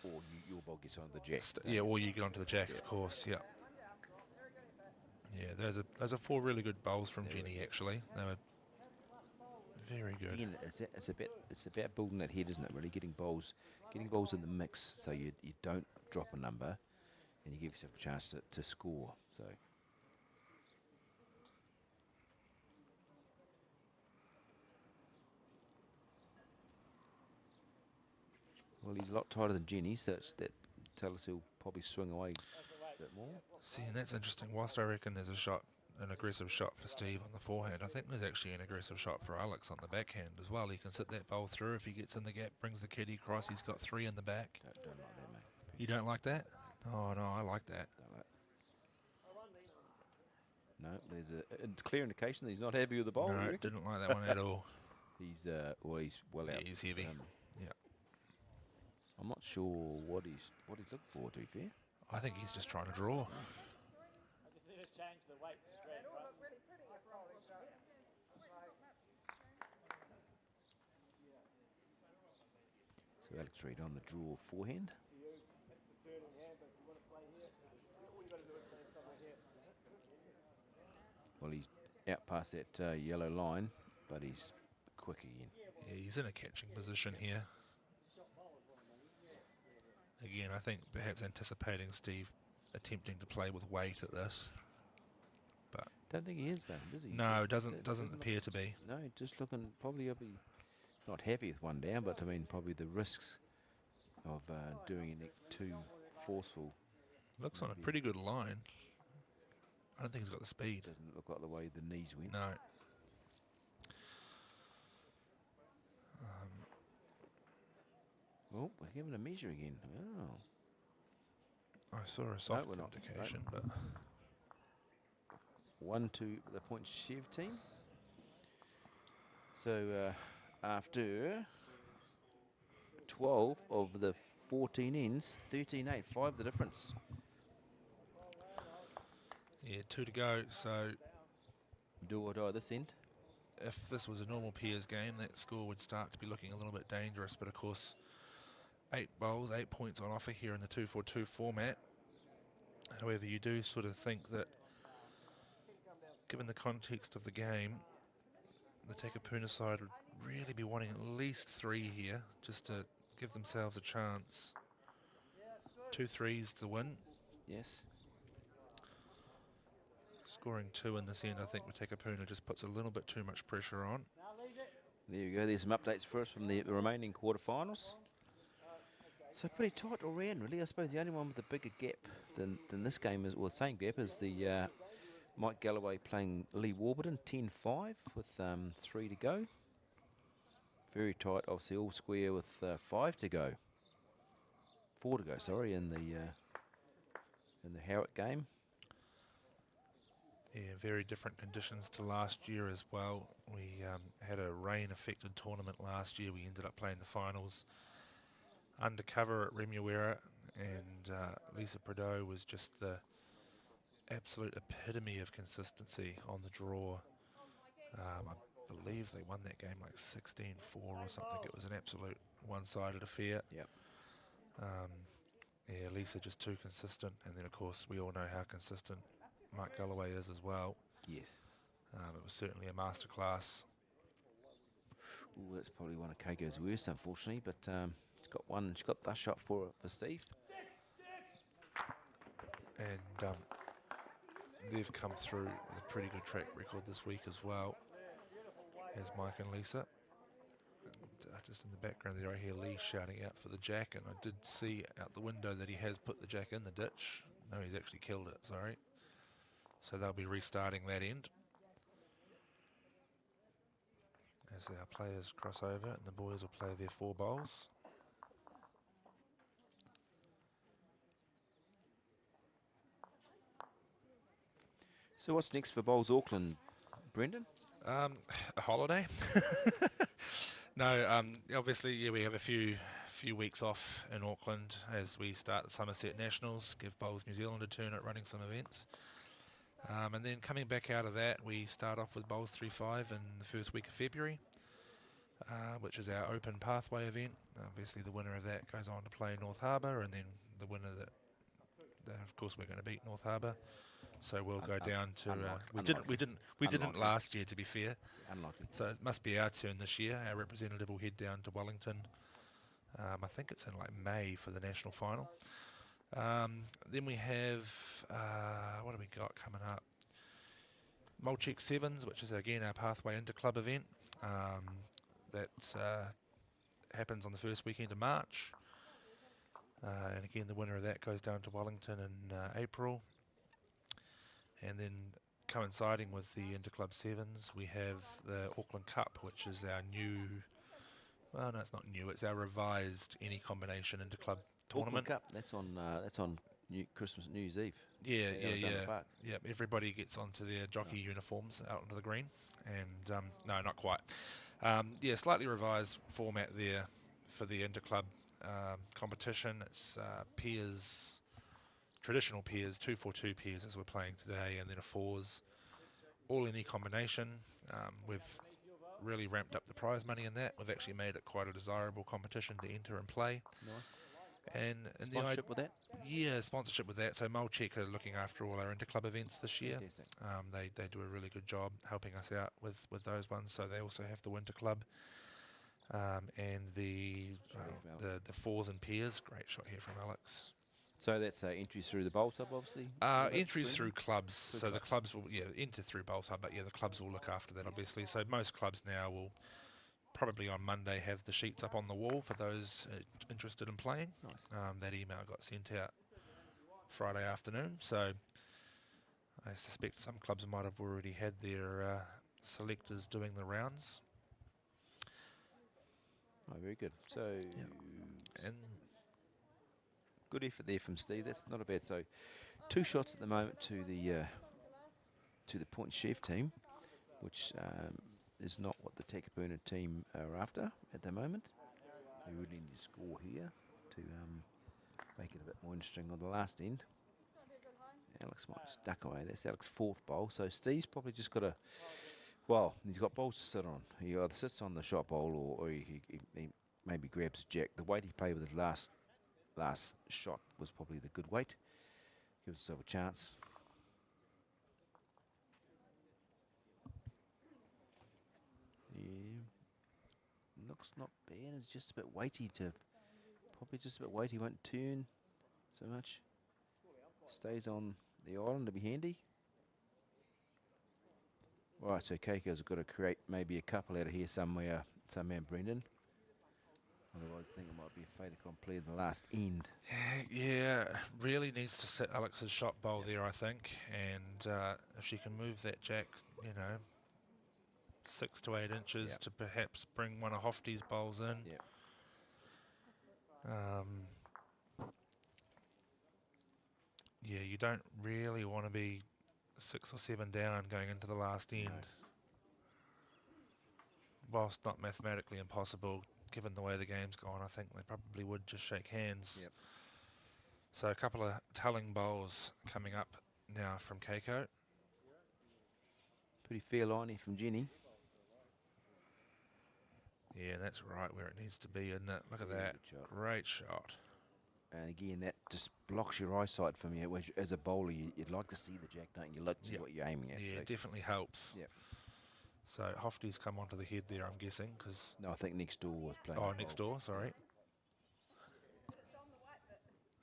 Or your ball gets onto the jack. Yeah, or you get onto the jack, of course. Yeah. Yeah, those are 4 really good bowls from Jenny. Actually, they were very good. Again, it's about building that head, isn't it? Really getting bowls in the mix, so you don't drop a number, and you give yourself a chance to score. So. Well, he's a lot tighter than Jenny, so that tells us he'll probably swing away a bit more. See, and that's interesting. Whilst I reckon there's an aggressive shot for Steve on the forehand, I think there's actually an aggressive shot for Alex on the backhand as well. He can sit that bowl through if he gets in the gap, brings the kitty across. He's got 3 in the back. Don't like that, mate. You don't like that? Oh, no, I like that. Don't like. No, there's a clear indication that he's not happy with the bowl. No, you reckon? didn't like that one at all. He's well Yeah, out. he's heavy. Yeah. I'm not sure what he's looking for, to be fair. I think he's just trying to draw. So Alex Reid on the draw forehand. Well, he's out past that yellow line, but he's quick again. Yeah, he's in a catching position here. Again, I think perhaps anticipating Steve attempting to play with weight at this. But Don't think he is, though, does he? no, it doesn't appear to be. No, just looking, probably he'll be not happy with one down, but I mean, probably the risks of doing 2 forceful. Looks on a Maybe. pretty good line. I don't think he's got the speed. Doesn't look like the way the knees went. No. Oh, we're giving a measure again. Oh. I saw a soft we're not. indication, but 1 to the point Chev team. So after 12 of the 14 ends, 13-8, 5 the difference. yeah, 2 to go. So Do or die this end. if this was a normal peers game, that score would start to be looking a little bit dangerous. But of course, 8 bowls, 8 points on offer here in the 2-4-2 format. However, you do sort of think that, given the context of the game, the Takapuna side would really be wanting at least 3 here, just to give themselves a chance. 2 threes to win. Yes. Scoring 2 in this end, I think, with Takapuna just puts a little bit too much pressure on. There you go. There's some updates for us from the remaining quarterfinals. So pretty tight all round, really. I suppose the only one with a bigger gap than this game is, well, same gap is the Mike Galloway playing Lee Warburton, 10-5 with 3 to go. Very tight, obviously all square with 5 to go. 4 to go, sorry, in the Howick game. Yeah, very different conditions to last year as well. We had a rain-affected tournament last year. We ended up playing the finals undercover at Remuera, and Lisa Prideaux was just the absolute epitome of consistency on the draw. I believe they won that game like 16-4 or something. It was an absolute one-sided affair. Yep. Yeah, Lisa just too consistent, and then of course we all know how consistent Mark Galloway is as well. Yes. It was certainly a masterclass. Ooh, that's probably one of Keiko's worst, unfortunately, but she's got the shot for Steve. And they've come through with a pretty good track record this week as well, as Mike and Lisa. And just in the background there I hear Lee shouting out for the jack, and I did see out the window that he has put the jack in the ditch. No, he's actually killed it, sorry. So they'll be restarting that end as our players cross over, and the boys will play their 4 bowls. So what's next for Bowls Auckland, Brendan? A holiday? No, obviously, yeah, we have a few weeks off in Auckland as we start the Somerset Nationals, give Bowls New Zealand a turn at running some events. And then coming back out of that, we start off with Bowls 3-5 in the first week of February, which is our open pathway event. Obviously, the winner of that goes on to play North Harbour, and then the winner that of course, we're going to beat North Harbour. So we'll go down to. We didn't last year, to be fair. Unlikely. So it must be our turn this year. Our representative will head down to Wellington. I think it's in like May for the national final. Then we have what do we got coming up? Mulchek Sevens, which is again our pathway into club event. That happens on the first weekend of March. And again, the winner of that goes down to Wellington in April. And then coinciding with the Interclub Sevens, we have the Auckland Cup, which is our new, well, no, it's not new, it's our revised any combination Interclub tournament. Auckland Cup, that's on Christmas, New Year's Eve. Yeah. Yep, everybody gets onto their jockey uniforms out onto the green. And no, not quite. Yeah, slightly revised format there for the Interclub competition. It's peers. Traditional peers, 2-4-2 peers as we're playing today, and then a 4s, all any combination. We've really ramped up the prize money in that. We've actually made it quite a desirable competition to enter and play. Nice. And sponsorship with that? Yeah, sponsorship with that. So Mulchek are looking after all our interclub events this year. They do a really good job helping us out with those ones. So they also have the Winter Club and the 4s and peers. Great shot here from Alex. So that's entries through the bowl sub, obviously? Entries through clubs. So the clubs will, enter through bowl sub, but the clubs will look after that, obviously. So most clubs now will probably on Monday have the sheets up on the wall for those interested in playing. Nice. That email got sent out Friday afternoon, so I suspect some clubs might have already had their selectors doing the rounds. Oh, very good. So, And good effort there from Steve. That's not a bad. So, 2 shots at the moment to the Point Chef team, which is not what the Takapuna team are after at the moment. We really need to score here to make it a bit more interesting on the last end. Alex might just duck away. That's Alex's 4th bowl. So Steve's probably just got to, well, he's got bowls to sit on. He either sits on the shot bowl or he maybe grabs a jack. The weight he played with his last shot was probably the good weight. Gives himself a chance. Yeah, looks not bad. It's just a bit weighty probably just a bit weighty. Won't turn so much. Stays on the island to be handy. Right, so Keiko's got to create maybe a couple out of here somewhere, Brendan. Otherwise, I think it might be a fait accompli in the last end. yeah, really needs to set Alex's shot bowl there, I think. And if she can move that jack, 6 to 8 inches to perhaps bring one of Hoefty's bowls in. Yeah, you don't really want to be 6 or 7 down going into the last end. Whilst not mathematically impossible, given the way the game's gone, I think they probably would just shake hands. So a couple of telling bowls coming up now from Keiko. Pretty fair line here from Jenny. Yeah, that's right where it needs to be, isn't it? Look at that. Great shot. And again, that just blocks your eyesight from you. As a bowler, you'd like to see the jack, don't you? You'd like to see what you're aiming at. Yeah, so it definitely helps. So Hoefty's come onto the head there, I'm guessing, because... No, I think next door was playing. Oh, next door, sorry.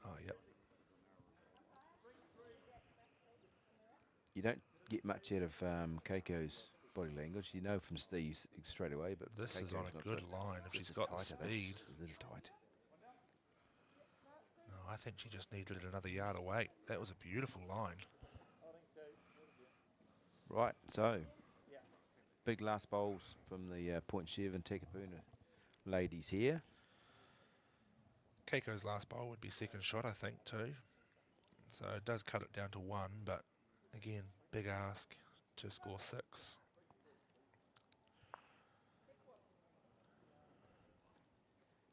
Oh, yep. You don't get much out of Keiko's body language. You know from Steve's straight away. But this is on a good line if she's got the speed. Just a little tight. No, I think she just needed another yard of weight. That was a beautiful line. Right, so big last bowls from the Point Chev and Takapuna ladies here. Keiko's last bowl would be second shot, I think, too. So it does cut it down to 1, but again, big ask to score 6.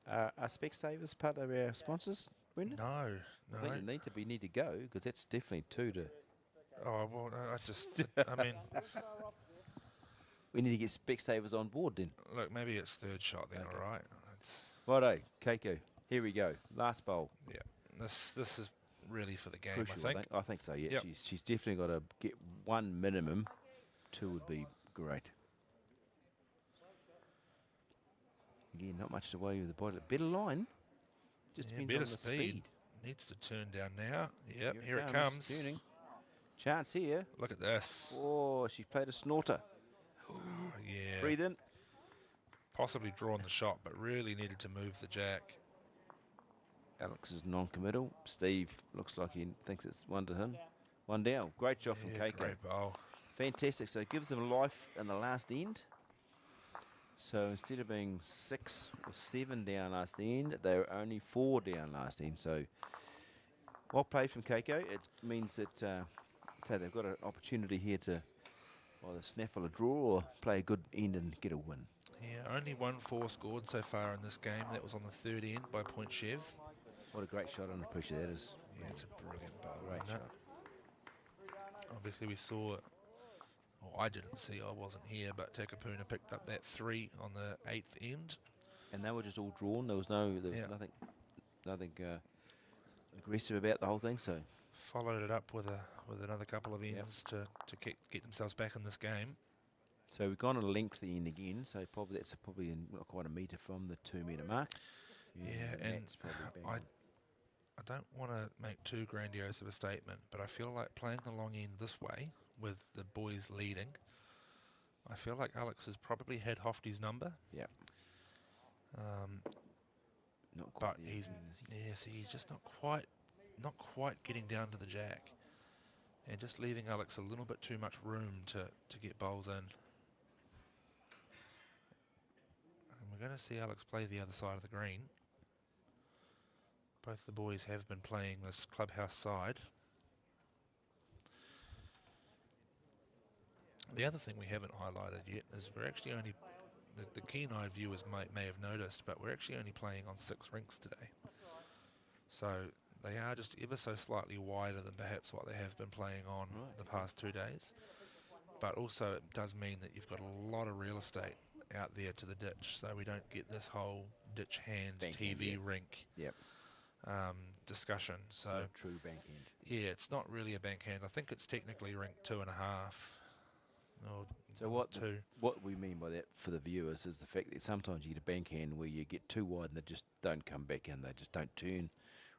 Are Specsavers part of our sponsors, Brendan? No. I think you need to go because that's definitely 2 to. Oh well, I just, I mean, we need to get Specsavers on board then. Look, maybe it's third shot then. Okay. All right. Righto, Keiko. Here we go. Last bowl. Yeah. This is really for the game. Crucial, I think. I think so. Yeah. Yep. She's definitely got to get 1 minimum. 2 would be great. Again, not much to weigh with the body. Better line. Just depends on the speed. Needs to turn down now. Yep, here it comes. comes. Turning. Chance here. Look at this. Oh, she played a snorter. Oh, yeah. Breathe in. Possibly drawn the shot, but really needed to move the jack. Alex is non-committal. Steve looks like he thinks it's 1 to him. 1 down. Great shot from Keiko. Great bowl. Fantastic. So it gives them life in the last end. So instead of being 6 or 7 down last end, they were only 4 down last end. So well played from Keiko. It means that so they've got an opportunity here to either snaffle a draw or play a good end and get a win. Yeah, only 1-4 scored so far in this game. That was on the third end by Point Chev. What a great shot under pressure that is. Yeah, it's a brilliant bowl. Great shot. Obviously we saw, well, I didn't see, I wasn't here, but Takapuna picked up that 3 on the 8th end. And they were just all drawn. There was nothing aggressive about the whole thing. So followed it up with another couple of ends to get themselves back in this game. So we've gone a lengthy end again. So that's probably not quite a metre from the 2 metre mark. Yeah, and I don't want to make too grandiose of a statement, but I feel like playing the long end this way with the boys leading, I feel like Alex has probably had Hoefty's number. Yeah. Not quite. But he's just not quite not quite getting down to the jack, and just leaving Alex a little bit too much room to get bowls in. And we're going to see Alex play the other side of the green. Both the boys have been playing this clubhouse side. The other thing we haven't highlighted yet is we're actually only, the keen-eyed viewers may have noticed, but we're actually only playing on 6 rinks today. So they are just ever so slightly wider than perhaps what they have been playing on the past 2 days. But also it does mean that you've got a lot of real estate out there to the ditch, so we don't get this whole ditch hand TV rink discussion. So Not a true bankhand. yeah, it's not really a bankhand. I think it's technically rink 2.5. So what we mean by that for the viewers is the fact that sometimes you get a bankhand where you get too wide and they just don't come back in, they just don't turn,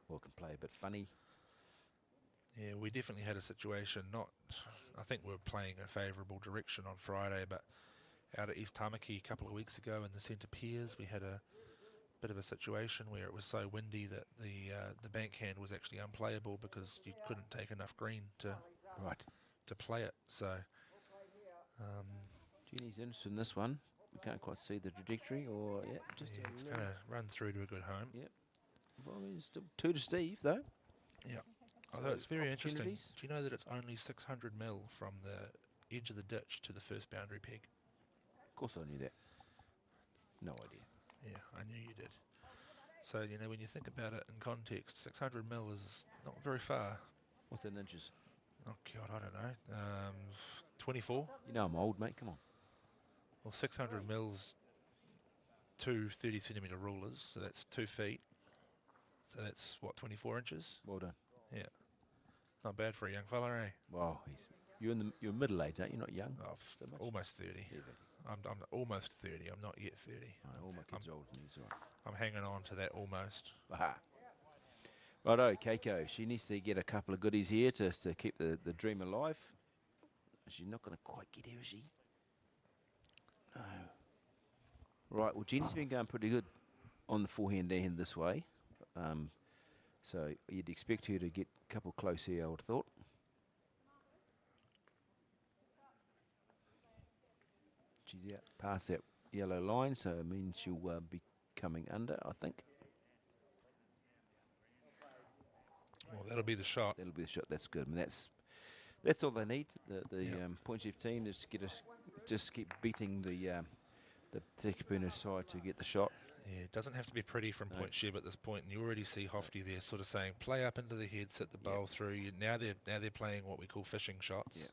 or can play a bit funny. Yeah, we definitely had a situation, I think we were playing a favourable direction on Friday, but out at East Tamaki a couple of weeks ago in the centre piers, we had a bit of a situation where it was so windy that the bankhand was actually unplayable because you couldn't take enough green to play it. So Jenny's interested in this one. We can't quite see the trajectory, or just it's going to run through to a good home. Yep. Well, it's still 2 to Steve though. Yeah. So although it's very interesting. Do opportunities. you know that it's only 600 mil from the edge of the ditch to the first boundary peg? Of course I knew that. No idea. Yeah, I knew you did. So, you know, when you think about it in context, 600 mil is not very far. What's that in inches? Oh, God, I don't know. 24? You know I'm old, mate. Come on. Well, 600 mils, 2 30-centimetre rulers, so that's 2 feet. So that's, what, 24 inches? Well done. Yeah. Not bad for a young fella, eh? Wow, you're middle age, aren't you? Not young. Oh, So much. almost 30. I'm almost 30. I'm not yet 30. All my kids are older than you, so. I'm hanging on to that almost. Aha. Righto, Keiko. She needs to get a couple of goodies here to keep the dream alive. She's not going to quite get here, is she? No. Right, well, Jenny's been going pretty good on the forehand hand this way. So you'd expect her to get a couple close here, I would have thought. She's out past that yellow line, so it means she'll be coming under, I think. Well, that'll be the shot. That'll be the shot. That's good. I mean, that's all they need. The point shift team is just keep beating the Takapuna side to get the shot. Yeah, it doesn't have to be pretty from point Chev at this point, and you already see Hoefty there sort of saying, play up into the head, sit the bowl through. Now they're playing what we call fishing shots. Yeah.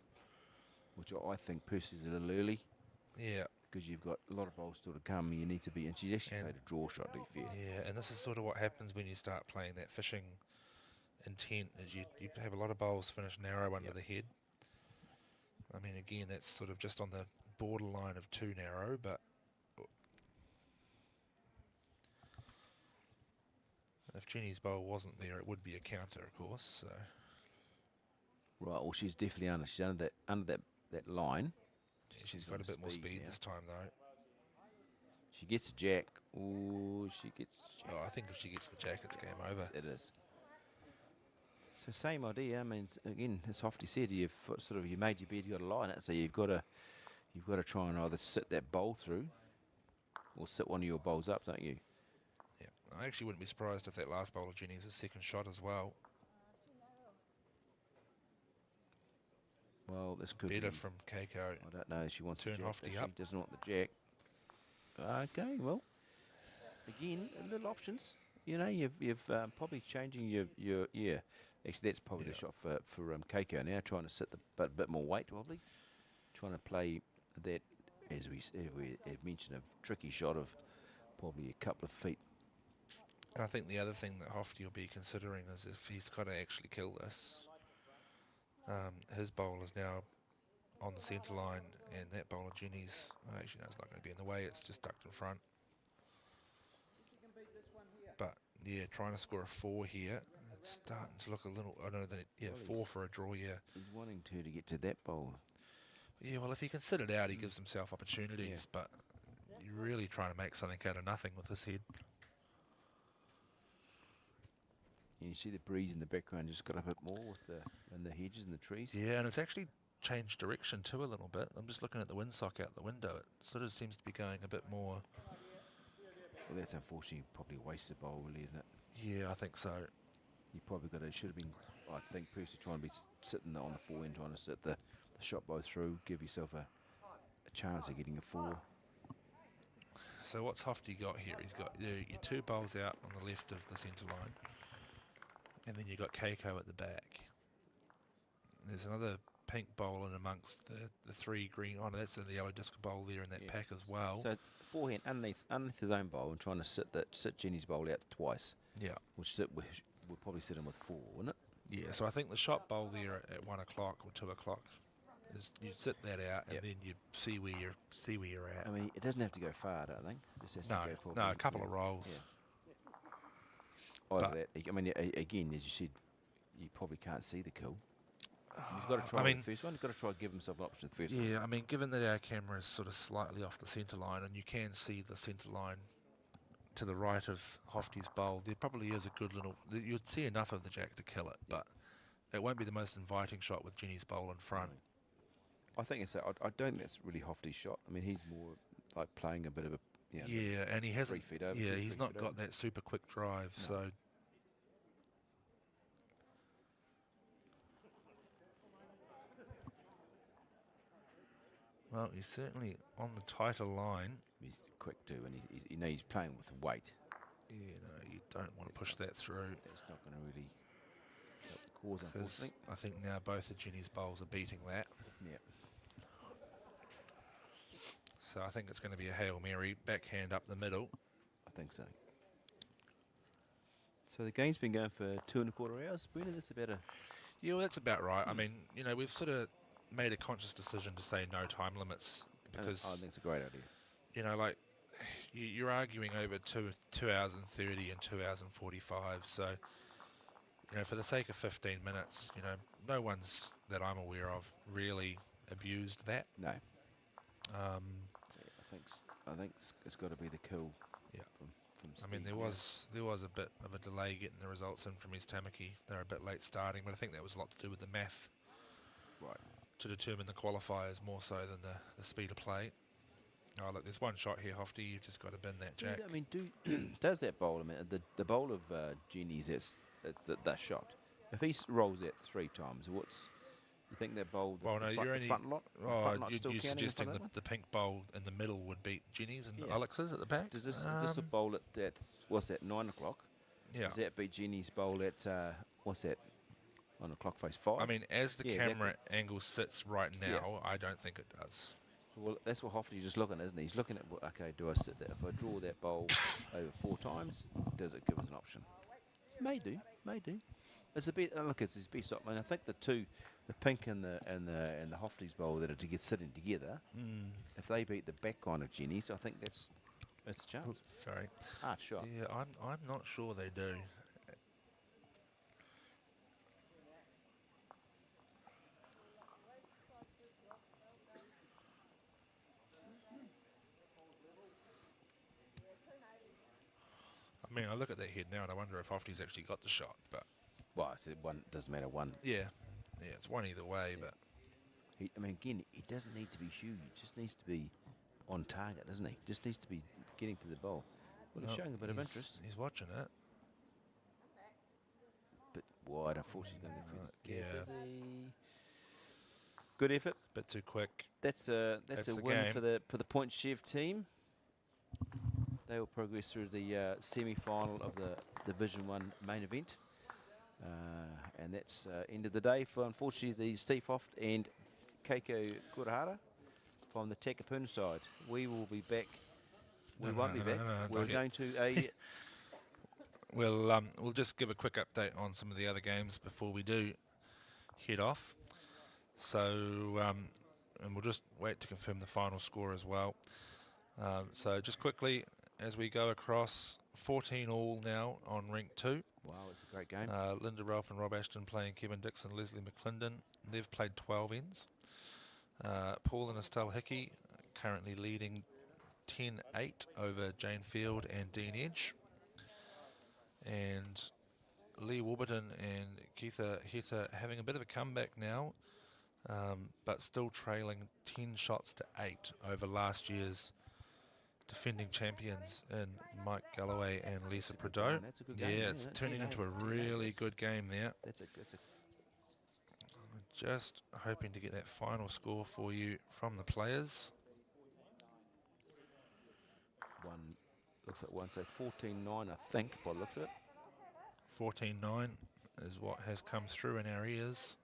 Which I think personally is a little early. Yeah. Because you've got a lot of bowls still to come. You need to be, and she's actually played a draw shot, to be fair. Yeah, and this is sort of what happens when you start playing that fishing intent, is you have a lot of bowls finish narrow under the head. I mean, again, that's sort of just on the borderline of too narrow, but if Jenny's bowl wasn't there, it would be a counter, of course. So. Right, well, she's definitely under. She's under that line. She's got a bit more speed this time, though. She gets a jack. Oh, she gets. Oh, I think if she gets the jack, it's game over. It is. So same idea. I mean, again, as Hoefty said, you made your bed, you got to lie in it. So you've got to try and either sit that bowl through, or sit one of your bowls up, don't you? Yeah, I actually wouldn't be surprised if that last bowl of Jenny's a second shot as well. Well, this could better be from Keiko. I don't know. She wants turn the jack, Hoefty up. She doesn't want the jack. Okay, well, again, little options. You know, you've probably changing your Actually, that's probably the shot for Keiko now, trying to sit a bit more weight, probably. Trying to play that, as we have mentioned, a tricky shot of probably a couple of feet. And I think the other thing that Hoefty will be considering is if he's got to actually kill this. His bowl is now on the centre line, and that bowl of Jenny's, actually, no, it's not going to be in the way, it's just ducked in front. But, yeah, trying to score a 4 here, it's starting to look a little, I don't know, 4 for a draw, yeah. He's wanting to get to that bowl. Yeah, well, if he can sit it out, he gives himself opportunities, but you're really trying to make something out of nothing with this head. And you see the breeze in the background just got a bit more with the hedges and the trees. Yeah, and it's actually changed direction too a little bit. I'm just looking at the windsock out the window. It sort of seems to be going a bit more. Well, that's unfortunately probably a wasted bowl, really, isn't it? Yeah, I think so. You probably should have been, I think, personally trying to be sitting on the forehand, trying to sit the shot bow through, give yourself a chance of getting a 4. So what's Hofty got here? He's got your 2 bowls out on the left of the centre line. And then you've got Keiko at the back. There's another pink bowl in amongst the 3 green. Oh, no, that's the yellow disc bowl there in that pack as well. So forehand underneath his own bowl and trying to sit Jenny's bowl out twice. Yeah. Which would probably sit him with 4, wouldn't it? Yeah, so I think the shot bowl there at 1 o'clock or 2 o'clock is you sit that out and then you see where you're at. I mean, it doesn't have to go far, I don't think. It just has to go probably, a couple of rolls. Yeah. That. I mean, again, as you said, you probably can't see the kill. He's got to try the first one. He's got to try to give himself an option first. Yeah, I mean, given that our camera is sort of slightly off the centre line, and you can see the centre line to the right of Hofty's bowl, there probably is a good little. You'd see enough of the jack to kill it, but it won't be the most inviting shot with Jenny's bowl in front. I think it's. I don't think that's really Hofty's shot. I mean, he's more like playing a bit of a. Yeah, and he hasn't. 3 feet over. Yeah, he's not got that super quick drive, so. Well, he's certainly on the tighter line. He's quick too, and he's playing with weight. Yeah, no, you don't want to push that through. That's not going to really help the cause, unfortunately. I think now both of Jenny's bowls are beating that. Yeah. So I think it's going to be a Hail Mary, backhand up the middle. I think so. So the game's been going for 2.25 hours. Brendan, that's about a... Yeah, well, that's about right. I mean, you know, we've sort of made a conscious decision to say no time limits because... I think it's a great idea. You know, like, you're arguing over 2 hours and 30 and 2 hours and 45. So, you know, for the sake of 15 minutes, you know, no one's that I'm aware of really abused that. No. I think it's got to be the kill. Yeah. From I mean, there was a bit of a delay getting the results in from East Tamaki. They're a bit late starting, but I think that was a lot to do with the math. Right. To determine the qualifiers more so than the speed of play. Oh, look, there's one shot here, Hofty. You've just got to bin that jack. I mean, does that bowl? I mean, the bowl of Jenny's, it's that shot. If he rolls that 3 times, you think that bowl? Well, no, you're only. Front lot. You're suggesting the pink bowl in the middle would beat Jenny's and Alex's at the back. Does the bowl at what's that 9 o'clock? Yeah. Does that beat Jenny's bowl at what's that? On the clock face 5. I mean, as the camera angle sits right now, I don't think it does. Well, that's what Hoffty's just looking at, isn't he? He's looking at, okay, do I sit there? If I draw that bowl over 4 times, does it give us an option? May do. It's a bit. Look, it's his best option. I think the pink and the Hoffty's bowl that are to get sitting together. If they beat the back line of Jenny's, I think that's a chance. Oops, sorry. Sure. Yeah, I'm not sure they do. I mean, I look at that head now and I wonder if Hofty's actually got the shot, but... Well, one doesn't matter. One. Yeah, it's one either way, but... I mean, again, he doesn't need to be huge. He just needs to be on target, doesn't he? Just needs to be getting to the bowl. Well, he's showing a bit of interest. He's watching it. Bit wide, unfortunately. Going yeah. Busy. Good effort. Bit too quick. That's a win game. for the Point Chev team. They will progress through the semi-final of the Division 1 main event. And that's end of the day for, unfortunately, the Steve Hoeft and Keiko Kurohara from the Takapuna side. We will be back. We won't be back. We're going to a... We'll just give a quick update on some of the other games before we do head off. So, and we'll just wait to confirm the final score as well. So just quickly, as we go across, 14 all now on Rink 2. Wow, it's a great game. Linda Ralph and Rob Ashton playing Kevin Dixon, Leslie McClendon. They've played 12 ends. Paul and Estelle Hickey currently leading 10-8 over Jane Field and Dean Edge. And Lee Warburton and Keitha Heta having a bit of a comeback now, but still trailing 10 shots to 8 over last year's defending champions in Mike Galloway and Lisa Prideaux. That's a good Yeah, game, it's turning 10-8, into a 10-8, really good game there. That's a Just hoping to get that final score for you from the players. one. Looks like one. So 14-9, I think, by the looks of it. 14-9 is what has come through in our ears.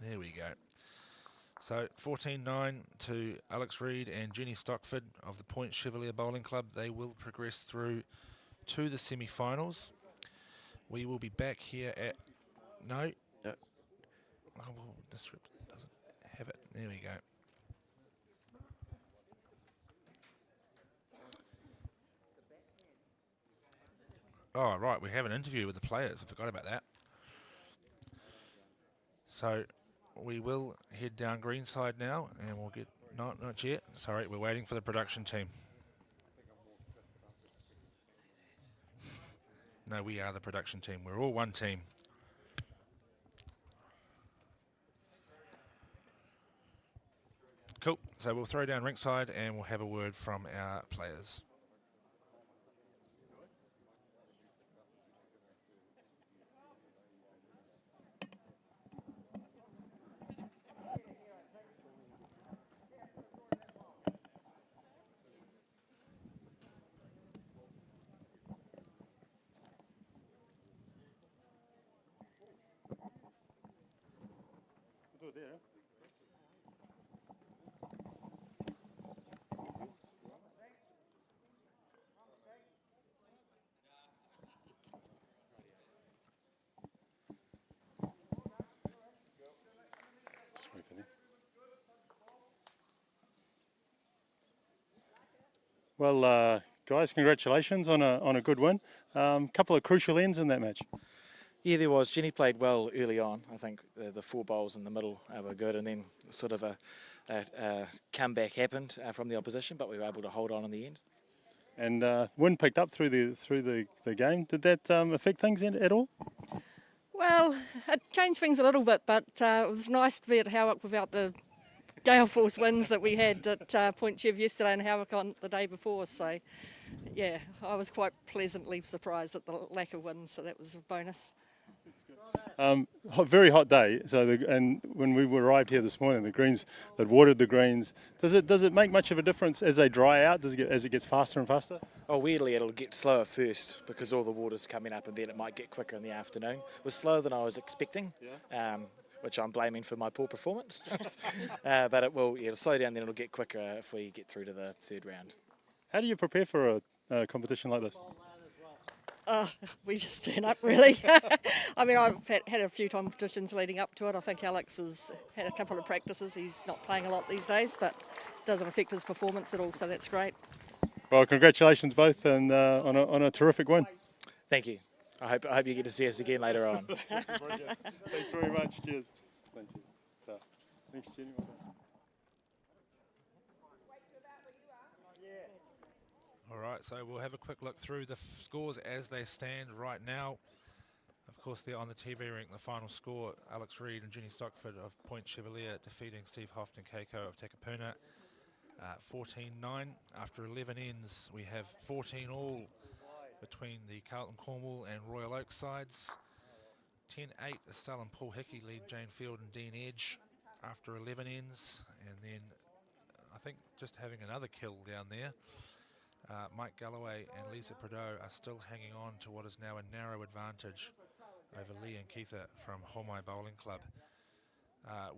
There we go. So 14-9 to Alex Reid and Jenny Stockford of the Point Chevalier Bowling Club. They will progress through to the semi-finals. We will be back here at... No. No. Oh, well, the script doesn't have it. There we go. Oh, right, we have an interview with the players. I forgot about that. So we will head down greenside now, and we'll get... No, not yet. Sorry, we're waiting for the production team. No, we are the production team. We're all one team. Cool. So we'll throw down ringside, and we'll have a word from our players. Well, guys, congratulations on a good win. Couple of crucial ends in that match. Yeah, there was. Jenny played well early on. I think the 4 bowls in the middle were good, and then sort of a comeback happened from the opposition, but we were able to hold on in the end. And wind picked up through the game. Did that affect things at all? Well, it changed things a little bit, but it was nice to be at Howick without the gale force winds that we had at Point Chev yesterday and Howick on the day before. So, yeah, I was quite pleasantly surprised at the lack of wind, so that was a bonus. Very hot day. So, and when we arrived here this morning, the greens, they'd watered the greens. Does it make much of a difference as they dry out? As it gets faster and faster? Oh, weirdly, it'll get slower first because all the water's coming up, and then it might get quicker in the afternoon. It was slower than I was expecting. Yeah. Which I'm blaming for my poor performance. But it'll slow down, then it'll get quicker if we get through to the 3rd round. How do you prepare for a competition like this? We just turn up, really. I mean, I've had a few competitions leading up to it. I think Alex has had a couple of practices. He's not playing a lot these days, but it doesn't affect his performance at all, so that's great. Well, congratulations both, and on a terrific win. Thank you. I hope you get to see us again later on. Thanks very much. Cheers. Thank you. So, thanks, Jenny. All right, so we'll have a quick look through the scores as they stand right now. Of course, they're on the TV rink. The final score, Alex Reid and Jenny Stockford of Point Chevalier defeating Steve Hoeft and Keiko of Takapuna. 14-9. After 11 ends, we have 14 all between the Carlton Cornwall and Royal Oak sides. 10-8, Estelle and Paul Hickey lead Jane Field and Dean Edge after 11 ends. And then I think just having another kill down there. Mike Galloway and Lisa Prideaux are still hanging on to what is now a narrow advantage over Lee and Keitha from Homai Bowling Club.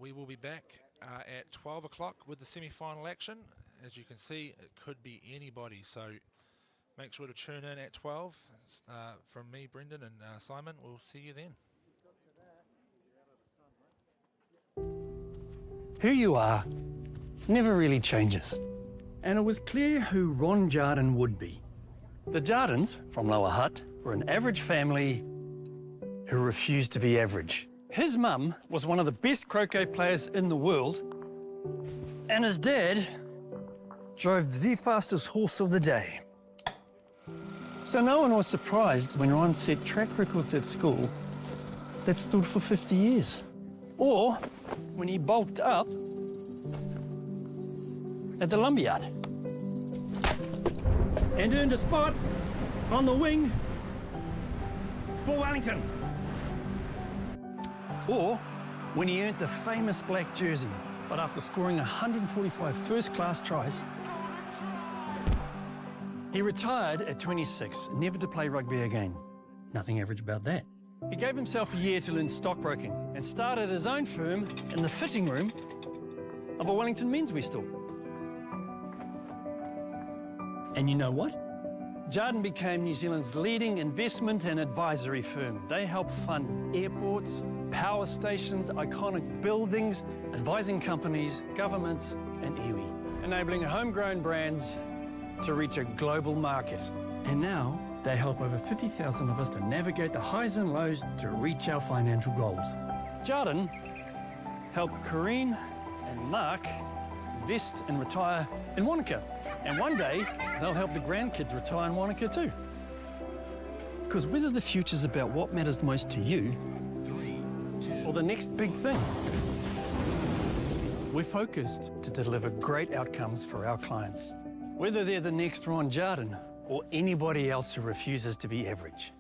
We will be back at 12 o'clock with the semi-final action. As you can see, it could be anybody, so make sure to tune in at 12. From me, Brendan, and Simon, we'll see you then. Who you are never really changes. And it was clear who Ron Jarden would be. The Jardens, from Lower Hutt, were an average family who refused to be average. His mum was one of the best croquet players in the world, and his dad drove the fastest horse of the day. So no one was surprised when Ron set track records at school that stood for 50 years. Or when he bulked up at the lumberyard and earned a spot on the wing for Wellington. Or when he earned the famous black jersey, but after scoring 145 first-class tries, he retired at 26, never to play rugby again. Nothing average about that. He gave himself a year to learn stockbroking and started his own firm in the fitting room of a Wellington menswear store. And you know what? Jarden became New Zealand's leading investment and advisory firm. They help fund airports, power stations, iconic buildings, advising companies, governments, and iwi, enabling homegrown brands to reach a global market. And now they help over 50,000 of us to navigate the highs and lows to reach our financial goals. Jarden helped Corrine and Mark invest and retire in Wanaka. And one day, they'll help the grandkids retire in Wanaka too. Because whether the future's about what matters most to you or the next big thing, we're focused to deliver great outcomes for our clients, whether they're the next Ron Jarden or anybody else who refuses to be average.